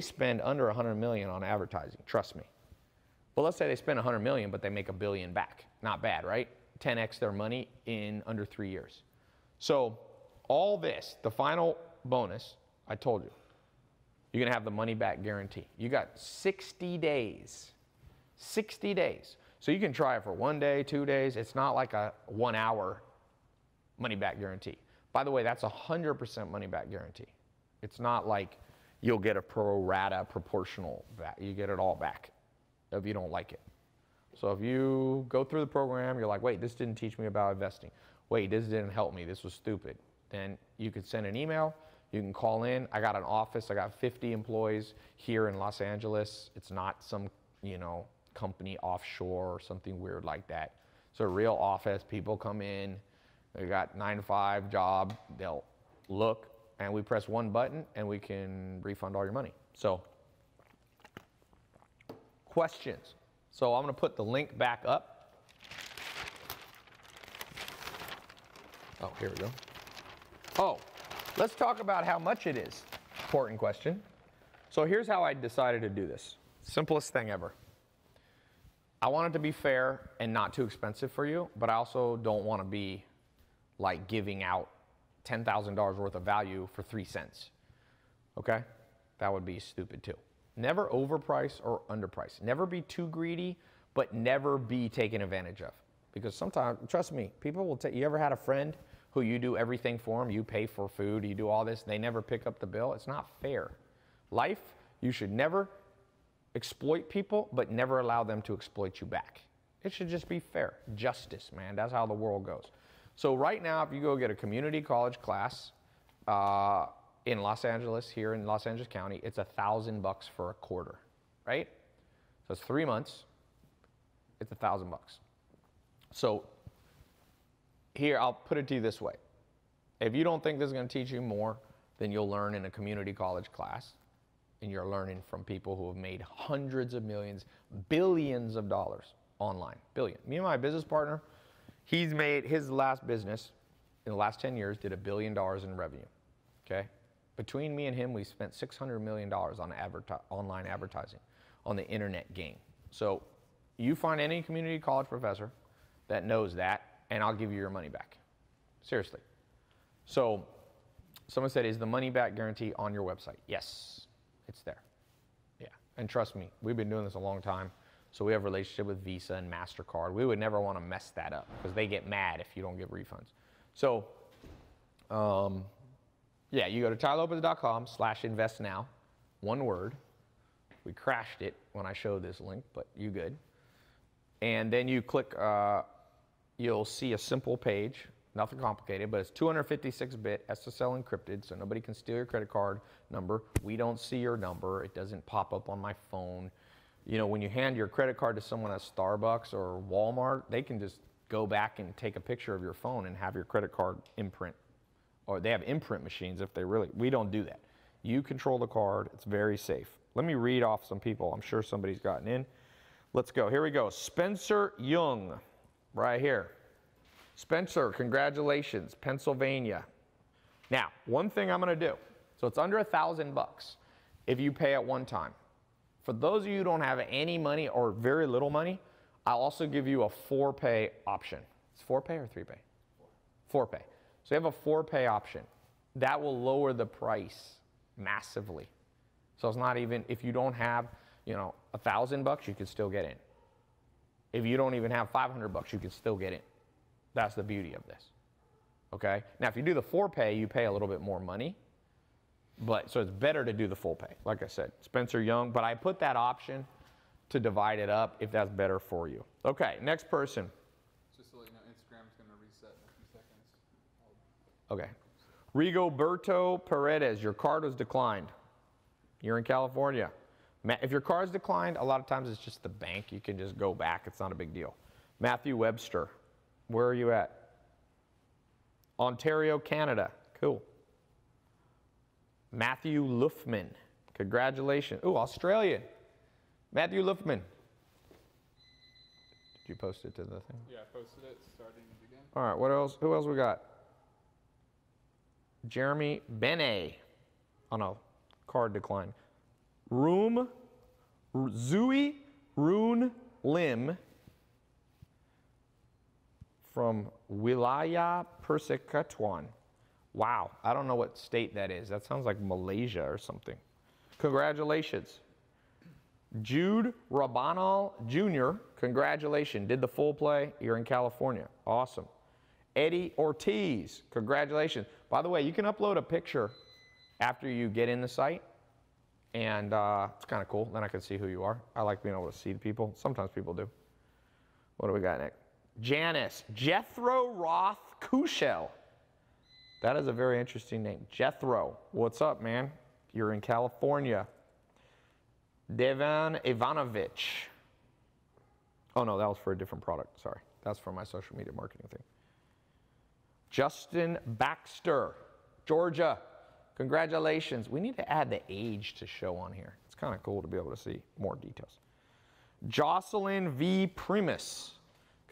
spend under 100 million on advertising, trust me. Well, let's say they spend 100 million, but they make $1 billion back. Not bad, right? 10x their money in under 3 years. So all this, the final bonus, I told you, you're going to have the money back guarantee. You got 60 days. 60 days. So you can try it for 1 day, 2 days. It's not like a 1 hour money back guarantee. By the way, that's 100% money back guarantee. It's not like you'll get a pro rata proportional back. You get it all back if you don't like it. So if you go through the program, you're like, wait, this didn't teach me about investing. Wait, this didn't help me. This was stupid. Then you could send an email. You can call in. I got an office. I got 50 employees here in Los Angeles. It's not some, company offshore or something weird like that. It's a real office. People come in. They got 9 to 5 job. They'll look, and we press one button, and we can refund all your money. So, questions. So I'm going to put the link back up. Oh, here we go. Oh, let's talk about how much it is. Important question. So here's how I decided to do this. Simplest thing ever. I want it to be fair and not too expensive for you, but I also don't want to be like giving out $10,000 worth of value for 3 cents. Okay? That would be stupid too. Never overprice or underprice. Never be too greedy, but never be taken advantage of. Because sometimes, trust me, people will take, you ever had a friend who you do everything for them, you pay for food, you do all this, they never pick up the bill? It's not fair. Life, you should never exploit people, but never allow them to exploit you back. It should just be fair. Justice, man. That's how the world goes. So right now, if you go get a community college class in Los Angeles, here in Los Angeles County, it's $1,000 for a quarter, right? So it's 3 months. It's $1,000. So here, I'll put it to you this way. If you don't think this is going to teach you more than you'll learn in a community college class, and you're learning from people who have made hundreds of millions, billions of dollars online. Billion. Me and my business partner, he's made his last business in the last 10 years, did $1 billion in revenue. Okay? Between me and him, we spent $600 million on online advertising, on the internet game. So you find any community college professor that knows that, and I'll give you your money back. Seriously. So someone said, is the money back guarantee on your website? Yes. It's there. Yeah. And trust me, we've been doing this a long time. So we have a relationship with Visa and MasterCard. We would never want to mess that up because they get mad if you don't give refunds. So, yeah, you go to tailopez.com/investnow. One word. We crashed it when I showed this link, but you good. And then you click, you'll see a simple page. Nothing complicated, but it's 256-bit SSL encrypted, so nobody can steal your credit card number. We don't see your number. It doesn't pop up on my phone. When you hand your credit card to someone at Starbucks or Walmart, they can just go back and take a picture of your phone and have your credit card imprint. Or they have imprint machines if they really, we don't do that. You control the card. It's very safe. Let me read off some people. I'm sure somebody's gotten in. Let's go. Here we go. Spencer Young, right here. Spencer, congratulations, Pennsylvania. Now, one thing I'm going to do, so it's under $1,000 if you pay at one time. For those of you who don't have any money or very little money, I'll also give you a 4-pay option. It's 4-pay or 3-pay? 4-pay. So you have a 4-pay option. That will lower the price massively. So it's not even, if you don't have, $1,000, you can still get in. If you don't even have $500, you can still get in. That's the beauty of this, okay? Now, if you do the 4-pay, you pay a little bit more money, but so it's better to do the full pay. Like I said, Spencer Young, but I put that option to divide it up if that's better for you. Okay, next person. Just to let you know, Instagram's going to reset in a few seconds. Okay. Rigoberto Paredes, your card was declined. You're in California. If your card's declined, a lot of times it's just the bank. You can just go back. It's not a big deal. Matthew Webster. Where are you at? Ontario, Canada. Cool. Matthew Luffman. Congratulations. Ooh, Australian. Matthew Luffman. Did you post it to the thing? Yeah, I posted it starting again. All right, what else? Who else we got? Jeremy Benet. Oh no, card decline. Zui Rune Lim from Wilaya Persekutuan. Wow, I don't know what state that is. That sounds like Malaysia or something. Congratulations. Jude Rabanal Jr., congratulations. Did the full play. You're in California. Awesome. Eddie Ortiz, congratulations. By the way, you can upload a picture after you get in the site, and it's kind of cool. Then I can see who you are. I like being able to see the people. Sometimes people do. What do we got next? Janice, Jethro Roth Kushel. That is a very interesting name. Jethro, what's up, man? You're in California. Devan Ivanovich. Oh, no, that was for a different product. Sorry. That's for my social media marketing thing. Justin Baxter, Georgia. Congratulations. We need to add the age to show on here. It's kind of cool to be able to see more details. Jocelyn V. Primus.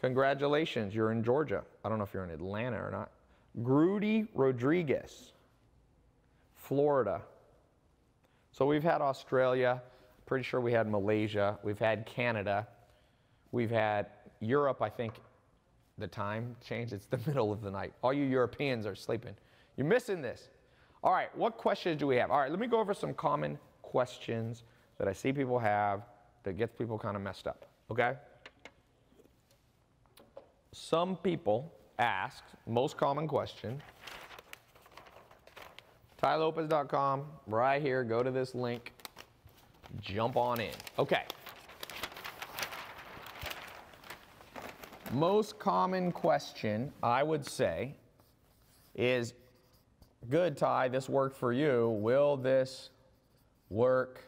Congratulations. You're in Georgia. I don't know if you're in Atlanta or not. Grudy Rodriguez, Florida. So we've had Australia. Pretty sure we had Malaysia. We've had Canada. We've had Europe, I think. The time changed. It's the middle of the night. All you Europeans are sleeping. You're missing this. All right, what questions do we have? All right, let me go over some common questions that I see people have that gets people kind of messed up, okay? Some people ask, most common question, TaiLopez.com, right here, go to this link, jump on in. Okay. Most common question, I would say, is, good, Tai, this worked for you. Will this work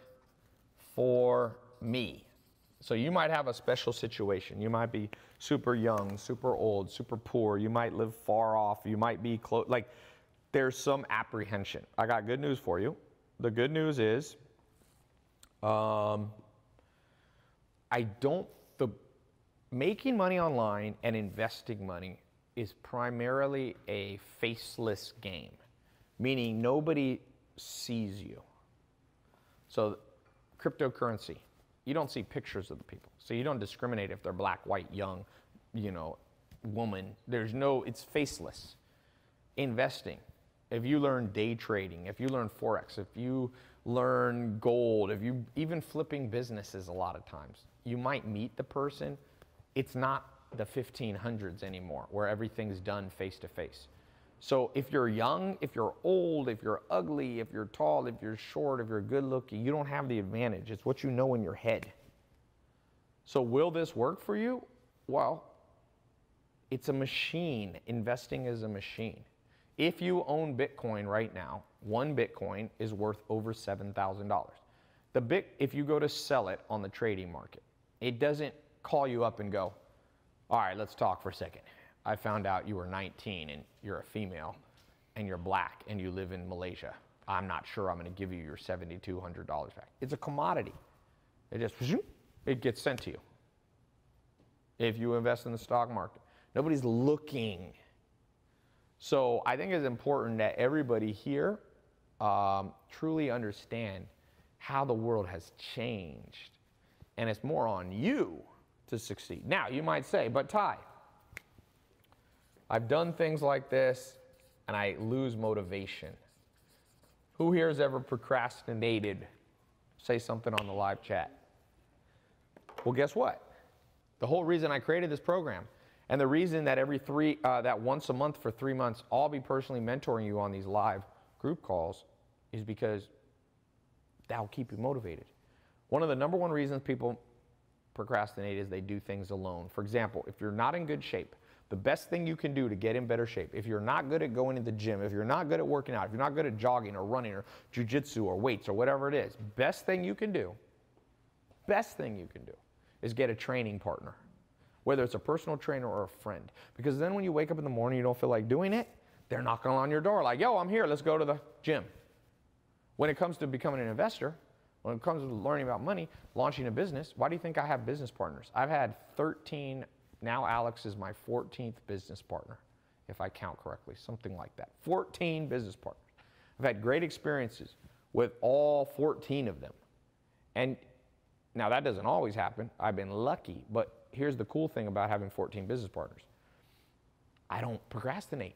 for me? So you might have a special situation. You might be super young, super old, super poor. You might live far off. You might be close. Like, there's some apprehension. I got good news for you. The good news is, making money online and investing money is primarily a faceless game, meaning nobody sees you. So cryptocurrency, you don't see pictures of the people. So you don't discriminate if they're black, white, young, woman. It's faceless. Investing, if you learn day trading, if you learn Forex, if you learn gold, even flipping businesses a lot of times, you might meet the person. It's not the 1500s anymore where everything's done face to face. So if you're young, if you're old, if you're ugly, if you're tall, if you're short, if you're good looking, you don't have the advantage. It's what you know in your head. So will this work for you? Well, it's a machine. Investing is a machine. If you own Bitcoin right now, one Bitcoin is worth over $7,000. If you go to sell it on the trading market, it doesn't call you up and go, all right, let's talk for a second. I found out you were 19 and you're a female and you're black and you live in Malaysia. I'm not sure I'm going to give you your $7,200 back. It's a commodity. It gets sent to you. If you invest in the stock market, nobody's looking. So I think it's important that everybody here truly understand how the world has changed. And it's more on you to succeed. Now, you might say, but Tai, I've done things like this and I lose motivation. Who here has ever procrastinated? Say something on the live chat. Well, guess what? The whole reason I created this program and the reason that that once a month for 3 months, I'll be personally mentoring you on these live group calls is because that'll keep you motivated. One of the number one reasons people procrastinate is they do things alone. For example, if you're not in good shape, the best thing you can do to get in better shape, if you're not good at going to the gym, if you're not good at working out, if you're not good at jogging or running or jujitsu or weights or whatever it is, best thing you can do is get a training partner, whether it's a personal trainer or a friend. Because then when you wake up in the morning, you don't feel like doing it, they're knocking on your door like, yo, I'm here, let's go to the gym. When it comes to becoming an investor, when it comes to learning about money, launching a business, why do you think I have business partners? I've had 13, now Alex is my 14th business partner, if I count correctly, something like that. 14 business partners. I've had great experiences with all 14 of them. And now that doesn't always happen. I've been lucky, but here's the cool thing about having 14 business partners. I don't procrastinate.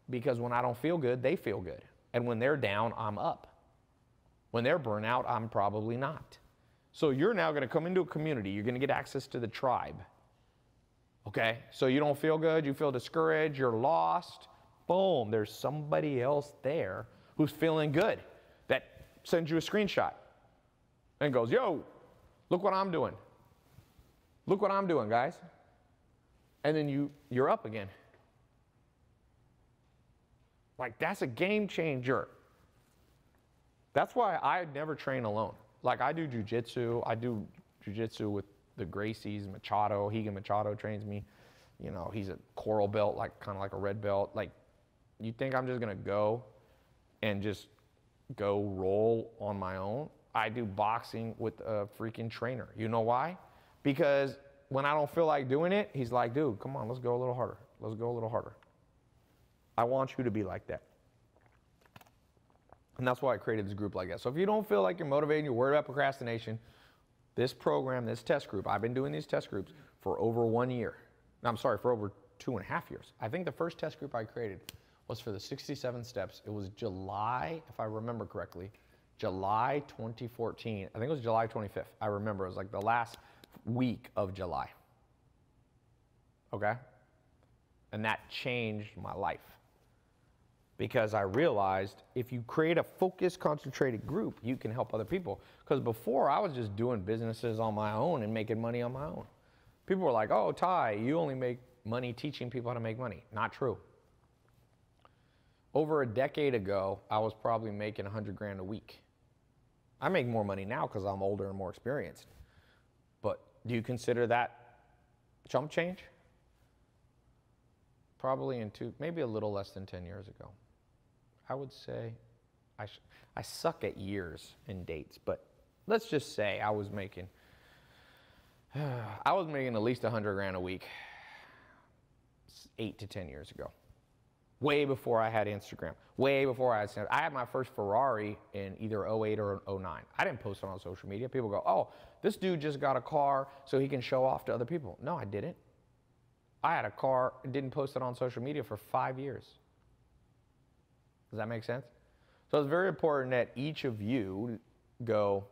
because when I don't feel good, they feel good. And when they're down, I'm up. When they're burnt out, I'm probably not. So you're now going to come into a community. You're going to get access to the tribe. Okay? So you don't feel good. You feel discouraged. You're lost. Boom. There's somebody else there who's feeling good that sends you a screenshot and goes, yo, look what I'm doing. Look what I'm doing, guys. And then you're up again. Like, that's a game changer. That's why I never train alone. Like, I do jujitsu. I do jujitsu with the Gracies, Machado. Higa Machado trains me. You know, he's a coral belt, like kind of like a red belt. Like, you think I'm just going to go and just go roll on my own? I do boxing with a freaking trainer. You know why? Because when I don't feel like doing it, he's like, dude, come on, let's go a little harder. Let's go a little harder. I want you to be like that. And that's why I created this group like that. So if you don't feel like you're motivated, you're worried about procrastination, this program, this test group, I've been doing these test groups for over 1 year. No, I'm sorry, for over 2.5 years. I think the first test group I created was for the 67 steps. It was July, if I remember correctly, July 2014. I think it was July 25th. I remember it was like the last week of July. Okay? And that changed my life. Because I realized if you create a focused, concentrated group, you can help other people. Because before, I was just doing businesses on my own and making money on my own. People were like, oh, Tai, you only make money teaching people how to make money. Not true. Over a decade ago, I was probably making 100 grand a week. I make more money now because I'm older and more experienced. But do you consider that chump change? Probably maybe a little less than 10 years ago. I would say, I suck at years and dates, but let's just say I was making at least 100 grand a week 8 to 10 years ago. Way before I had Instagram. Way before I had my first Ferrari in either 08 or 09. I didn't post it on social media. People go, oh, this dude just got a car so he can show off to other people. No, I didn't. I had a car and didn't post it on social media for 5 years. Does that make sense? So it's very important that each of you go,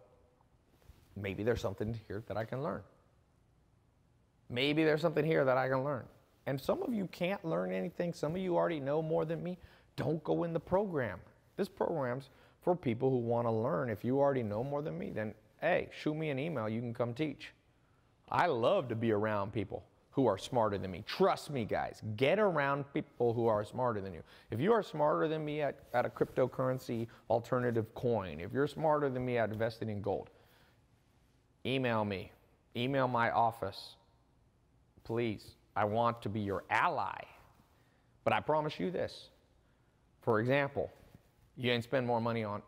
maybe there's something here that I can learn. Maybe there's something here that I can learn. And some of you can't learn anything. Some of you already know more than me. Don't go in the program. This program's for people who want to learn. If you already know more than me, then, hey, shoot me an email. You can come teach. I love to be around people who are smarter than me. Trust me, guys. Get around people who are smarter than you. If you are smarter than me at a cryptocurrency alternative coin, if you're smarter than me at investing in gold, email me. Email my office. Please. I want to be your ally. But I promise you this. For example, you ain't spend more money on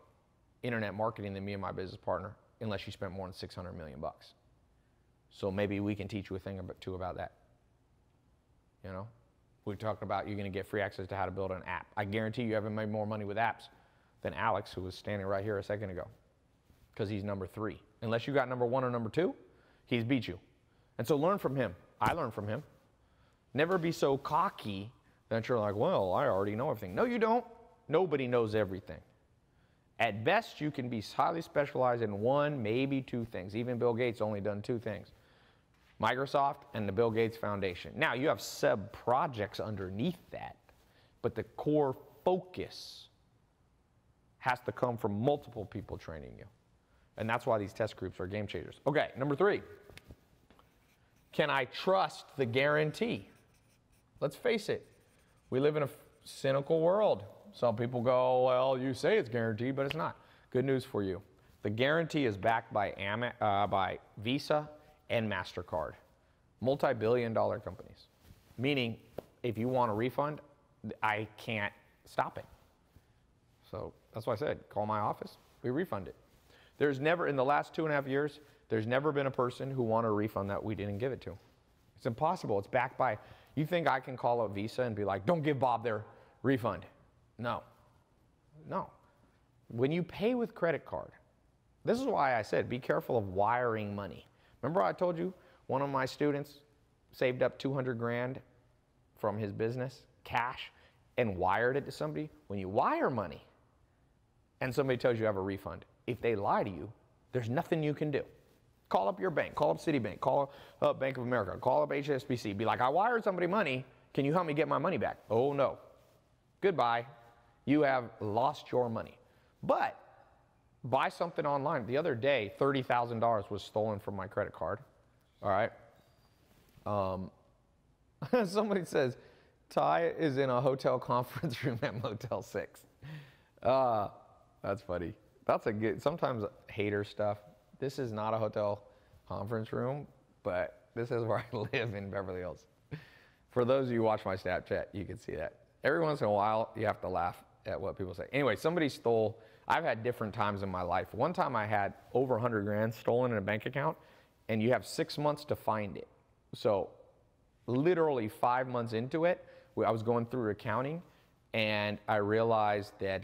internet marketing than me and my business partner unless you spent more than 600 million bucks. So maybe we can teach you a thing or two about that. You know, we talked about you're going to get free access to how to build an app. I guarantee you haven't made more money with apps than Alex, who was standing right here a second ago, because he's number 3. Unless you got number 1 or number 2, he's beat you. And so learn from him. I learned from him. Never be so cocky that you're like, well, I already know everything. No, you don't. Nobody knows everything. At best, you can be highly specialized in 1, maybe 2 things. Even Bill Gates only done 2 things. Microsoft and the Bill Gates Foundation. Now, you have sub-projects underneath that, but the core focus has to come from multiple people training you. And that's why these test groups are game changers. Okay, number 3. Can I trust the guarantee? Let's face it. We live in a cynical world. Some people go, well, you say it's guaranteed, but it's not. Good news for you. The guarantee is backed by Visa and MasterCard, multi-billion-dollar companies. Meaning, if you want a refund, I can't stop it. So that's why I said, call my office, we refund it. There's never, in the last 2.5 years, there's never been a person who wanted a refund that we didn't give it to. It's impossible. It's backed by, you think I can call up Visa and be like, don't give Bob their refund? No. No. When you pay with credit card, this is why I said be careful of wiring money. Remember I told you one of my students saved up 200 grand from his business, cash, and wired it to somebody, when you wire money and somebody tells you have a refund, if they lie to you, there's nothing you can do. Call up your bank, call up Citibank, call up Bank of America, call up HSBC, be like, I wired somebody money, can you help me get my money back? Oh no, goodbye, you have lost your money. But buy something online. The other day, $30,000 was stolen from my credit card, all right? Somebody says, Tai is in a hotel conference room at Motel 6. That's funny. That's a good, sometimes hater stuff. This is not a hotel conference room, but this is where I live in Beverly Hills. For those of you who watch my Snapchat, you can see that. Every once in a while, you have to laugh at what people say. Anyway, somebody stole, I've had different times in my life. One time I had over 100 grand stolen in a bank account, and you have 6 months to find it. So literally 5 months into it, I was going through accounting, and I realized that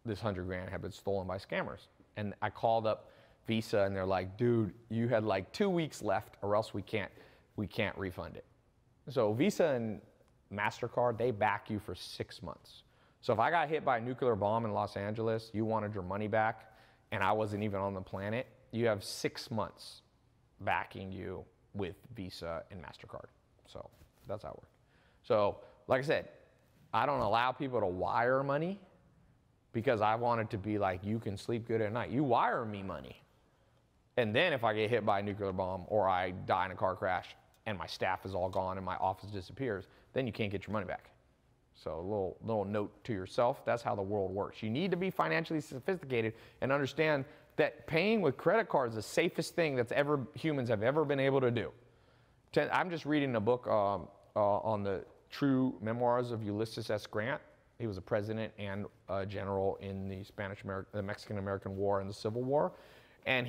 this 100 grand had been stolen by scammers. And I called up Visa, and they're like, dude, you had like 2 weeks left, or else we can't refund it. So Visa and MasterCard, they back you for 6 months. So if I got hit by a nuclear bomb in Los Angeles, you wanted your money back, and I wasn't even on the planet, you have 6 months backing you with Visa and MasterCard. So that's how it works. So like I said, I don't allow people to wire money because I want it to be like, you can sleep good at night. You wire me money. And then if I get hit by a nuclear bomb or I die in a car crash and my staff is all gone and my office disappears, then you can't get your money back. So a little note to yourself, that's how the world works. You need to be financially sophisticated and understand that paying with credit cards is the safest thing that's humans have ever been able to do. I'm just reading a book on the true memoirs of Ulysses S. Grant. He was a president and a general in the Mexican-American War and the Civil War. And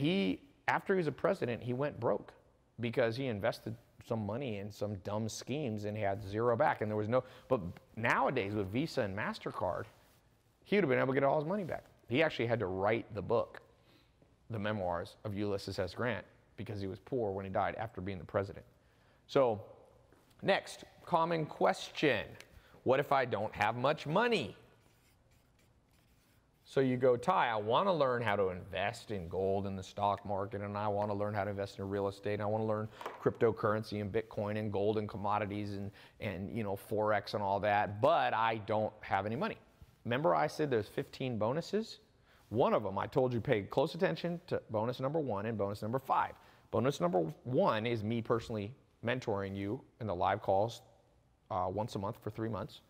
after he was a president, he went broke because he invested some money in some dumb schemes and he had zero back. And there was but nowadays with Visa and MasterCard, he would have been able to get all his money back. He actually had to write the book, the memoirs of Ulysses S. Grant, because he was poor when he died after being the president. So next, common question. What if I don't have much money? So you go, Tai, I want to learn how to invest in gold in the stock market, and I want to learn how to invest in real estate, and I want to learn cryptocurrency and Bitcoin and gold and commodities and Forex and all that, but I don't have any money. Remember I said there's 15 bonuses? One of them, I told you pay close attention to bonus number 1 and bonus number 5. Bonus number 1 is me personally mentoring you in the live calls once a month for 3 months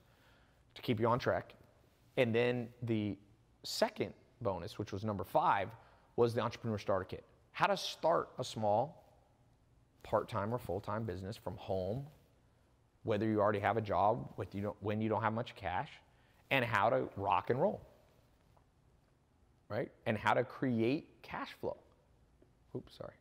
to keep you on track. And then the second bonus, which was number 5, was the Entrepreneur Starter Kit. How to start a small part-time or full-time business from home, whether you already have a job, when you don't have much cash, and how to rock and roll, right? And how to create cash flow. Oops, sorry.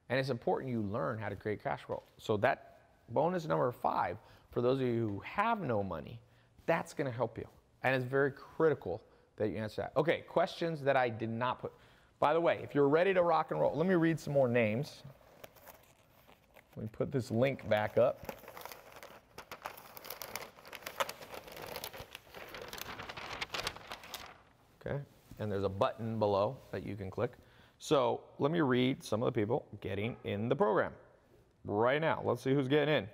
And it's important you learn how to create cash flow. So that bonus number 5, for those of you who have no money, that's going to help you. And it's very critical that you answer that. Okay, questions that I did not put. By the way, if you're ready to rock and roll, let me read some more names. Let me put this link back up. Okay, and there's a button below that you can click. So let me read some of the people getting in the program right now. Let's see who's getting in.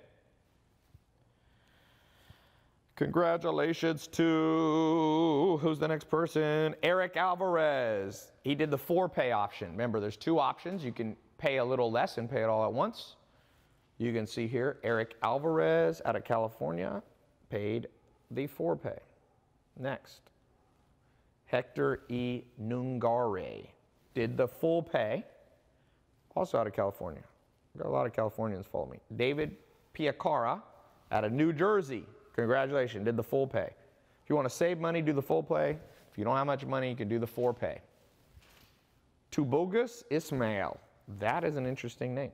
Congratulations to, who's the next person? Eric Alvarez. He did the 4-pay option. Remember, there's 2 options. You can pay a little less and pay it all at once. You can see here, Eric Alvarez out of California paid the 4-pay. Next, Hector E. Nungare did the full pay, also out of California. Got a lot of Californians follow me. David Piacara out of New Jersey. Congratulations, did the full pay. If you want to save money, do the full pay. If you don't have much money, you can do the 4-pay. Tubogus Ismail. That is an interesting name.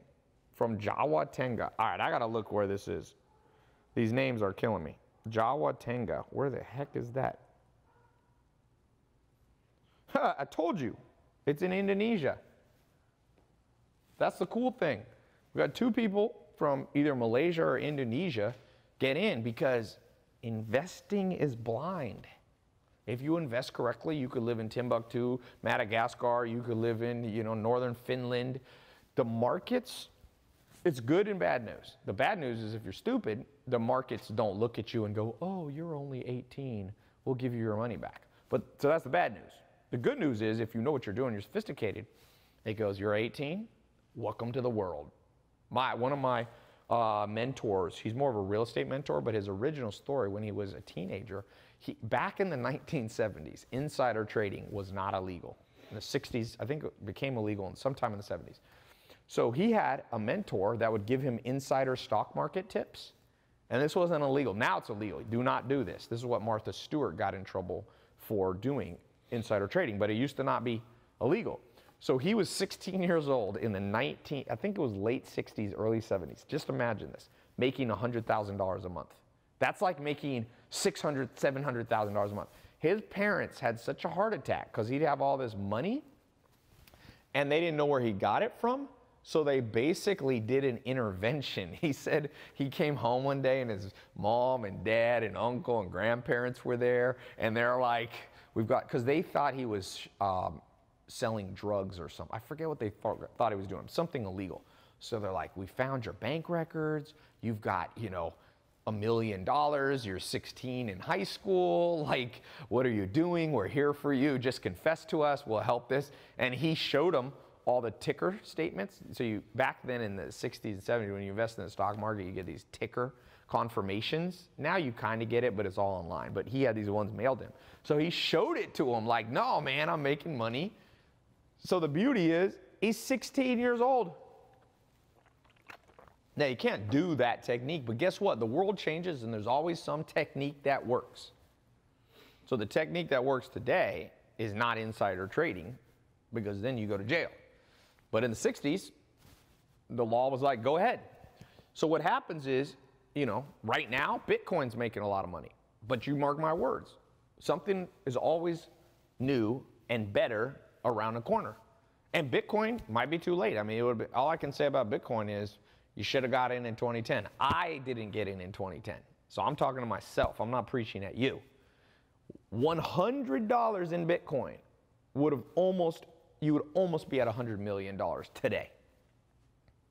From Jawa Tenga. All right, I got to look where this is. These names are killing me. Jawa Tenga. Where the heck is that? I told you. It's in Indonesia. That's the cool thing. We've got 2 people from either Malaysia or Indonesia get in because investing is blind. If you invest correctly, you could live in Timbuktu, Madagascar, you could live in, northern Finland. The markets, it's good and bad news. The bad news is if you're stupid, the markets don't look at you and go, oh, you're only 18, we'll give you your money back. So that's the bad news. The good news is if you know what you're doing, you're sophisticated, it goes, you're 18, welcome to the world. One of my mentors, he's more of a real estate mentor, but his original story when he was a teenager, back in the 1970s, insider trading was not illegal. In the 60s, I think it became illegal sometime in the 70s. So he had a mentor that would give him insider stock market tips, and this wasn't illegal. Now it's illegal. Do not do this. This is what Martha Stewart got in trouble for doing, insider trading, but it used to not be illegal. So he was 16 years old in the I think it was late 60s, early 70s. Just imagine this, making $100,000 a month. That's like making $600,000, $700,000 a month. His parents had such a heart attack because he'd have all this money and they didn't know where he got it from. So they basically did an intervention. He said he came home one day and his mom and dad and uncle and grandparents were there. And they're like, because they thought he was selling drugs or something. I forget what they thought he was doing, something illegal. So they're like, we found your bank records. You've got, $1 million. You're 16 in high school. Like, what are you doing? We're here for you. Just confess to us. We'll help this. And he showed them all the ticker statements. So back then in the 60s and 70s, when you invest in the stock market, you get these ticker confirmations. Now you kind of get it, but it's all online. But he had these ones mailed him. So he showed it to him like, no, man, I'm making money. So the beauty is he's 16 years old. Now, you can't do that technique, but guess what? The world changes, and there's always some technique that works. So the technique that works today is not insider trading, because then you go to jail. But in the 60s, the law was like, go ahead. So what happens is, right now, Bitcoin's making a lot of money. But you mark my words, something is always new and better around the corner. And Bitcoin might be too late. I mean, all I can say about Bitcoin is, you should have got in 2010. I didn't get in 2010. So I'm talking to myself. I'm not preaching at you. $100 in Bitcoin you would almost be at $100 million today.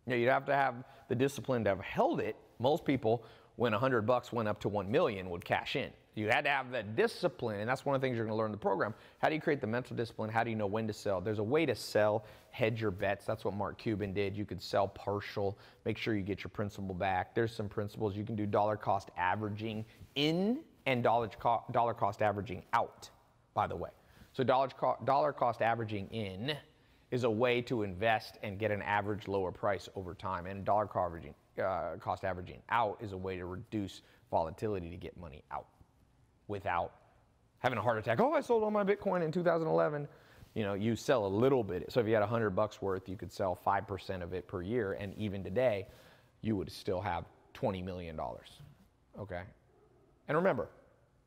You'd have to have the discipline to have held it. Most people, when $100 went up to 1 million, would cash in. You had to have that discipline, and that's one of the things you're going to learn in the program. How do you create the mental discipline? How do you know when to sell? There's a way to sell, hedge your bets. That's what Mark Cuban did. You could sell partial, make sure you get your principal back. There's some principles. You can do dollar cost averaging in and dollar cost averaging out, by the way. So dollar cost averaging in is a way to invest and get an average lower price over time, and dollar cost averaging out is a way to reduce volatility to get money out without having a heart attack. Oh, I sold all my Bitcoin in 2011. You sell a little bit. So if you had $100 worth, you could sell 5% of it per year. And even today, you would still have $20 million. Okay. And remember,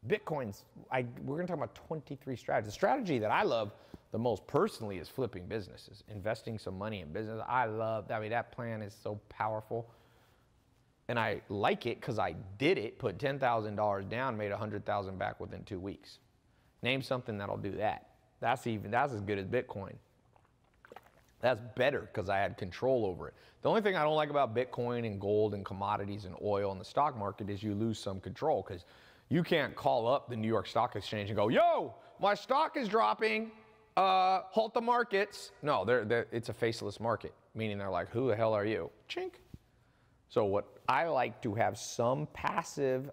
Bitcoin's, we're going to talk about 23 strategies. The strategy that I love the most personally is flipping businesses, investing some money in business. That plan is so powerful. And I like it because I did it, put $10,000 down, made $100,000 back within 2 weeks. Name something that'll do that. That's as good as Bitcoin. That's better because I had control over it. The only thing I don't like about Bitcoin and gold and commodities and oil and the stock market is you lose some control, because you can't call up the New York Stock Exchange and go, yo, my stock is dropping, halt the markets. No, it's a faceless market, meaning they're like, who the hell are you? Chink. So what I like to have some passive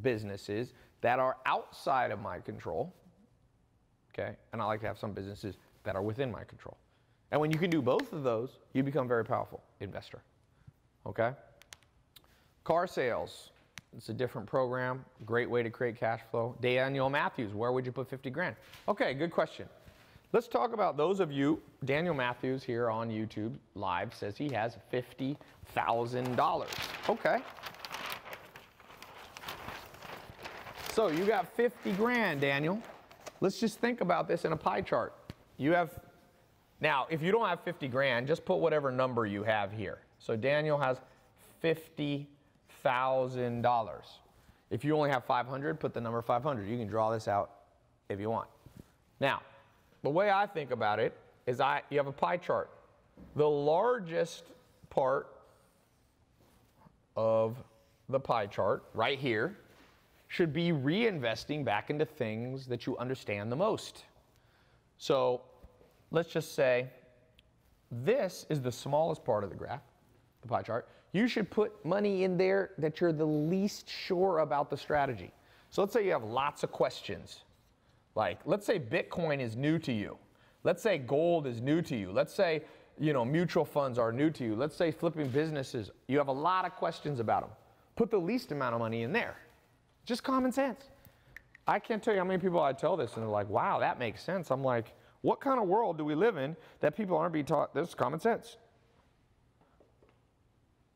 businesses that are outside of my control, okay? And I like to have some businesses that are within my control. And when you can do both of those, you become a very powerful investor, okay? Car sales, it's a different program, great way to create cash flow. Daniel Matthews, where would you put 50 grand? Okay, good question. Let's talk about those of you. Daniel Matthews here on YouTube Live says he has $50,000. Okay. So you got 50 grand, Daniel. Let's just think about this in a pie chart. Now, if you don't have 50 grand, just put whatever number you have here. So Daniel has $50,000. If you only have 500, put the number 500. You can draw this out if you want. Now, the way I think about it is you have a pie chart. The largest part of the pie chart right here should be reinvesting back into things that you understand the most. So let's just say this is the smallest part of the graph, the pie chart. You should put money in there that you're the least sure about the strategy. So let's say you have lots of questions. Like, let's say Bitcoin is new to you. Let's say gold is new to you. Let's say, mutual funds are new to you. Let's say flipping businesses. You have a lot of questions about them. Put the least amount of money in there. Just common sense. I can't tell you how many people I tell this and they're like, wow, that makes sense. I'm like, what kind of world do we live in that people aren't being taught this common sense?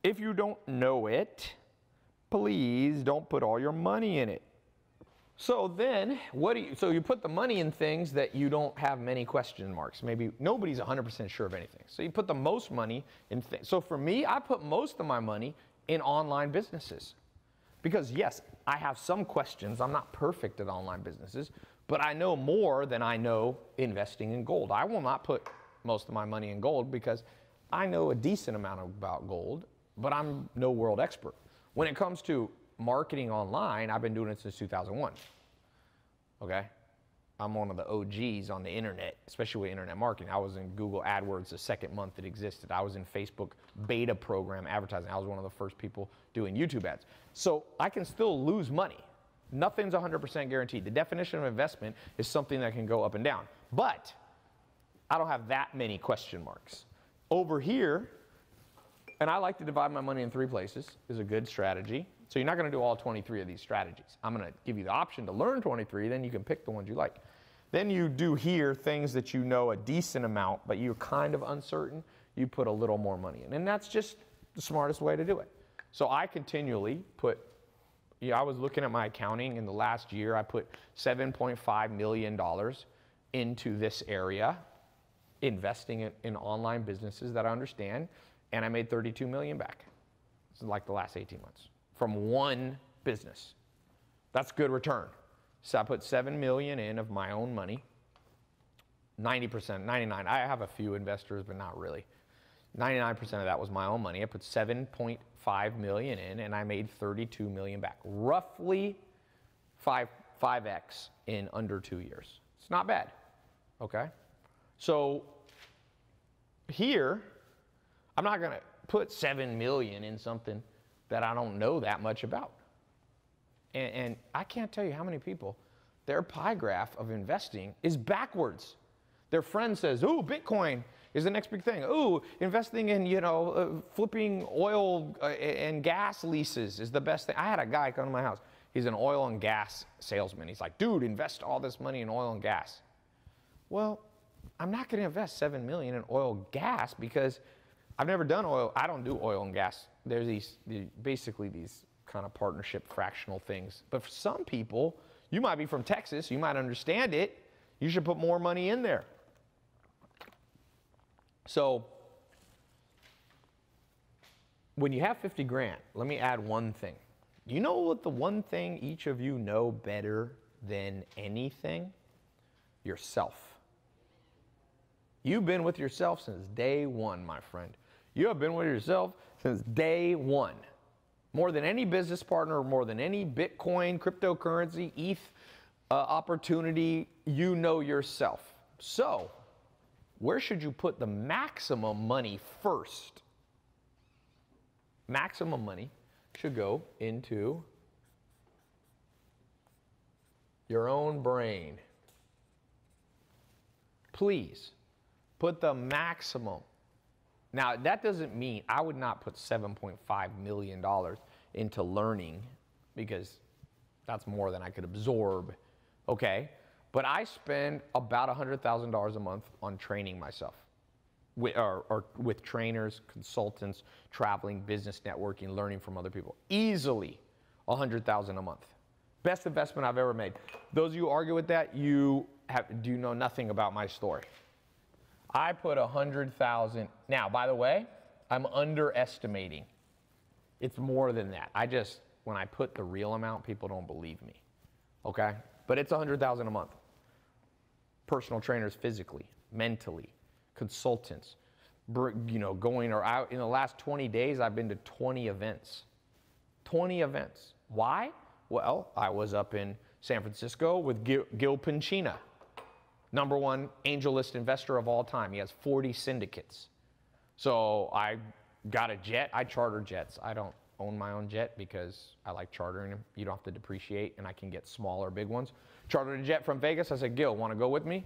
If you don't know it, please don't put all your money in it. So then, so you put the money in things that you don't have many question marks. Maybe nobody's 100% sure of anything. So you put the most money in things. So for me, I put most of my money in online businesses. Because yes, I have some questions. I'm not perfect at online businesses, but I know more than I know investing in gold. I will not put most of my money in gold because I know a decent amount about gold, but I'm no world expert. When it comes to marketing online, I've been doing it since 2001, okay? I'm one of the OGs on the internet, especially with internet marketing. I was in Google AdWords the second month it existed. I was in Facebook beta program advertising. I was one of the first people doing YouTube ads. So I can still lose money. Nothing's 100% guaranteed. The definition of investment is something that can go up and down. But I don't have that many question marks. Over here, and I like to divide my money in 3 places, is a good strategy. So you're not going to do all 23 of these strategies. I'm going to give you the option to learn 23, then you can pick the ones you like. Then you do here things that you know a decent amount, but you're kind of uncertain. You put a little more money in. And that's just the smartest way to do it. So I continually put, I was looking at my accounting in the last year. I put $7.5 million into this area, investing in online businesses that I understand, and I made $32 million back. This is like the last 18 months. From one business. That's good return. So I put $7 million in of my own money. 90%, 99%. I have a few investors, but not really. 99% of that was my own money. I put $7.5 million in, and I made $32 million back. Roughly 5x in under 2 years. It's not bad, okay? So here, I'm not going to put $7 million in something that I don't know that much about. And I can't tell you how many people, their pie graph of investing is backwards. Their friend says, ooh, Bitcoin is the next big thing. Ooh, investing in, flipping oil and gas leases is the best thing. I had a guy come to my house. He's an oil and gas salesman. He's like, dude, invest all this money in oil and gas. Well, I'm not going to invest $7 million in oil and gas because I've never done oil. I don't do oil and gas. There's basically these kind of partnership fractional things. But for some people, you might be from Texas, you might understand it, you should put more money in there. So when you have 50 grand, let me add one thing. You know what the one thing each of you know better than anything? Yourself. You've been with yourself since day one, my friend. You have been with yourself since day one. More than any business partner, more than any Bitcoin, cryptocurrency, ETH opportunity, you know yourself. So, where should you put the maximum money first? Maximum money should go into your own brain. Please, put the maximum. Now, that doesn't mean I would not put $7.5 million into learning because that's more than I could absorb, okay? But I spend about $100,000 a month on training myself with trainers, consultants, traveling, business networking, learning from other people. Easily $100,000 a month. Best investment I've ever made. Those of you who argue with that, do know nothing about my story. I put 100,000. Now, by the way, I'm underestimating. It's more than that. when I put the real amount, people don't believe me, okay? But it's $100,000 a month. Personal trainers physically, mentally, consultants, going or out. In the last 20 days, I've been to 20 events. 20 events. Why? Well, I was up in San Francisco with Gil Pinchina, #1 angel list investor of all time. He has 40 syndicates. So I got a jet. I charter jets. I don't own my own jet because I like chartering them. You don't have to depreciate, and I can get smaller, big ones. Chartered a jet from Vegas. I said, Gil, want to go with me?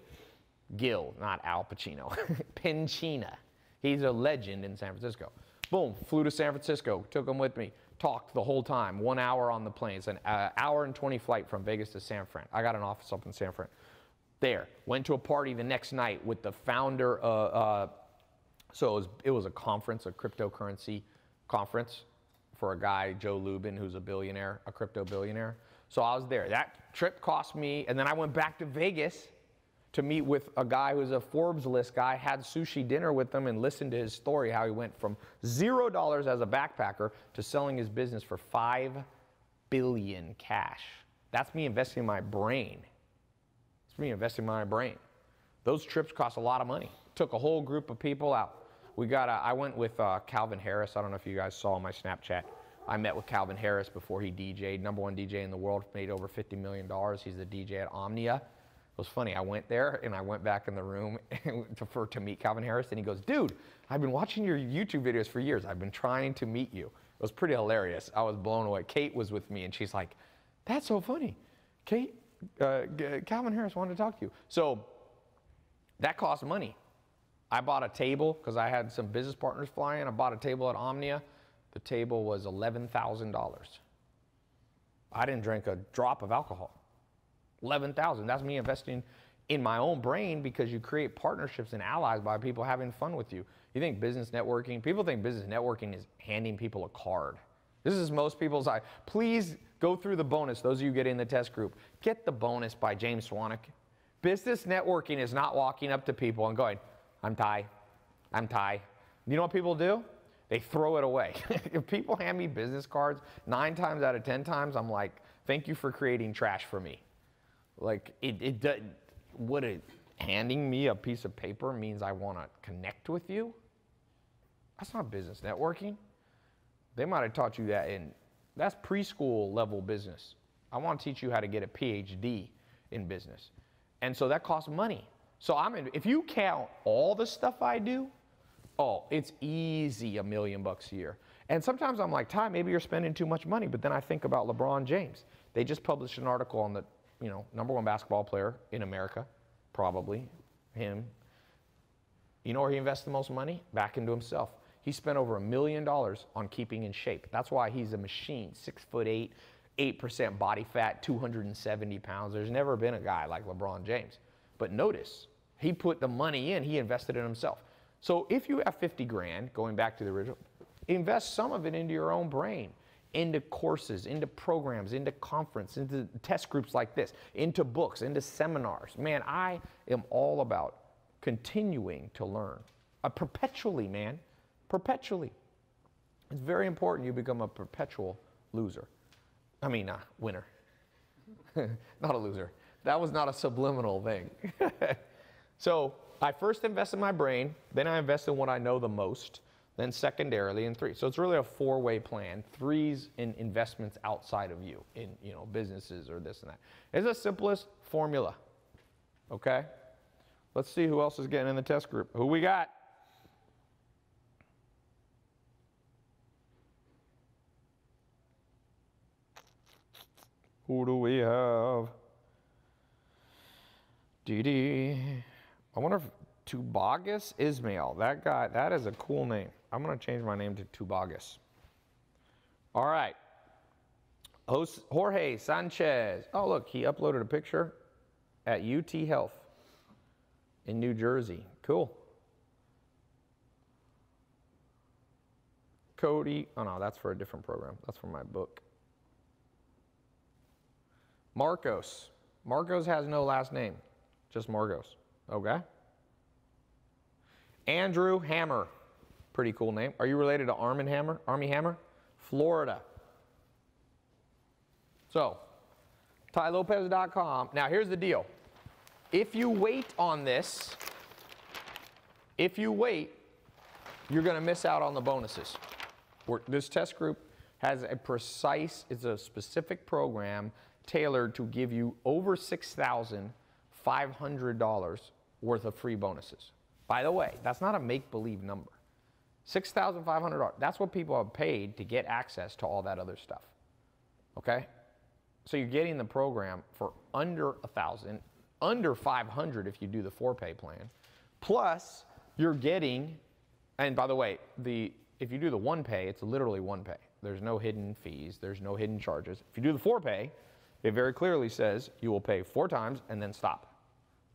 Gil, not Al Pacino. Pinchina. He's a legend in San Francisco. Boom, flew to San Francisco, took him with me, talked the whole time, 1 hour on the plane. It's an hour and 20 flight from Vegas to San Fran. I got an office up in San Fran. There, went to a party the next night with the founder. So it was a conference, a cryptocurrency conference for a guy, Joe Lubin, who's a billionaire, a crypto billionaire. So I was there. That trip cost me, and then I went back to Vegas to meet with a guy who's a Forbes list guy, had sushi dinner with him and listened to his story, how he went from $0 as a backpacker to selling his business for $5 billion cash. That's me investing in my brain. It's me investing in my brain. Those trips cost a lot of money. Took a whole group of people out. I went with Calvin Harris. I don't know if you guys saw my Snapchat. I met with Calvin Harris before he DJ'd, #1 DJ in the world, made over $50 million. He's the DJ at Omnia. It was funny. I went there and I went back in the room to meet Calvin Harris, and he goes, dude, I've been watching your YouTube videos for years. I've been trying to meet you. It was pretty hilarious. I was blown away. Kate was with me, and she's like, that's so funny. Kate, Calvin Harris wanted to talk to you. So that cost money. I bought a table because I had some business partners flying. I bought a table at Omnia. The table was $11,000. I didn't drink a drop of alcohol. $11,000. That's me investing in my own brain, because you create partnerships and allies by people having fun with you. You think business networking, people think business networking is handing people a card. This is most people's eye. Please go through the bonus. Those of you getting in the test group, get the bonus by James Swanwick. Business networking is not walking up to people and going, I'm Tai. I'm Tai. You know what people do? They throw it away. If people hand me business cards, 9 times out of 10 times, I'm like, thank you for creating trash for me. Like, handing me a piece of paper means I want to connect with you? That's not business networking. They might have taught you that that's preschool level business. I want to teach you how to get a PhD in business. And so that costs money. So if you count all the stuff I do, it's easy $1 million a year. And sometimes I'm like, Tai, maybe you're spending too much money. But then I think about LeBron James. They just published an article on the, #1 basketball player in America, probably him. You know where he invests the most money? Back into himself. He spent over $1 million on keeping in shape. That's why he's a machine. 6'8", 8% body fat, 270 pounds. There's never been a guy like LeBron James. But notice, he put the money in, he invested in himself. So if you have 50 grand, going back to the original, invest some of it into your own brain, into courses, into programs, into conference, into test groups like this, into books, into seminars. Man, I am all about continuing to learn. Perpetually, man, perpetually. It's very important you become a perpetual loser. Winner. Not a loser. That was not a subliminal thing. So I first invest in my brain, then I invest in what I know the most, then secondarily in 3. So it's really a 4-way plan. 3's in investments outside of you, in businesses or this and that. It's the simplest formula. Okay? Let's see who else is getting in the test group. Who we got? Who do we have? I wonder if Tubagus Ismail, that guy, that is a cool name. I'm going to change my name to Tubagus. All right. Jorge Sanchez. Oh, look, he uploaded a picture at UT Health in New Jersey. Cool. Cody. Oh, no, that's for a different program. That's for my book. Marcos. Marcos has no last name. Just Marcos. Okay. Andrew Hammer. Pretty cool name. Are you related to Armie Hammer? Florida. So, TaiLopez.com. Now, here's the deal. If you wait on this, you're going to miss out on the bonuses. This test group has it's a specific program tailored to give you over $6,500 worth of free bonuses. By the way, that's not a make-believe number. $6,500, that's what people have paid to get access to all that other stuff. Okay? So you're getting the program for under $1,000, under $500 if you do the 4-pay plan. Plus, you're getting, and by the way, if you do the 1-pay, it's literally 1-pay. There's no hidden fees. There's no hidden charges. If you do the 4-pay, it very clearly says you will pay 4 times and then stop.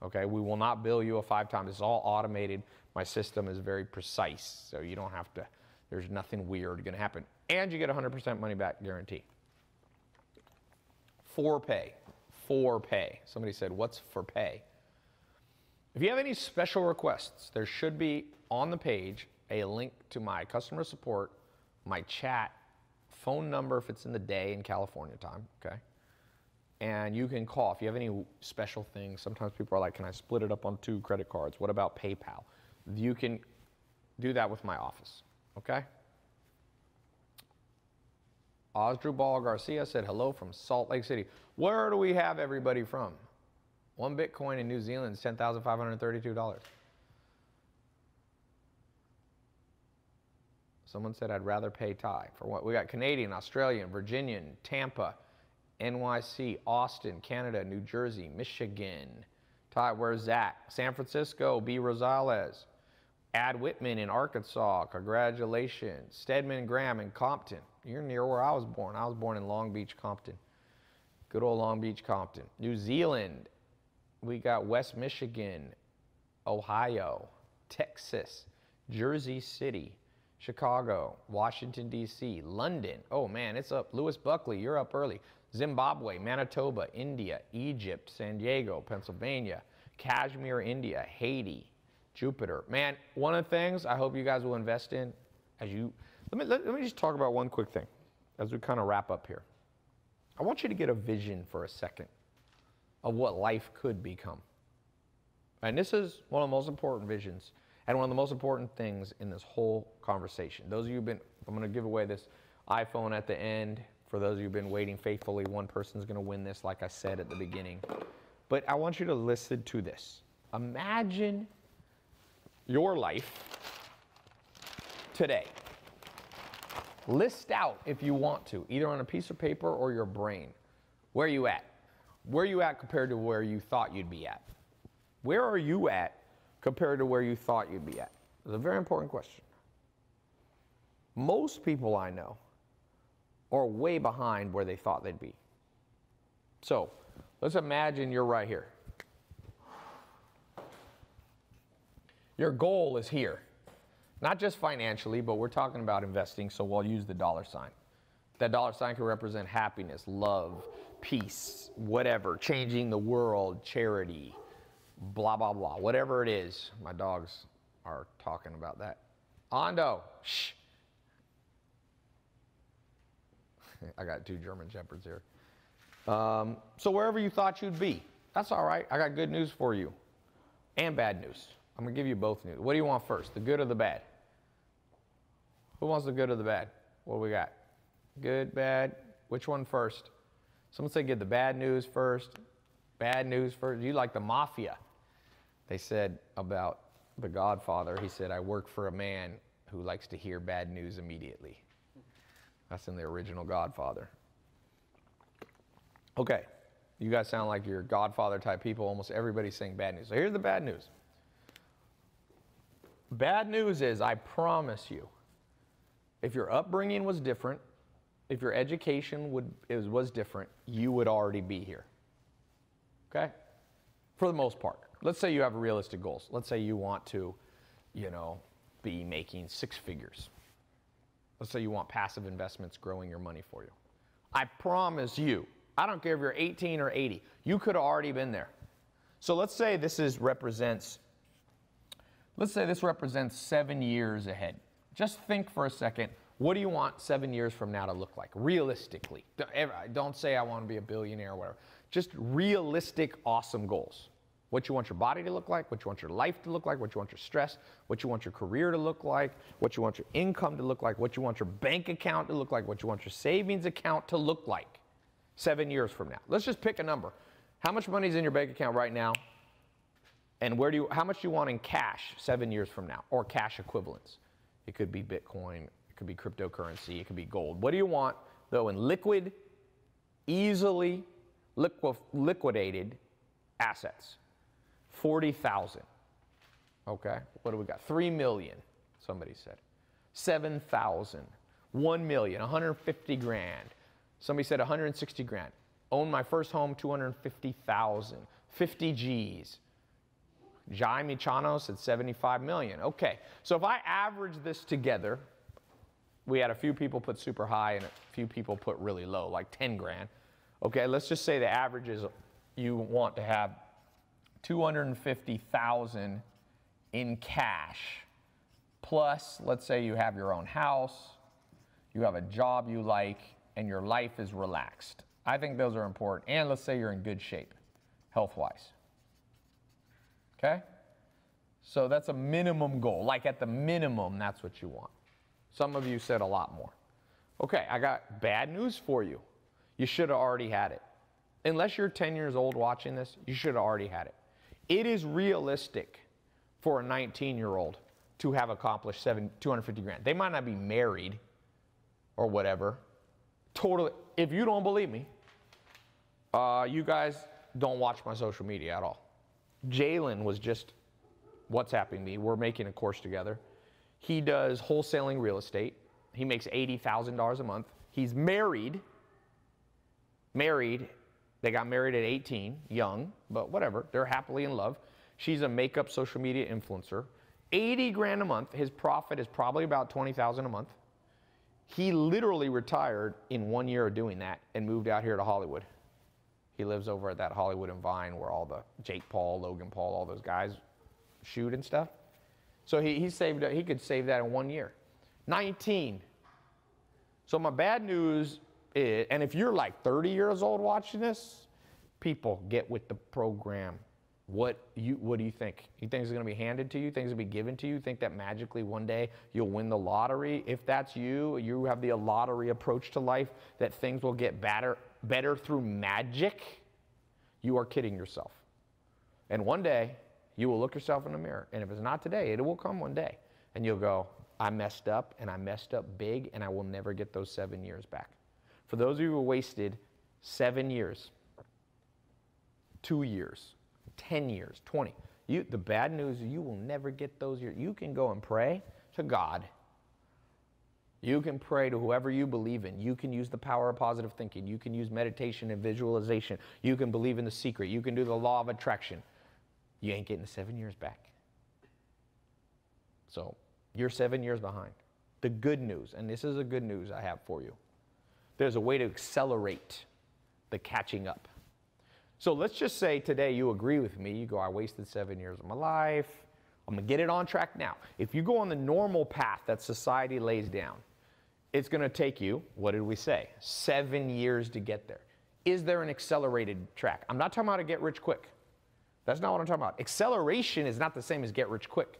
Okay, we will not bill you a 5 times. It's all automated. My system is very precise, so you don't have to, there's nothing weird going to happen. And you get 100% money back guarantee. 4-pay. Somebody said, what's for pay? If you have any special requests, there should be on the page a link to my customer support, my chat, phone number if it's in the day in California time, okay? And you can call if you have any special things. Sometimes people are like, can I split it up on 2 credit cards? What about PayPal? You can do that with my office, okay? Osdrubal Garcia said hello from Salt Lake City. Where do we have everybody from? 1 Bitcoin in New Zealand is $10,532. Someone said I'd rather pay Tai. For what? We got Canadian, Australian, Virginian, Tampa, NYC, Austin, Canada, New Jersey, Michigan. Tai, where's Zach? San Francisco, B. Rosales. Ad Whitman in Arkansas, congratulations. Stedman Graham in Compton. You're near where I was born. I was born in Long Beach, Compton. Good old Long Beach, Compton. New Zealand, we got West Michigan, Ohio, Texas, Jersey City, Chicago, Washington, D.C., London. Oh, man, it's up. Lewis Buckley, you're up early. Zimbabwe, Manitoba, India, Egypt, San Diego, Pennsylvania, Kashmir, India, Haiti, Jupiter. Man, one of the things I hope you guys will invest in as you, let me just talk about one quick thing as we kind of wrap up here. I want you to get a vision for a second of what life could become. And this is one of the most important visions and one of the most important things in this whole conversation. Those of you who've been, I'm going to give away this iPhone at the end. For those of you who've been waiting faithfully, one person's going to win this, like I said at the beginning. But I want you to listen to this. Imagine your life today. List out, if you want to, either on a piece of paper or your brain, where are you at? Where are you at compared to where you thought you'd be at? Where are you at compared to where you thought you'd be at? It's a very important question. Most people I know are way behind where they thought they'd be. So, let's imagine you're right here. Your goal is here. Not just financially, but we're talking about investing, so we'll use the dollar sign. That dollar sign can represent happiness, love, peace, whatever, changing the world, charity, blah, blah, blah, whatever it is. My dogs are talking about that. Ando, shh. I got 2 German Shepherds here. So wherever you thought you'd be, that's all right. I got good news for you and bad news. I'm going to give you both news. What do you want first, the good or the bad? Who wants the good or the bad? What do we got? Good, bad? Which one first? Someone said get the bad news first. Bad news first. You like the mafia. They said about the Godfather, he said, I work for a man who likes to hear bad news immediately. That's in the original Godfather. Okay, you guys sound like you're Godfather type people. Almost everybody's saying bad news. So here's the bad news. Bad news is, I promise you, if your upbringing was different, if your education was different, you would already be here. Okay? For the most part. Let's say you have realistic goals. Let's say you want to, be making 6 figures. Let's say you want passive investments growing your money for you. I promise you, I don't care if you're 18 or 80, you could have already been there. So let's say this represents 7 years ahead. Just think for a second, What do you want 7 years from now to look like, realistically? Don't say I want to be a billionaire or whatever. Just realistic, awesome goals. What you want your body to look like, what you want your life to look like, what you want your stress, what you want your career to look like, what you want your income to look like, what you want your bank account to look like, what you want your savings account to look like 7 years from now. Let's just pick a number. How much money is in your bank account right now? And how much do you want in cash 7 years from now, or cash equivalents? It could be Bitcoin, it could be cryptocurrency, it could be gold. What do you want, though, in liquid, easily liquidated assets? 40,000. Okay, what do we got? 3 million, somebody said. 7,000, 1 million, 150 grand. Somebody said 160 grand. Own my first home, 250,000. 50 G's. Jaime Chano said 75 million. Okay, so if I average this together, we had a few people put super high and a few people put really low, like 10 grand. Okay, let's just say the average is you want to have 250,000 in cash, plus let's say you have your own house, you have a job you like, and your life is relaxed. I think those are important. And let's say you're in good shape, health-wise. Okay? So that's a minimum goal. Like at the minimum, that's what you want. Some of you said a lot more. Okay, I got bad news for you. You should have already had it. Unless you're 10 years old watching this, you should have already had it. It is realistic for a 19-year-old to have accomplished 250 grand. They might not be married or whatever. Totally. If you don't believe me, you guys don't watch my social media at all. Jalen was just WhatsApping me. We're making a course together. He does wholesaling real estate. He makes $80,000 a month. He's married. They got married at 18, young, but whatever. They're happily in love. She's a makeup social media influencer. 80 grand a month. His profit is probably about 20,000 a month. He literally retired in 1 year of doing that and moved out here to Hollywood. He lives over at that Hollywood and Vine where all the Jake Paul, Logan Paul, all those guys shoot and stuff. So he could save that in 1 year. 19. So my bad news is, and if you're like 30 years old watching this, people get with the program. What do you think? You think it's going to be handed to you? Think it's going to be given to you? Think that magically one day you'll win the lottery? If that's you have the lottery approach to life, that things will get better through magic, you are kidding yourself. And one day, you will look yourself in the mirror. And if it's not today, it will come one day. And you'll go, I messed up, and I messed up big, and I will never get those 7 years back. For those of you who wasted 7 years, 2 years, 10 years, 20. The bad news is you will never get those years. You can go and pray to God. You can pray to whoever you believe in. You can use the power of positive thinking. You can use meditation and visualization. You can believe in the secret. You can do the law of attraction. You ain't getting the 7 years back. So you're 7 years behind. The good news, and this is the good news I have for you, there's a way to accelerate the catching up. So let's just say today you agree with me. You go, I wasted 7 years of my life. I'm going to get it on track now. If you go on the normal path that society lays down, it's going to take you, what did we say, 7 years to get there. Is there an accelerated track? I'm not talking about a get rich quick. That's not what I'm talking about. Acceleration is not the same as get rich quick.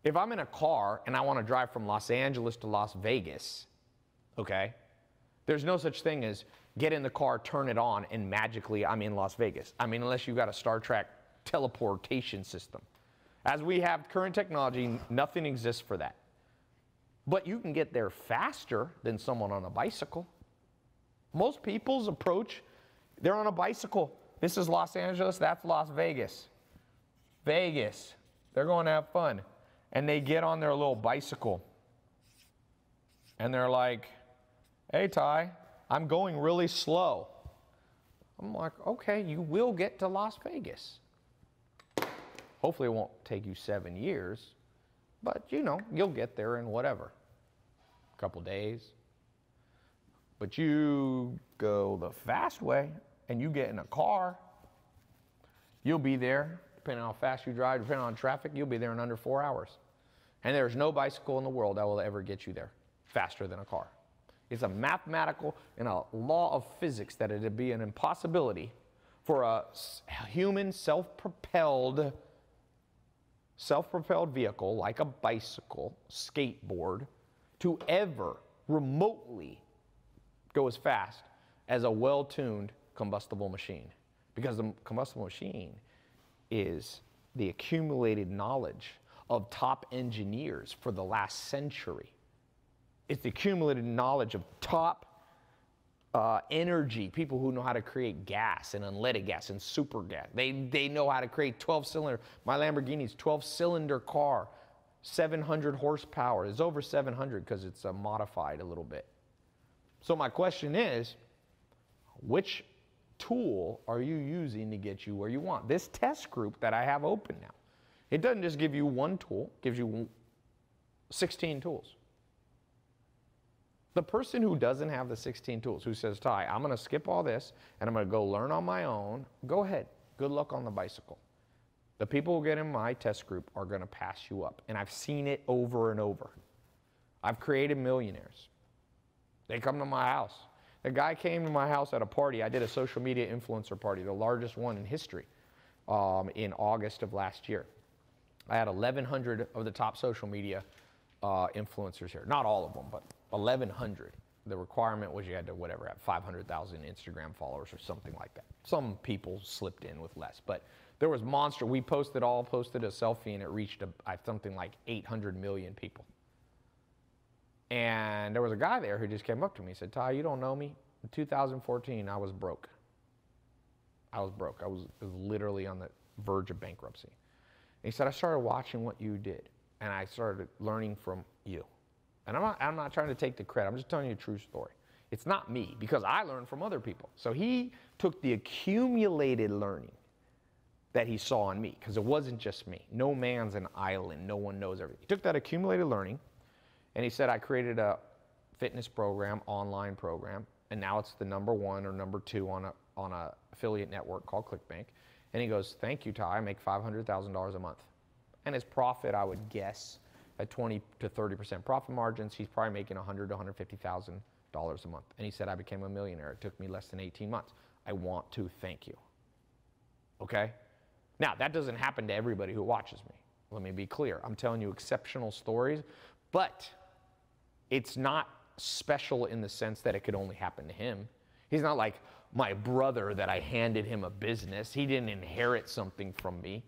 If I'm in a car and I want to drive from Los Angeles to Las Vegas, okay, there's no such thing as get in the car, turn it on, and magically I'm in Las Vegas. I mean, unless you've got a Star Trek teleportation system. As we have current technology, nothing exists for that. But you can get there faster than someone on a bicycle. Most people's approach, they're on a bicycle. This is Los Angeles, that's Las Vegas. Vegas, they're going to have fun. And they get on their little bicycle. And they're like, hey, Tai, I'm going really slow. I'm like, okay, you will get to Las Vegas. Hopefully it won't take you 7 years, but you'll get there in whatever, a couple days. But you go the fast way and you get in a car, you'll be there, depending on how fast you drive, depending on traffic, you'll be there in under 4 hours. And there's no bicycle in the world that will ever get you there faster than a car. It's a mathematical and a law of physics that it'd be an impossibility for a human self-propelled vehicle like a bicycle, skateboard, to ever remotely go as fast as a well-tuned combustible machine. Because the combustible machine is the accumulated knowledge of top engineers for the last century. It's the accumulated knowledge of top energy, people who know how to create gas and unleaded gas and super gas. They know how to create 12-cylinder. My Lamborghini's 12-cylinder car, 700 horsepower. It's over 700 because it's modified a little bit. So my question is, which tool are you using to get you where you want? This test group that I have open now, it doesn't just give you one tool, it gives you 16 tools. The person who doesn't have the 16 tools, who says, Tai, I'm going to skip all this and I'm going to go learn on my own, go ahead. Good luck on the bicycle. The people who get in my test group are going to pass you up. And I've seen it over and over. I've created millionaires. They come to my house. The guy came to my house at a party. I did a social media influencer party, the largest one in history, in August of last year. I had 1,100 of the top social media influencers here. Not all of them, but 1,100. The requirement was you had to, whatever, have 500,000 Instagram followers or something like that. Some people slipped in with less, but there was monster. We posted a selfie and it reached something like 800 million people. And there was a guy there who just came up to me and said, Tai, you don't know me? In 2014, I was broke. I was broke. I was literally on the verge of bankruptcy. And he said, I started watching what you did, and I started learning from you. And I'm not trying to take the credit. I'm just telling you a true story. It's not me, because I learned from other people. So he took the accumulated learning that he saw in me, because it wasn't just me. No man's an island. No one knows everything. He took that accumulated learning, and he said, I created a fitness program, online program, and now it's the #1 or #2 on a affiliate network called ClickBank. And he goes, thank you, Tai. I make $500,000 a month. And his profit, I would guess, at 20 to 30% profit margins, he's probably making $100,000 to $150,000 a month. And he said, I became a millionaire. It took me less than 18 months. I want to thank you. Okay? Now, that doesn't happen to everybody who watches me. Let me be clear. I'm telling you exceptional stories, but it's not special in the sense that it could only happen to him. He's not like my brother that I handed him a business. He didn't inherit something from me.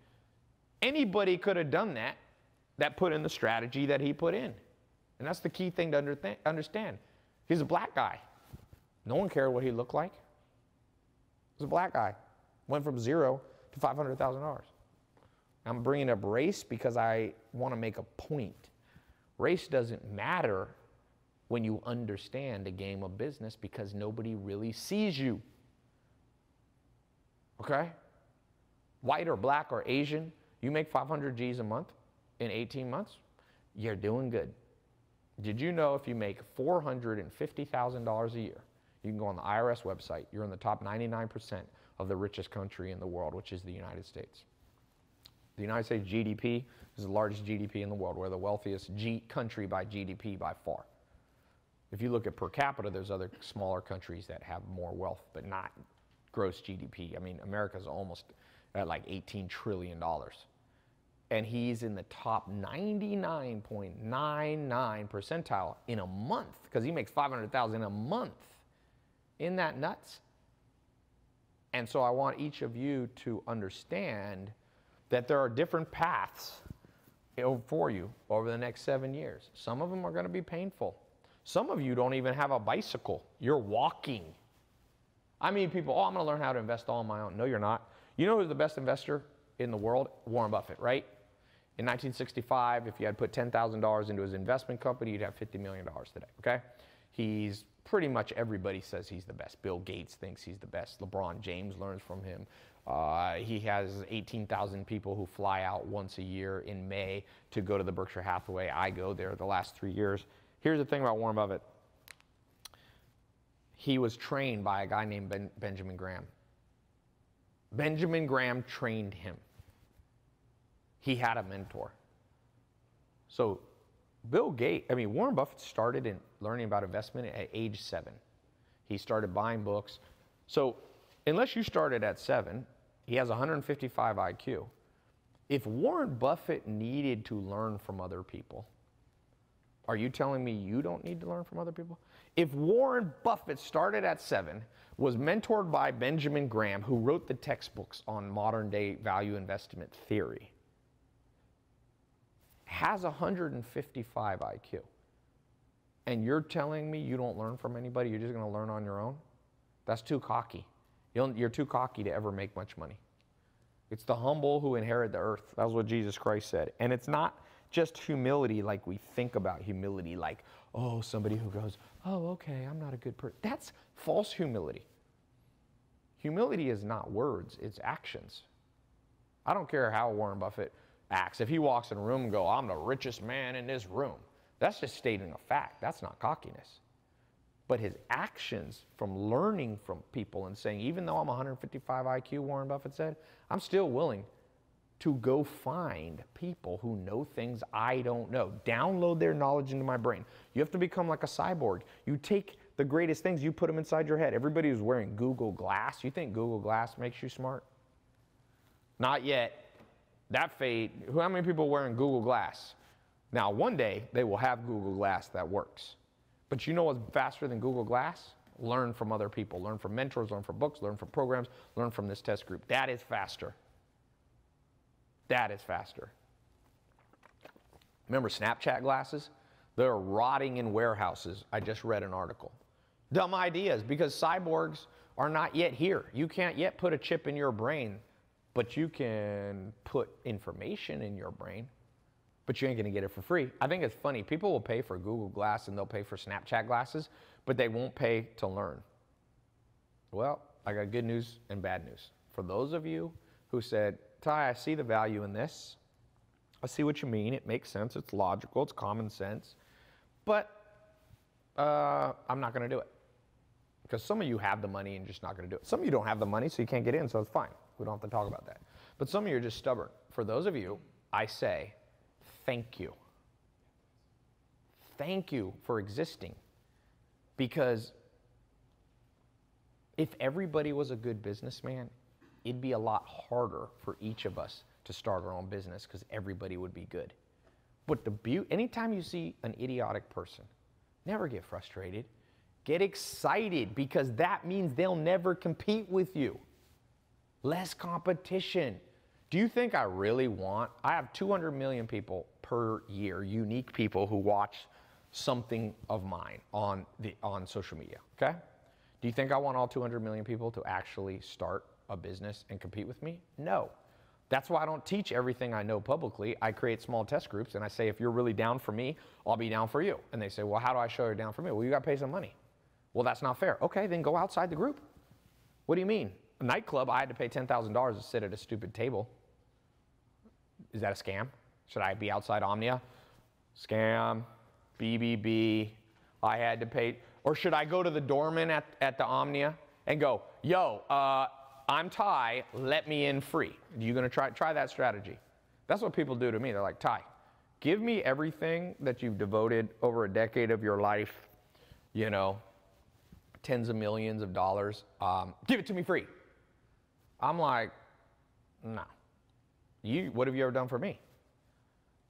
Anybody could have done that put in the strategy that he put in. And that's the key thing to understand. He's a black guy. No one cared what he looked like. He's a black guy. Went from $0 to $500,000. I'm bringing up race because I want to make a point. Race doesn't matter when you understand a game of business, because nobody really sees you. Okay? White or black or Asian, you make 500 G's a month in 18 months, you're doing good. Did you know if you make $450,000 a year, you can go on the IRS website, you're in the top 99% of the richest country in the world, which is the United States. The United States GDP is the largest GDP in the world. We're the wealthiest country by GDP by far. If you look at per capita, there's other smaller countries that have more wealth, but not gross GDP. I mean, America's almost at like $18 trillion. And he's in the top 99.99 percentile in a month, because he makes $500,000 in a month. Isn't that nuts? And so I want each of you to understand that there are different paths for you over the next 7 years. Some of them are going to be painful. Some of you don't even have a bicycle. You're walking. I mean, people, I'm going to learn how to invest all on my own. No, you're not. You know who's the best investor in the world? Warren Buffett, right? In 1965, if you had put $10,000 into his investment company, you'd have $50 million today, okay? He's pretty much, everybody says he's the best. Bill Gates thinks he's the best. LeBron James learns from him. He has 18,000 people who fly out once a year in May to go to the Berkshire Hathaway. I go there the last 3 years. Here's the thing about Warren Buffett. He was trained by a guy named Benjamin Graham. Benjamin Graham trained him. He had a mentor. So Warren Buffett started in learning about investment at age 7. He started buying books. So unless you started at 7, he has 155 IQ. If Warren Buffett needed to learn from other people, are you telling me you don't need to learn from other people? If Warren Buffett started at 7, was mentored by Benjamin Graham, who wrote the textbooks on modern day value investment theory, has 155 IQ, and you're telling me you don't learn from anybody, you're just going to learn on your own? That's too cocky. You're too cocky to ever make much money. It's the humble who inherit the earth. That's what Jesus Christ said. And it's not just humility like we think about humility, like, oh, somebody who goes, oh, okay, I'm not a good person. That's false humility. Humility is not words, it's actions. I don't care how Warren Buffett acts. If he walks in a room and goes, I'm the richest man in this room, that's just stating a fact. That's not cockiness. But his actions from learning from people and saying, even though I'm 155 IQ, Warren Buffett said, I'm still willing to go find people who know things I don't know. Download their knowledge into my brain. You have to become like a cyborg. You take the greatest things, you put them inside your head. Everybody who's wearing Google Glass, you think Google Glass makes you smart? Not yet. That fade, how many people are wearing Google Glass? Now, one day, they will have Google Glass that works. But you know what's faster than Google Glass? Learn from other people. Learn from mentors, learn from books, learn from programs, learn from this test group. That is faster. That is faster. Remember Snapchat glasses? They're rotting in warehouses. I just read an article. Dumb ideas, because cyborgs are not yet here. You can't yet put a chip in your brain, but you can put information in your brain. But you ain't gonna get it for free. I think it's funny. People will pay for Google Glass and they'll pay for Snapchat glasses, but they won't pay to learn. Well, I got good news and bad news. For those of you who said, Tai, I see the value in this. I see what you mean. It makes sense. It's logical. It's common sense. But I'm not gonna do it. Because some of you have the money and just not gonna do it. Some of you don't have the money, so you can't get in, so it's fine. We don't have to talk about that. But some of you are just stubborn. For those of you, I say, thank you. Thank you for existing. Because if everybody was a good businessman, it'd be a lot harder for each of us to start our own business because everybody would be good. But anytime you see an idiotic person, never get frustrated. Get excited, because that means they'll never compete with you. Less competition. Do you think I really want, I have 200 million people per year, unique people who watch something of mine on social media, okay? Do you think I want all 200 million people to actually start a business and compete with me? No. That's why I don't teach everything I know publicly. I create small test groups and I say, if you're really down for me, I'll be down for you. And they say, well, how do I show you're down for me? Well, you got to pay some money. Well, that's not fair. Okay, then go outside the group. What do you mean? A nightclub, I had to pay $10,000 to sit at a stupid table. Is that a scam? Should I be outside Omnia? Scam, BBB, I had to pay. Or should I go to the doorman at the Omnia and go, yo, I'm Tai, let me in free. You gonna try that strategy? That's what people do to me. They're like, Tai, give me everything that you've devoted over a decade of your life, you know, tens of millions of dollars, give it to me free. I'm like, no. What have you ever done for me?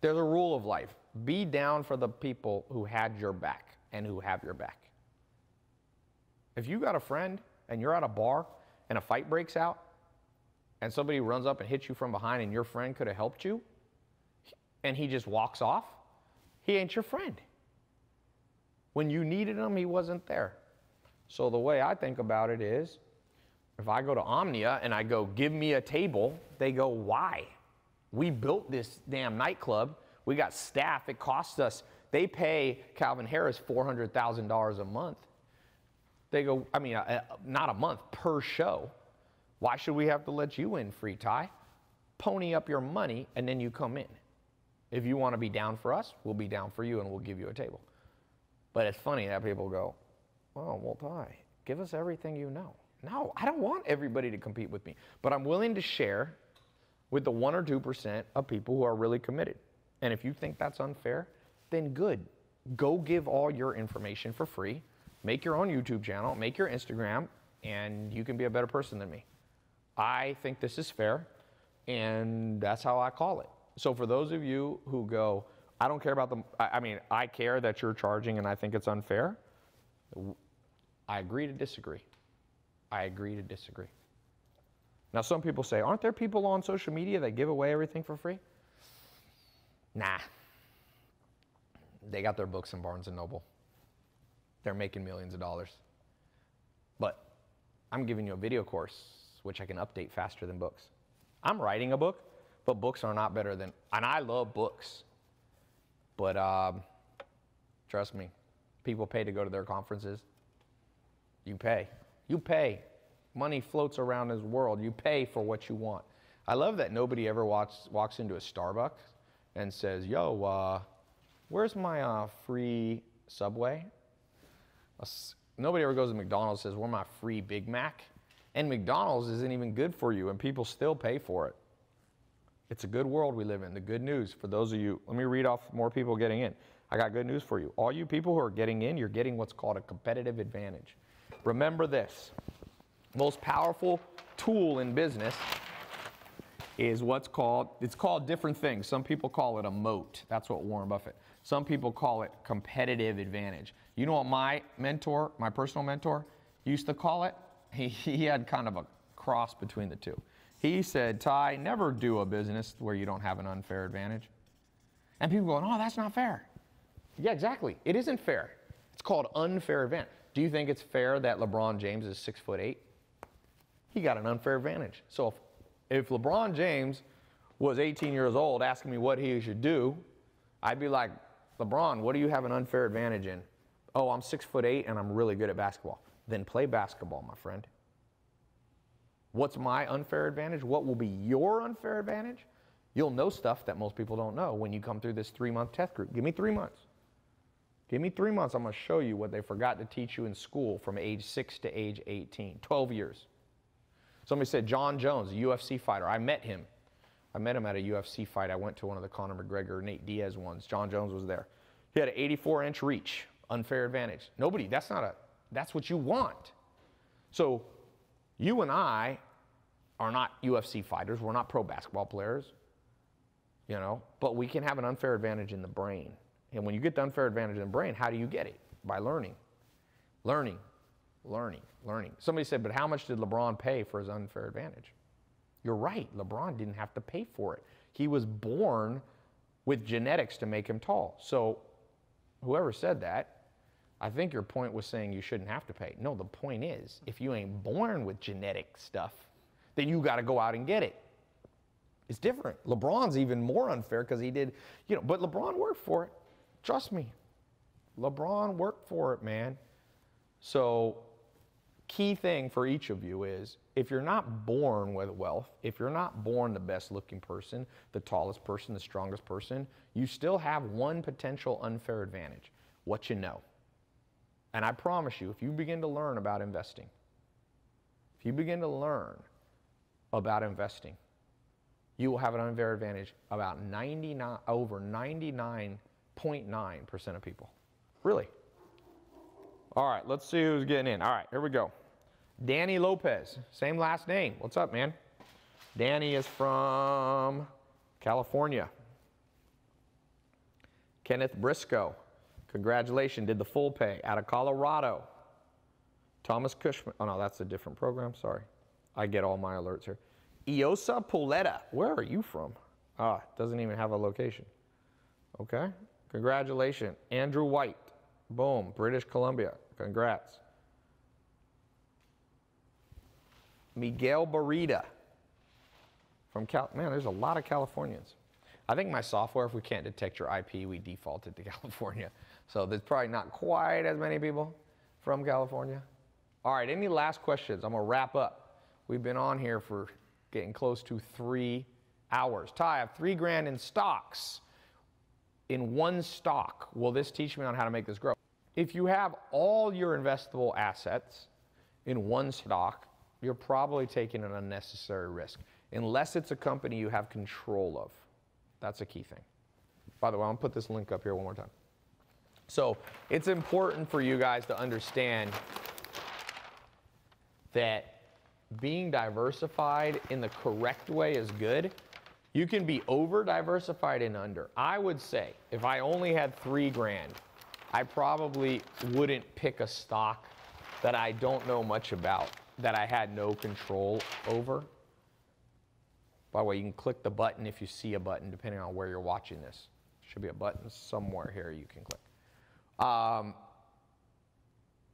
There's a rule of life. Be down for the people who had your back and who have your back. If you got a friend and you're at a bar and a fight breaks out and somebody runs up and hits you from behind and your friend could have helped you and he just walks off, he ain't your friend. When you needed him, he wasn't there. So the way I think about it is, if I go to Omnia and I go, give me a table, they go, why? We built this damn nightclub. We got staff. It costs us. They pay Calvin Harris $400,000 a month. They go, I mean, not a month, per show. Why should we have to let you in free, Tai? Pony up your money and then you come in. If you want to be down for us, we'll be down for you and we'll give you a table. But it's funny that people go, oh, well, Tai, give us everything you know. No, I don't want everybody to compete with me. But I'm willing to share with the 1 or 2% of people who are really committed. And if you think that's unfair, then good. Go give all your information for free. Make your own YouTube channel, make your Instagram, and you can be a better person than me. I think this is fair, and that's how I call it. So for those of you who go, I don't care about the, I mean, I care that you're charging and I think it's unfair, I agree to disagree. I agree to disagree. Now, some people say, aren't there people on social media that give away everything for free? Nah. They got their books in Barnes & Noble. They're making millions of dollars. But I'm giving you a video course, which I can update faster than books. I'm writing a book, but books are not better than, and I love books. But trust me, people pay to go to their conferences. You pay. You pay. Money floats around this world. You pay for what you want. I love that nobody ever walks into a Starbucks and says, yo, where's my free Subway? Nobody ever goes to McDonald's and says, where's my free Big Mac? And McDonald's isn't even good for you, and people still pay for it. It's a good world we live in. The good news for those of you, let me read off more people getting in. I got good news for you. All you people who are getting in, you're getting what's called a competitive advantage. Remember this. Most powerful tool in business is what's called, it's called different things. Some people call it a moat. That's what Warren Buffett. Some people call it competitive advantage. You know what my mentor, my personal mentor, used to call it? He had kind of a cross between the two. He said, Tai, never do a business where you don't have an unfair advantage. And people going, oh, that's not fair. Yeah, exactly. It isn't fair. It's called unfair advantage. Do you think it's fair that LeBron James is 6'8"? He got an unfair advantage. So if LeBron James was 18 years old asking me what he should do, I'd be like, LeBron, what do you have an unfair advantage in? Oh, I'm 6'8" and I'm really good at basketball. Then play basketball, my friend. What's my unfair advantage? What will be your unfair advantage? You'll know stuff that most people don't know when you come through this 3-month test group. Give me 3 months. Give me 3 months. I'm going to show you what they forgot to teach you in school from age 6 to age 18. 12 years. Somebody said John Jones, a UFC fighter. I met him. I met him at a UFC fight. I went to one of the Conor McGregor, Nate Diaz ones. John Jones was there. He had an 84-inch reach. Unfair advantage. Nobody, that's what you want. So you and I are not UFC fighters. We're not pro basketball players, you know, but we can have an unfair advantage in the brain. And when you get the unfair advantage in the brain, how do you get it? By learning. Learning. Learning. Learning. Somebody said, but how much did LeBron pay for his unfair advantage? You're right. LeBron didn't have to pay for it. He was born with genetics to make him tall. So whoever said that, I think your point was saying you shouldn't have to pay. No, the point is, if you ain't born with genetic stuff, then you got to go out and get it. It's different. LeBron's even more unfair because he did, you know, but LeBron worked for it. Trust me. LeBron worked for it, man. So key thing for each of you is, if you're not born with wealth, if you're not born the best looking person, the tallest person, the strongest person, you still have one potential unfair advantage: what you know. And I promise you, if you begin to learn about investing, if you begin to learn about investing, you will have an unfair advantage about over 99.9% of people. Really. All right, let's see who's getting in. All right, here we go. Danny Lopez, same last name. What's up, man? Danny is from California. Kenneth Briscoe, congratulations, did the full pay out of Colorado. Thomas Cushman, oh no, that's a different program, sorry. I get all my alerts here. Iosa Puletta, where are you from? Ah, doesn't even have a location. Okay, congratulations. Andrew White, boom, British Columbia, congrats. Miguel Barita from man, there's a lot of Californians. I think my software, if we can't detect your IP, we default it to California. So there's probably not quite as many people from California. All right, any last questions? I'm gonna wrap up. We've been on here for getting close to 3 hours. Tai, I have $3 grand in stocks. In one stock, will this teach me on how to make this grow? If you have all your investable assets in one stock, you're probably taking an unnecessary risk, unless it's a company you have control of. That's a key thing. By the way, I'm gonna put this link up here one more time. So it's important for you guys to understand that being diversified in the correct way is good. You can be over diversified and under. I would say if I only had 3 grand, I probably wouldn't pick a stock that I don't know much about, that I had no control over. By the way, you can click the button if you see a button, depending on where you're watching this. Should be a button somewhere here you can click.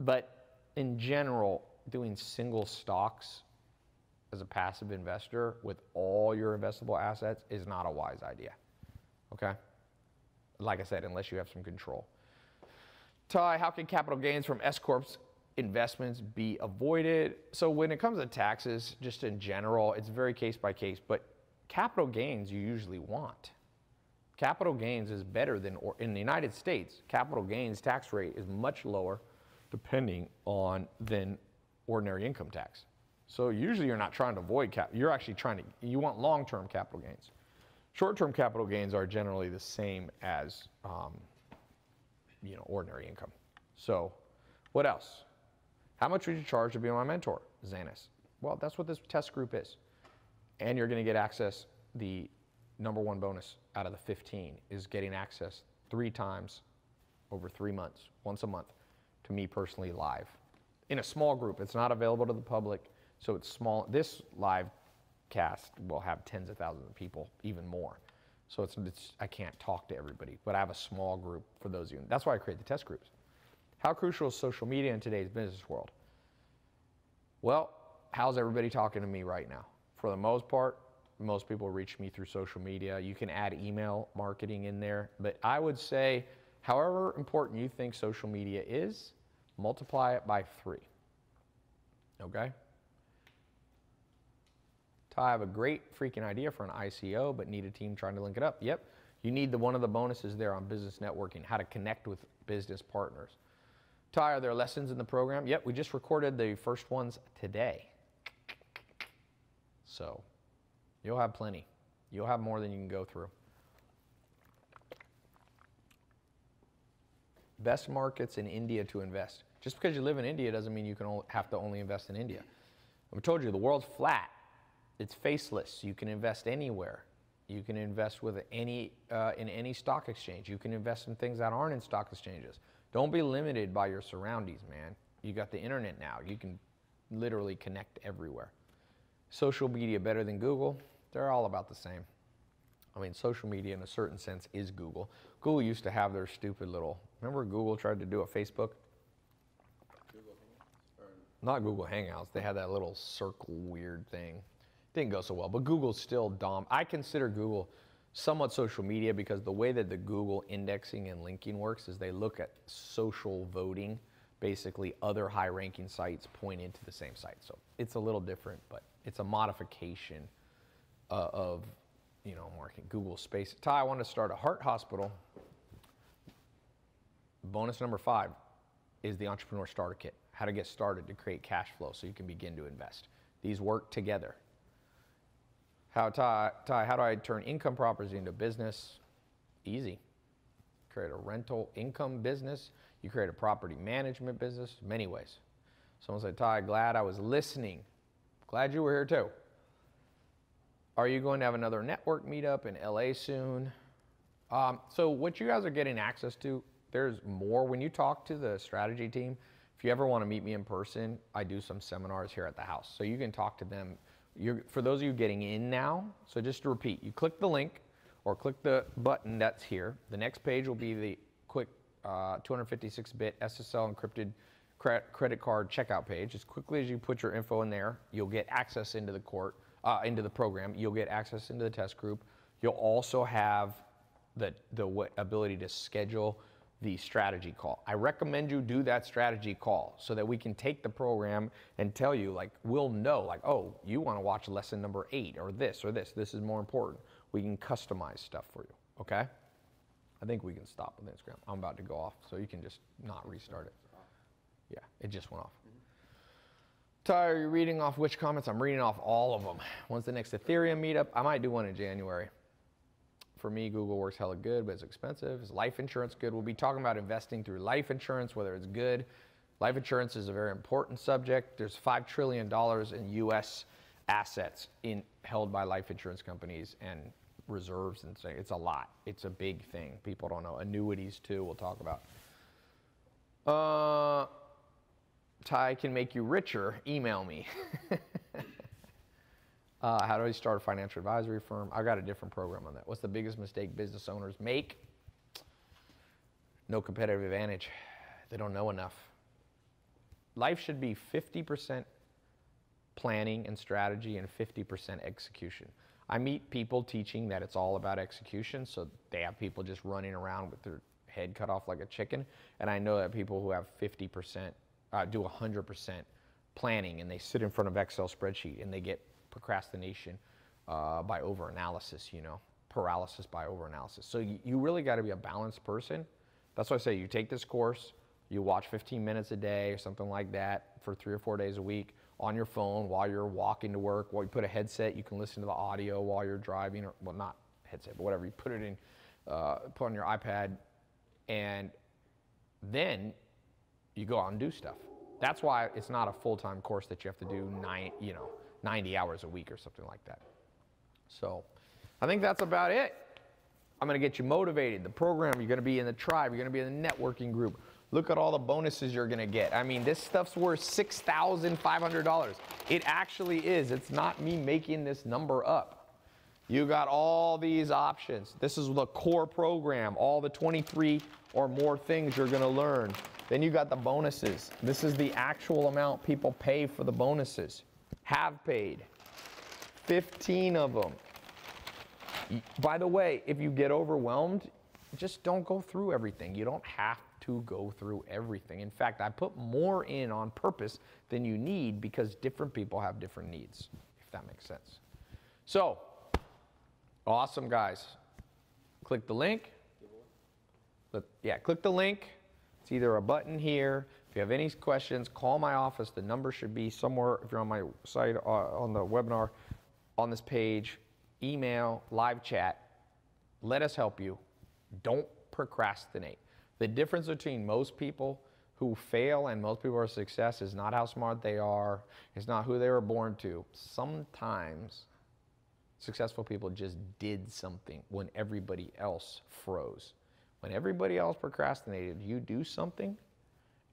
But in general, doing single stocks as a passive investor with all your investable assets is not a wise idea, okay? Like I said, unless you have some control. Tai, how can capital gains from S-Corp's investments be avoided? So when it comes to taxes, just in general, it's very case by case, but capital gains you usually want. Capital gains is better than, or in the United States, capital gains tax rate is much lower depending on than ordinary income tax. So usually you're not trying to avoid you're actually trying to, you want long-term capital gains. Short-term capital gains are generally the same as, ordinary income. So what else? How much would you charge to be my mentor, Zanis? Well, that's what this test group is. And you're going to get access, the #1 bonus out of the 15 is getting access 3 times over 3 months, once a month, to me personally live. In a small group, it's not available to the public, so it's small. This live cast will have tens of thousands of people, even more. So I can't talk to everybody, but I have a small group for those of you. That's why I create the test groups. How crucial is social media in today's business world? Well, how's everybody talking to me right now? For the most part, most people reach me through social media. You can add email marketing in there, but I would say, however important you think social media is, multiply it by 3, okay? I have a great freaking idea for an ICO, but need a team trying to link it up. Yep, you need one of the bonuses there on business networking, how to connect with business partners. Tai, are there lessons in the program? Yep, we just recorded the first ones today. So you'll have plenty. You'll have more than you can go through. Best markets in India to invest. Just because you live in India doesn't mean you can have to only invest in India. I told you, the world's flat. It's faceless. You can invest anywhere. You can invest with in any stock exchange. You can invest in things that aren't in stock exchanges. Don't be limited by your surroundings, man. You got the internet now. You can literally connect everywhere. Social media better than Google? They're all about the same. I mean, social media in a certain sense is Google. Google used to have their stupid little, remember Google tried to do a Facebook? Google Hangouts? Or Not Google Hangouts. They had that little circle weird thing. Didn't go so well, but Google's still I consider Google somewhat social media because the way that the Google indexing and linking works is they look at social voting. Basically, other high-ranking sites point into the same site. So it's a little different, but it's a modification of, marketing. Google Space. Tai, I want to start a heart hospital. Bonus number 5 is the Entrepreneur Starter Kit. How to get started to create cash flow so you can begin to invest. These work together. Tai, how do I turn income properties into business? Easy. Create a rental income business. You create a property management business. Many ways. Someone said, Tai, glad I was listening. Glad you were here too. Are you going to have another network meetup in LA soon? So what you guys are getting access to, there's more. When you talk to the strategy team, if you ever want to meet me in person, I do some seminars here at the house. So you can talk to them. For those of you getting in now, so just to repeat, you click the link or click the button that's here. The next page will be the quick 256-bit SSL encrypted credit card checkout page. As quickly as you put your info in there, you'll get access into the program. You'll get access into the test group. You'll also have the ability to schedule the strategy call. I recommend you do that strategy call so that we can take the program and tell you, we'll know, oh, you want to watch lesson number 8 or this or this. This is more important. We can customize stuff for you, okay? I think we can stop with Instagram. I'm about to go off, so you can just not restart it. Yeah, it just went off. Tai, are you reading off which comments? I'm reading off all of them. When's the next Ethereum meetup? I might do one in January. for me. Google works hella good, but it's expensive. Is life insurance good? We'll be talking about investing through life insurance, whether it's good. Life insurance is a very important subject. There's $5 trillion in U.S. assets held by life insurance companies and reserves, and so it's a lot. It's a big thing. People don't know. Annuities too, we'll talk about. Tai can make you richer. Email me. How do I start a financial advisory firm? I got a different program on that. What's the biggest mistake business owners make? No competitive advantage. They don't know enough. Life should be 50% planning and strategy and 50% execution. I meet people teaching that it's all about execution, so they have people just running around with their head cut off like a chicken, and I know that people who have 50% do 100% planning, and they sit in front of Excel spreadsheet and they get procrastination by overanalysis, you know, paralysis by overanalysis. So you really got to be a balanced person. That's why I say you take this course, you watch 15 minutes a day or something like that for 3 or 4 days a week on your phone while you're walking to work. While you put a headset, you can listen to the audio while you're driving, or well, not headset, but whatever. You put it in, put on your iPad, and then you go out and do stuff. That's why it's not a full-time course that you have to do 90 hours a week or something like that. So I think that's about it. I'm going to get you motivated. The program, you're going to be in the tribe, you're going to be in the networking group. Look at all the bonuses you're going to get. I mean, this stuff's worth $6,500. It actually is. It's not me making this number up. You got all these options. This is the core program, all the 23 or more things you're going to learn. Then you got the bonuses. This is the actual amount people pay for the bonuses. Have paid. 15 of them. By the way, if you get overwhelmed, just don't go through everything. You don't have to go through everything. In fact, I put more in on purpose than you need because different people have different needs, if that makes sense. So, awesome, guys. Click the link. Click the link. It's either a button here. If you have any questions, call my office. The number should be somewhere, if you're on my site, on the webinar, on this page. Email, live chat. Let us help you. Don't procrastinate. The difference between most people who fail and most people who are success is not how smart they are. It's not who they were born to. Sometimes successful people just did something when everybody else froze. When everybody else procrastinated, you do something,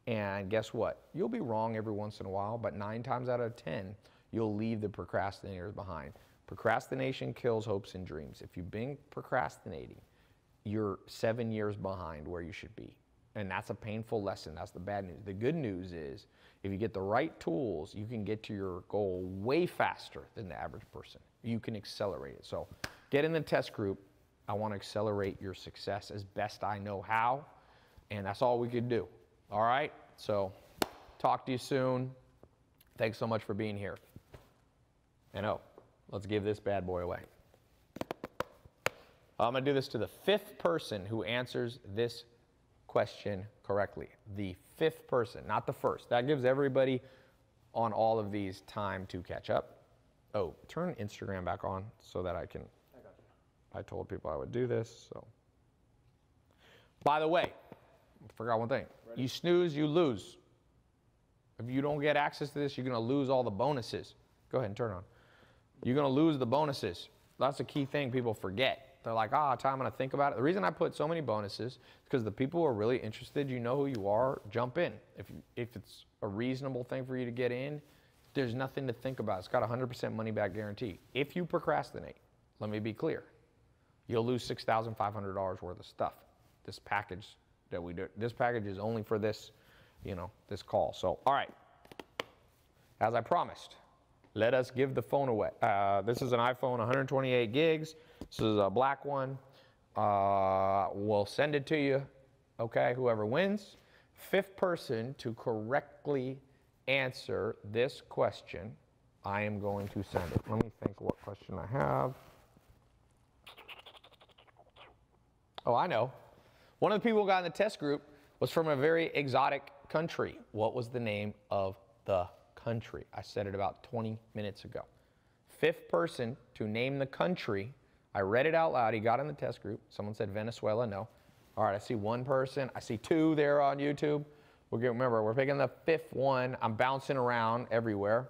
and guess what? You'll be wrong every once in a while, but 9 times out of 10, you'll leave the procrastinators behind. Procrastination kills hopes and dreams. If you've been procrastinating, you're 7 years behind where you should be. And that's a painful lesson. That's the bad news. The good news is, if you get the right tools, you can get to your goal way faster than the average person. You can accelerate it. So get in the test group. I want to accelerate your success as best I know how, and that's all we could do. All right? So talk to you soon. Thanks so much for being here. And let's give this bad boy away. I'm going to do this to the 5th person who answers this question correctly. The 5th person, not the 1st. That gives everybody on all of these time to catch up. Oh, turn Instagram back on so that I can. I got you. I told people I would do this. So, by the way, I forgot one thing. Ready? You snooze, you lose. If you don't get access to this, you're going to lose all the bonuses. Go ahead and turn it on. You're going to lose the bonuses. That's a key thing people forget. They're like, time I'm going to think about it. The reason I put so many bonuses is because the people who are really interested, you know who you are, jump in. If it's a reasonable thing for you to get in, there's nothing to think about. It's got a 100% money back guarantee. If you procrastinate, let me be clear, you'll lose $6,500 worth of stuff. This package that we do, this package is only for this, this call. So, all right, as I promised, let us give the phone away. This is an iPhone 128 gigs. This is a black one. We'll send it to you, okay, whoever wins. 5th person to correctly answer this question, I am going to send it. Let me think what question I have. Oh, I know. One of the people who got in the test group was from a very exotic country. What was the name of the country? I said it about 20 minutes ago. 5th person to name the country I read it out loud. He got in the test group. Someone said Venezuela, no. All right, I see one person. I see two there on YouTube. Remember, we're picking the fifth one. I'm bouncing around everywhere.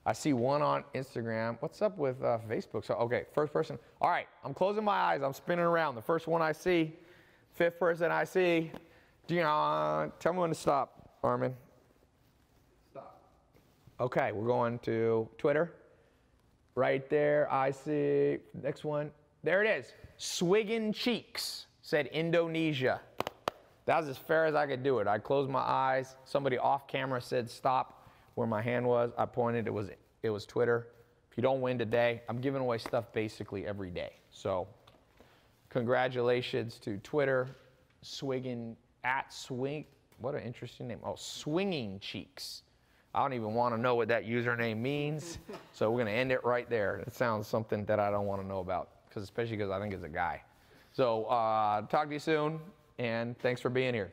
I see one on Instagram. What's up with Facebook? So, okay, first person. All right, I'm closing my eyes. I'm spinning around. The first one I see, fifth person I see. Tell me when to stop, Armin. Stop. Okay, we're going to Twitter. Right there, I see. Next one. There it is. Swiggin' Cheeks said Indonesia. That was as fair as I could do it. I closed my eyes. Somebody off camera said stop where my hand was. I pointed. It was Twitter. If you don't win today, I'm giving away stuff basically every day. So congratulations to Twitter. Swiggin' @swing. What an interesting name. Oh, Swinging Cheeks. I don't even want to know what that username means. So we're going to end it right there. It sounds something that I don't want to know about, especially because I think it's a guy. So talk to you soon, and thanks for being here.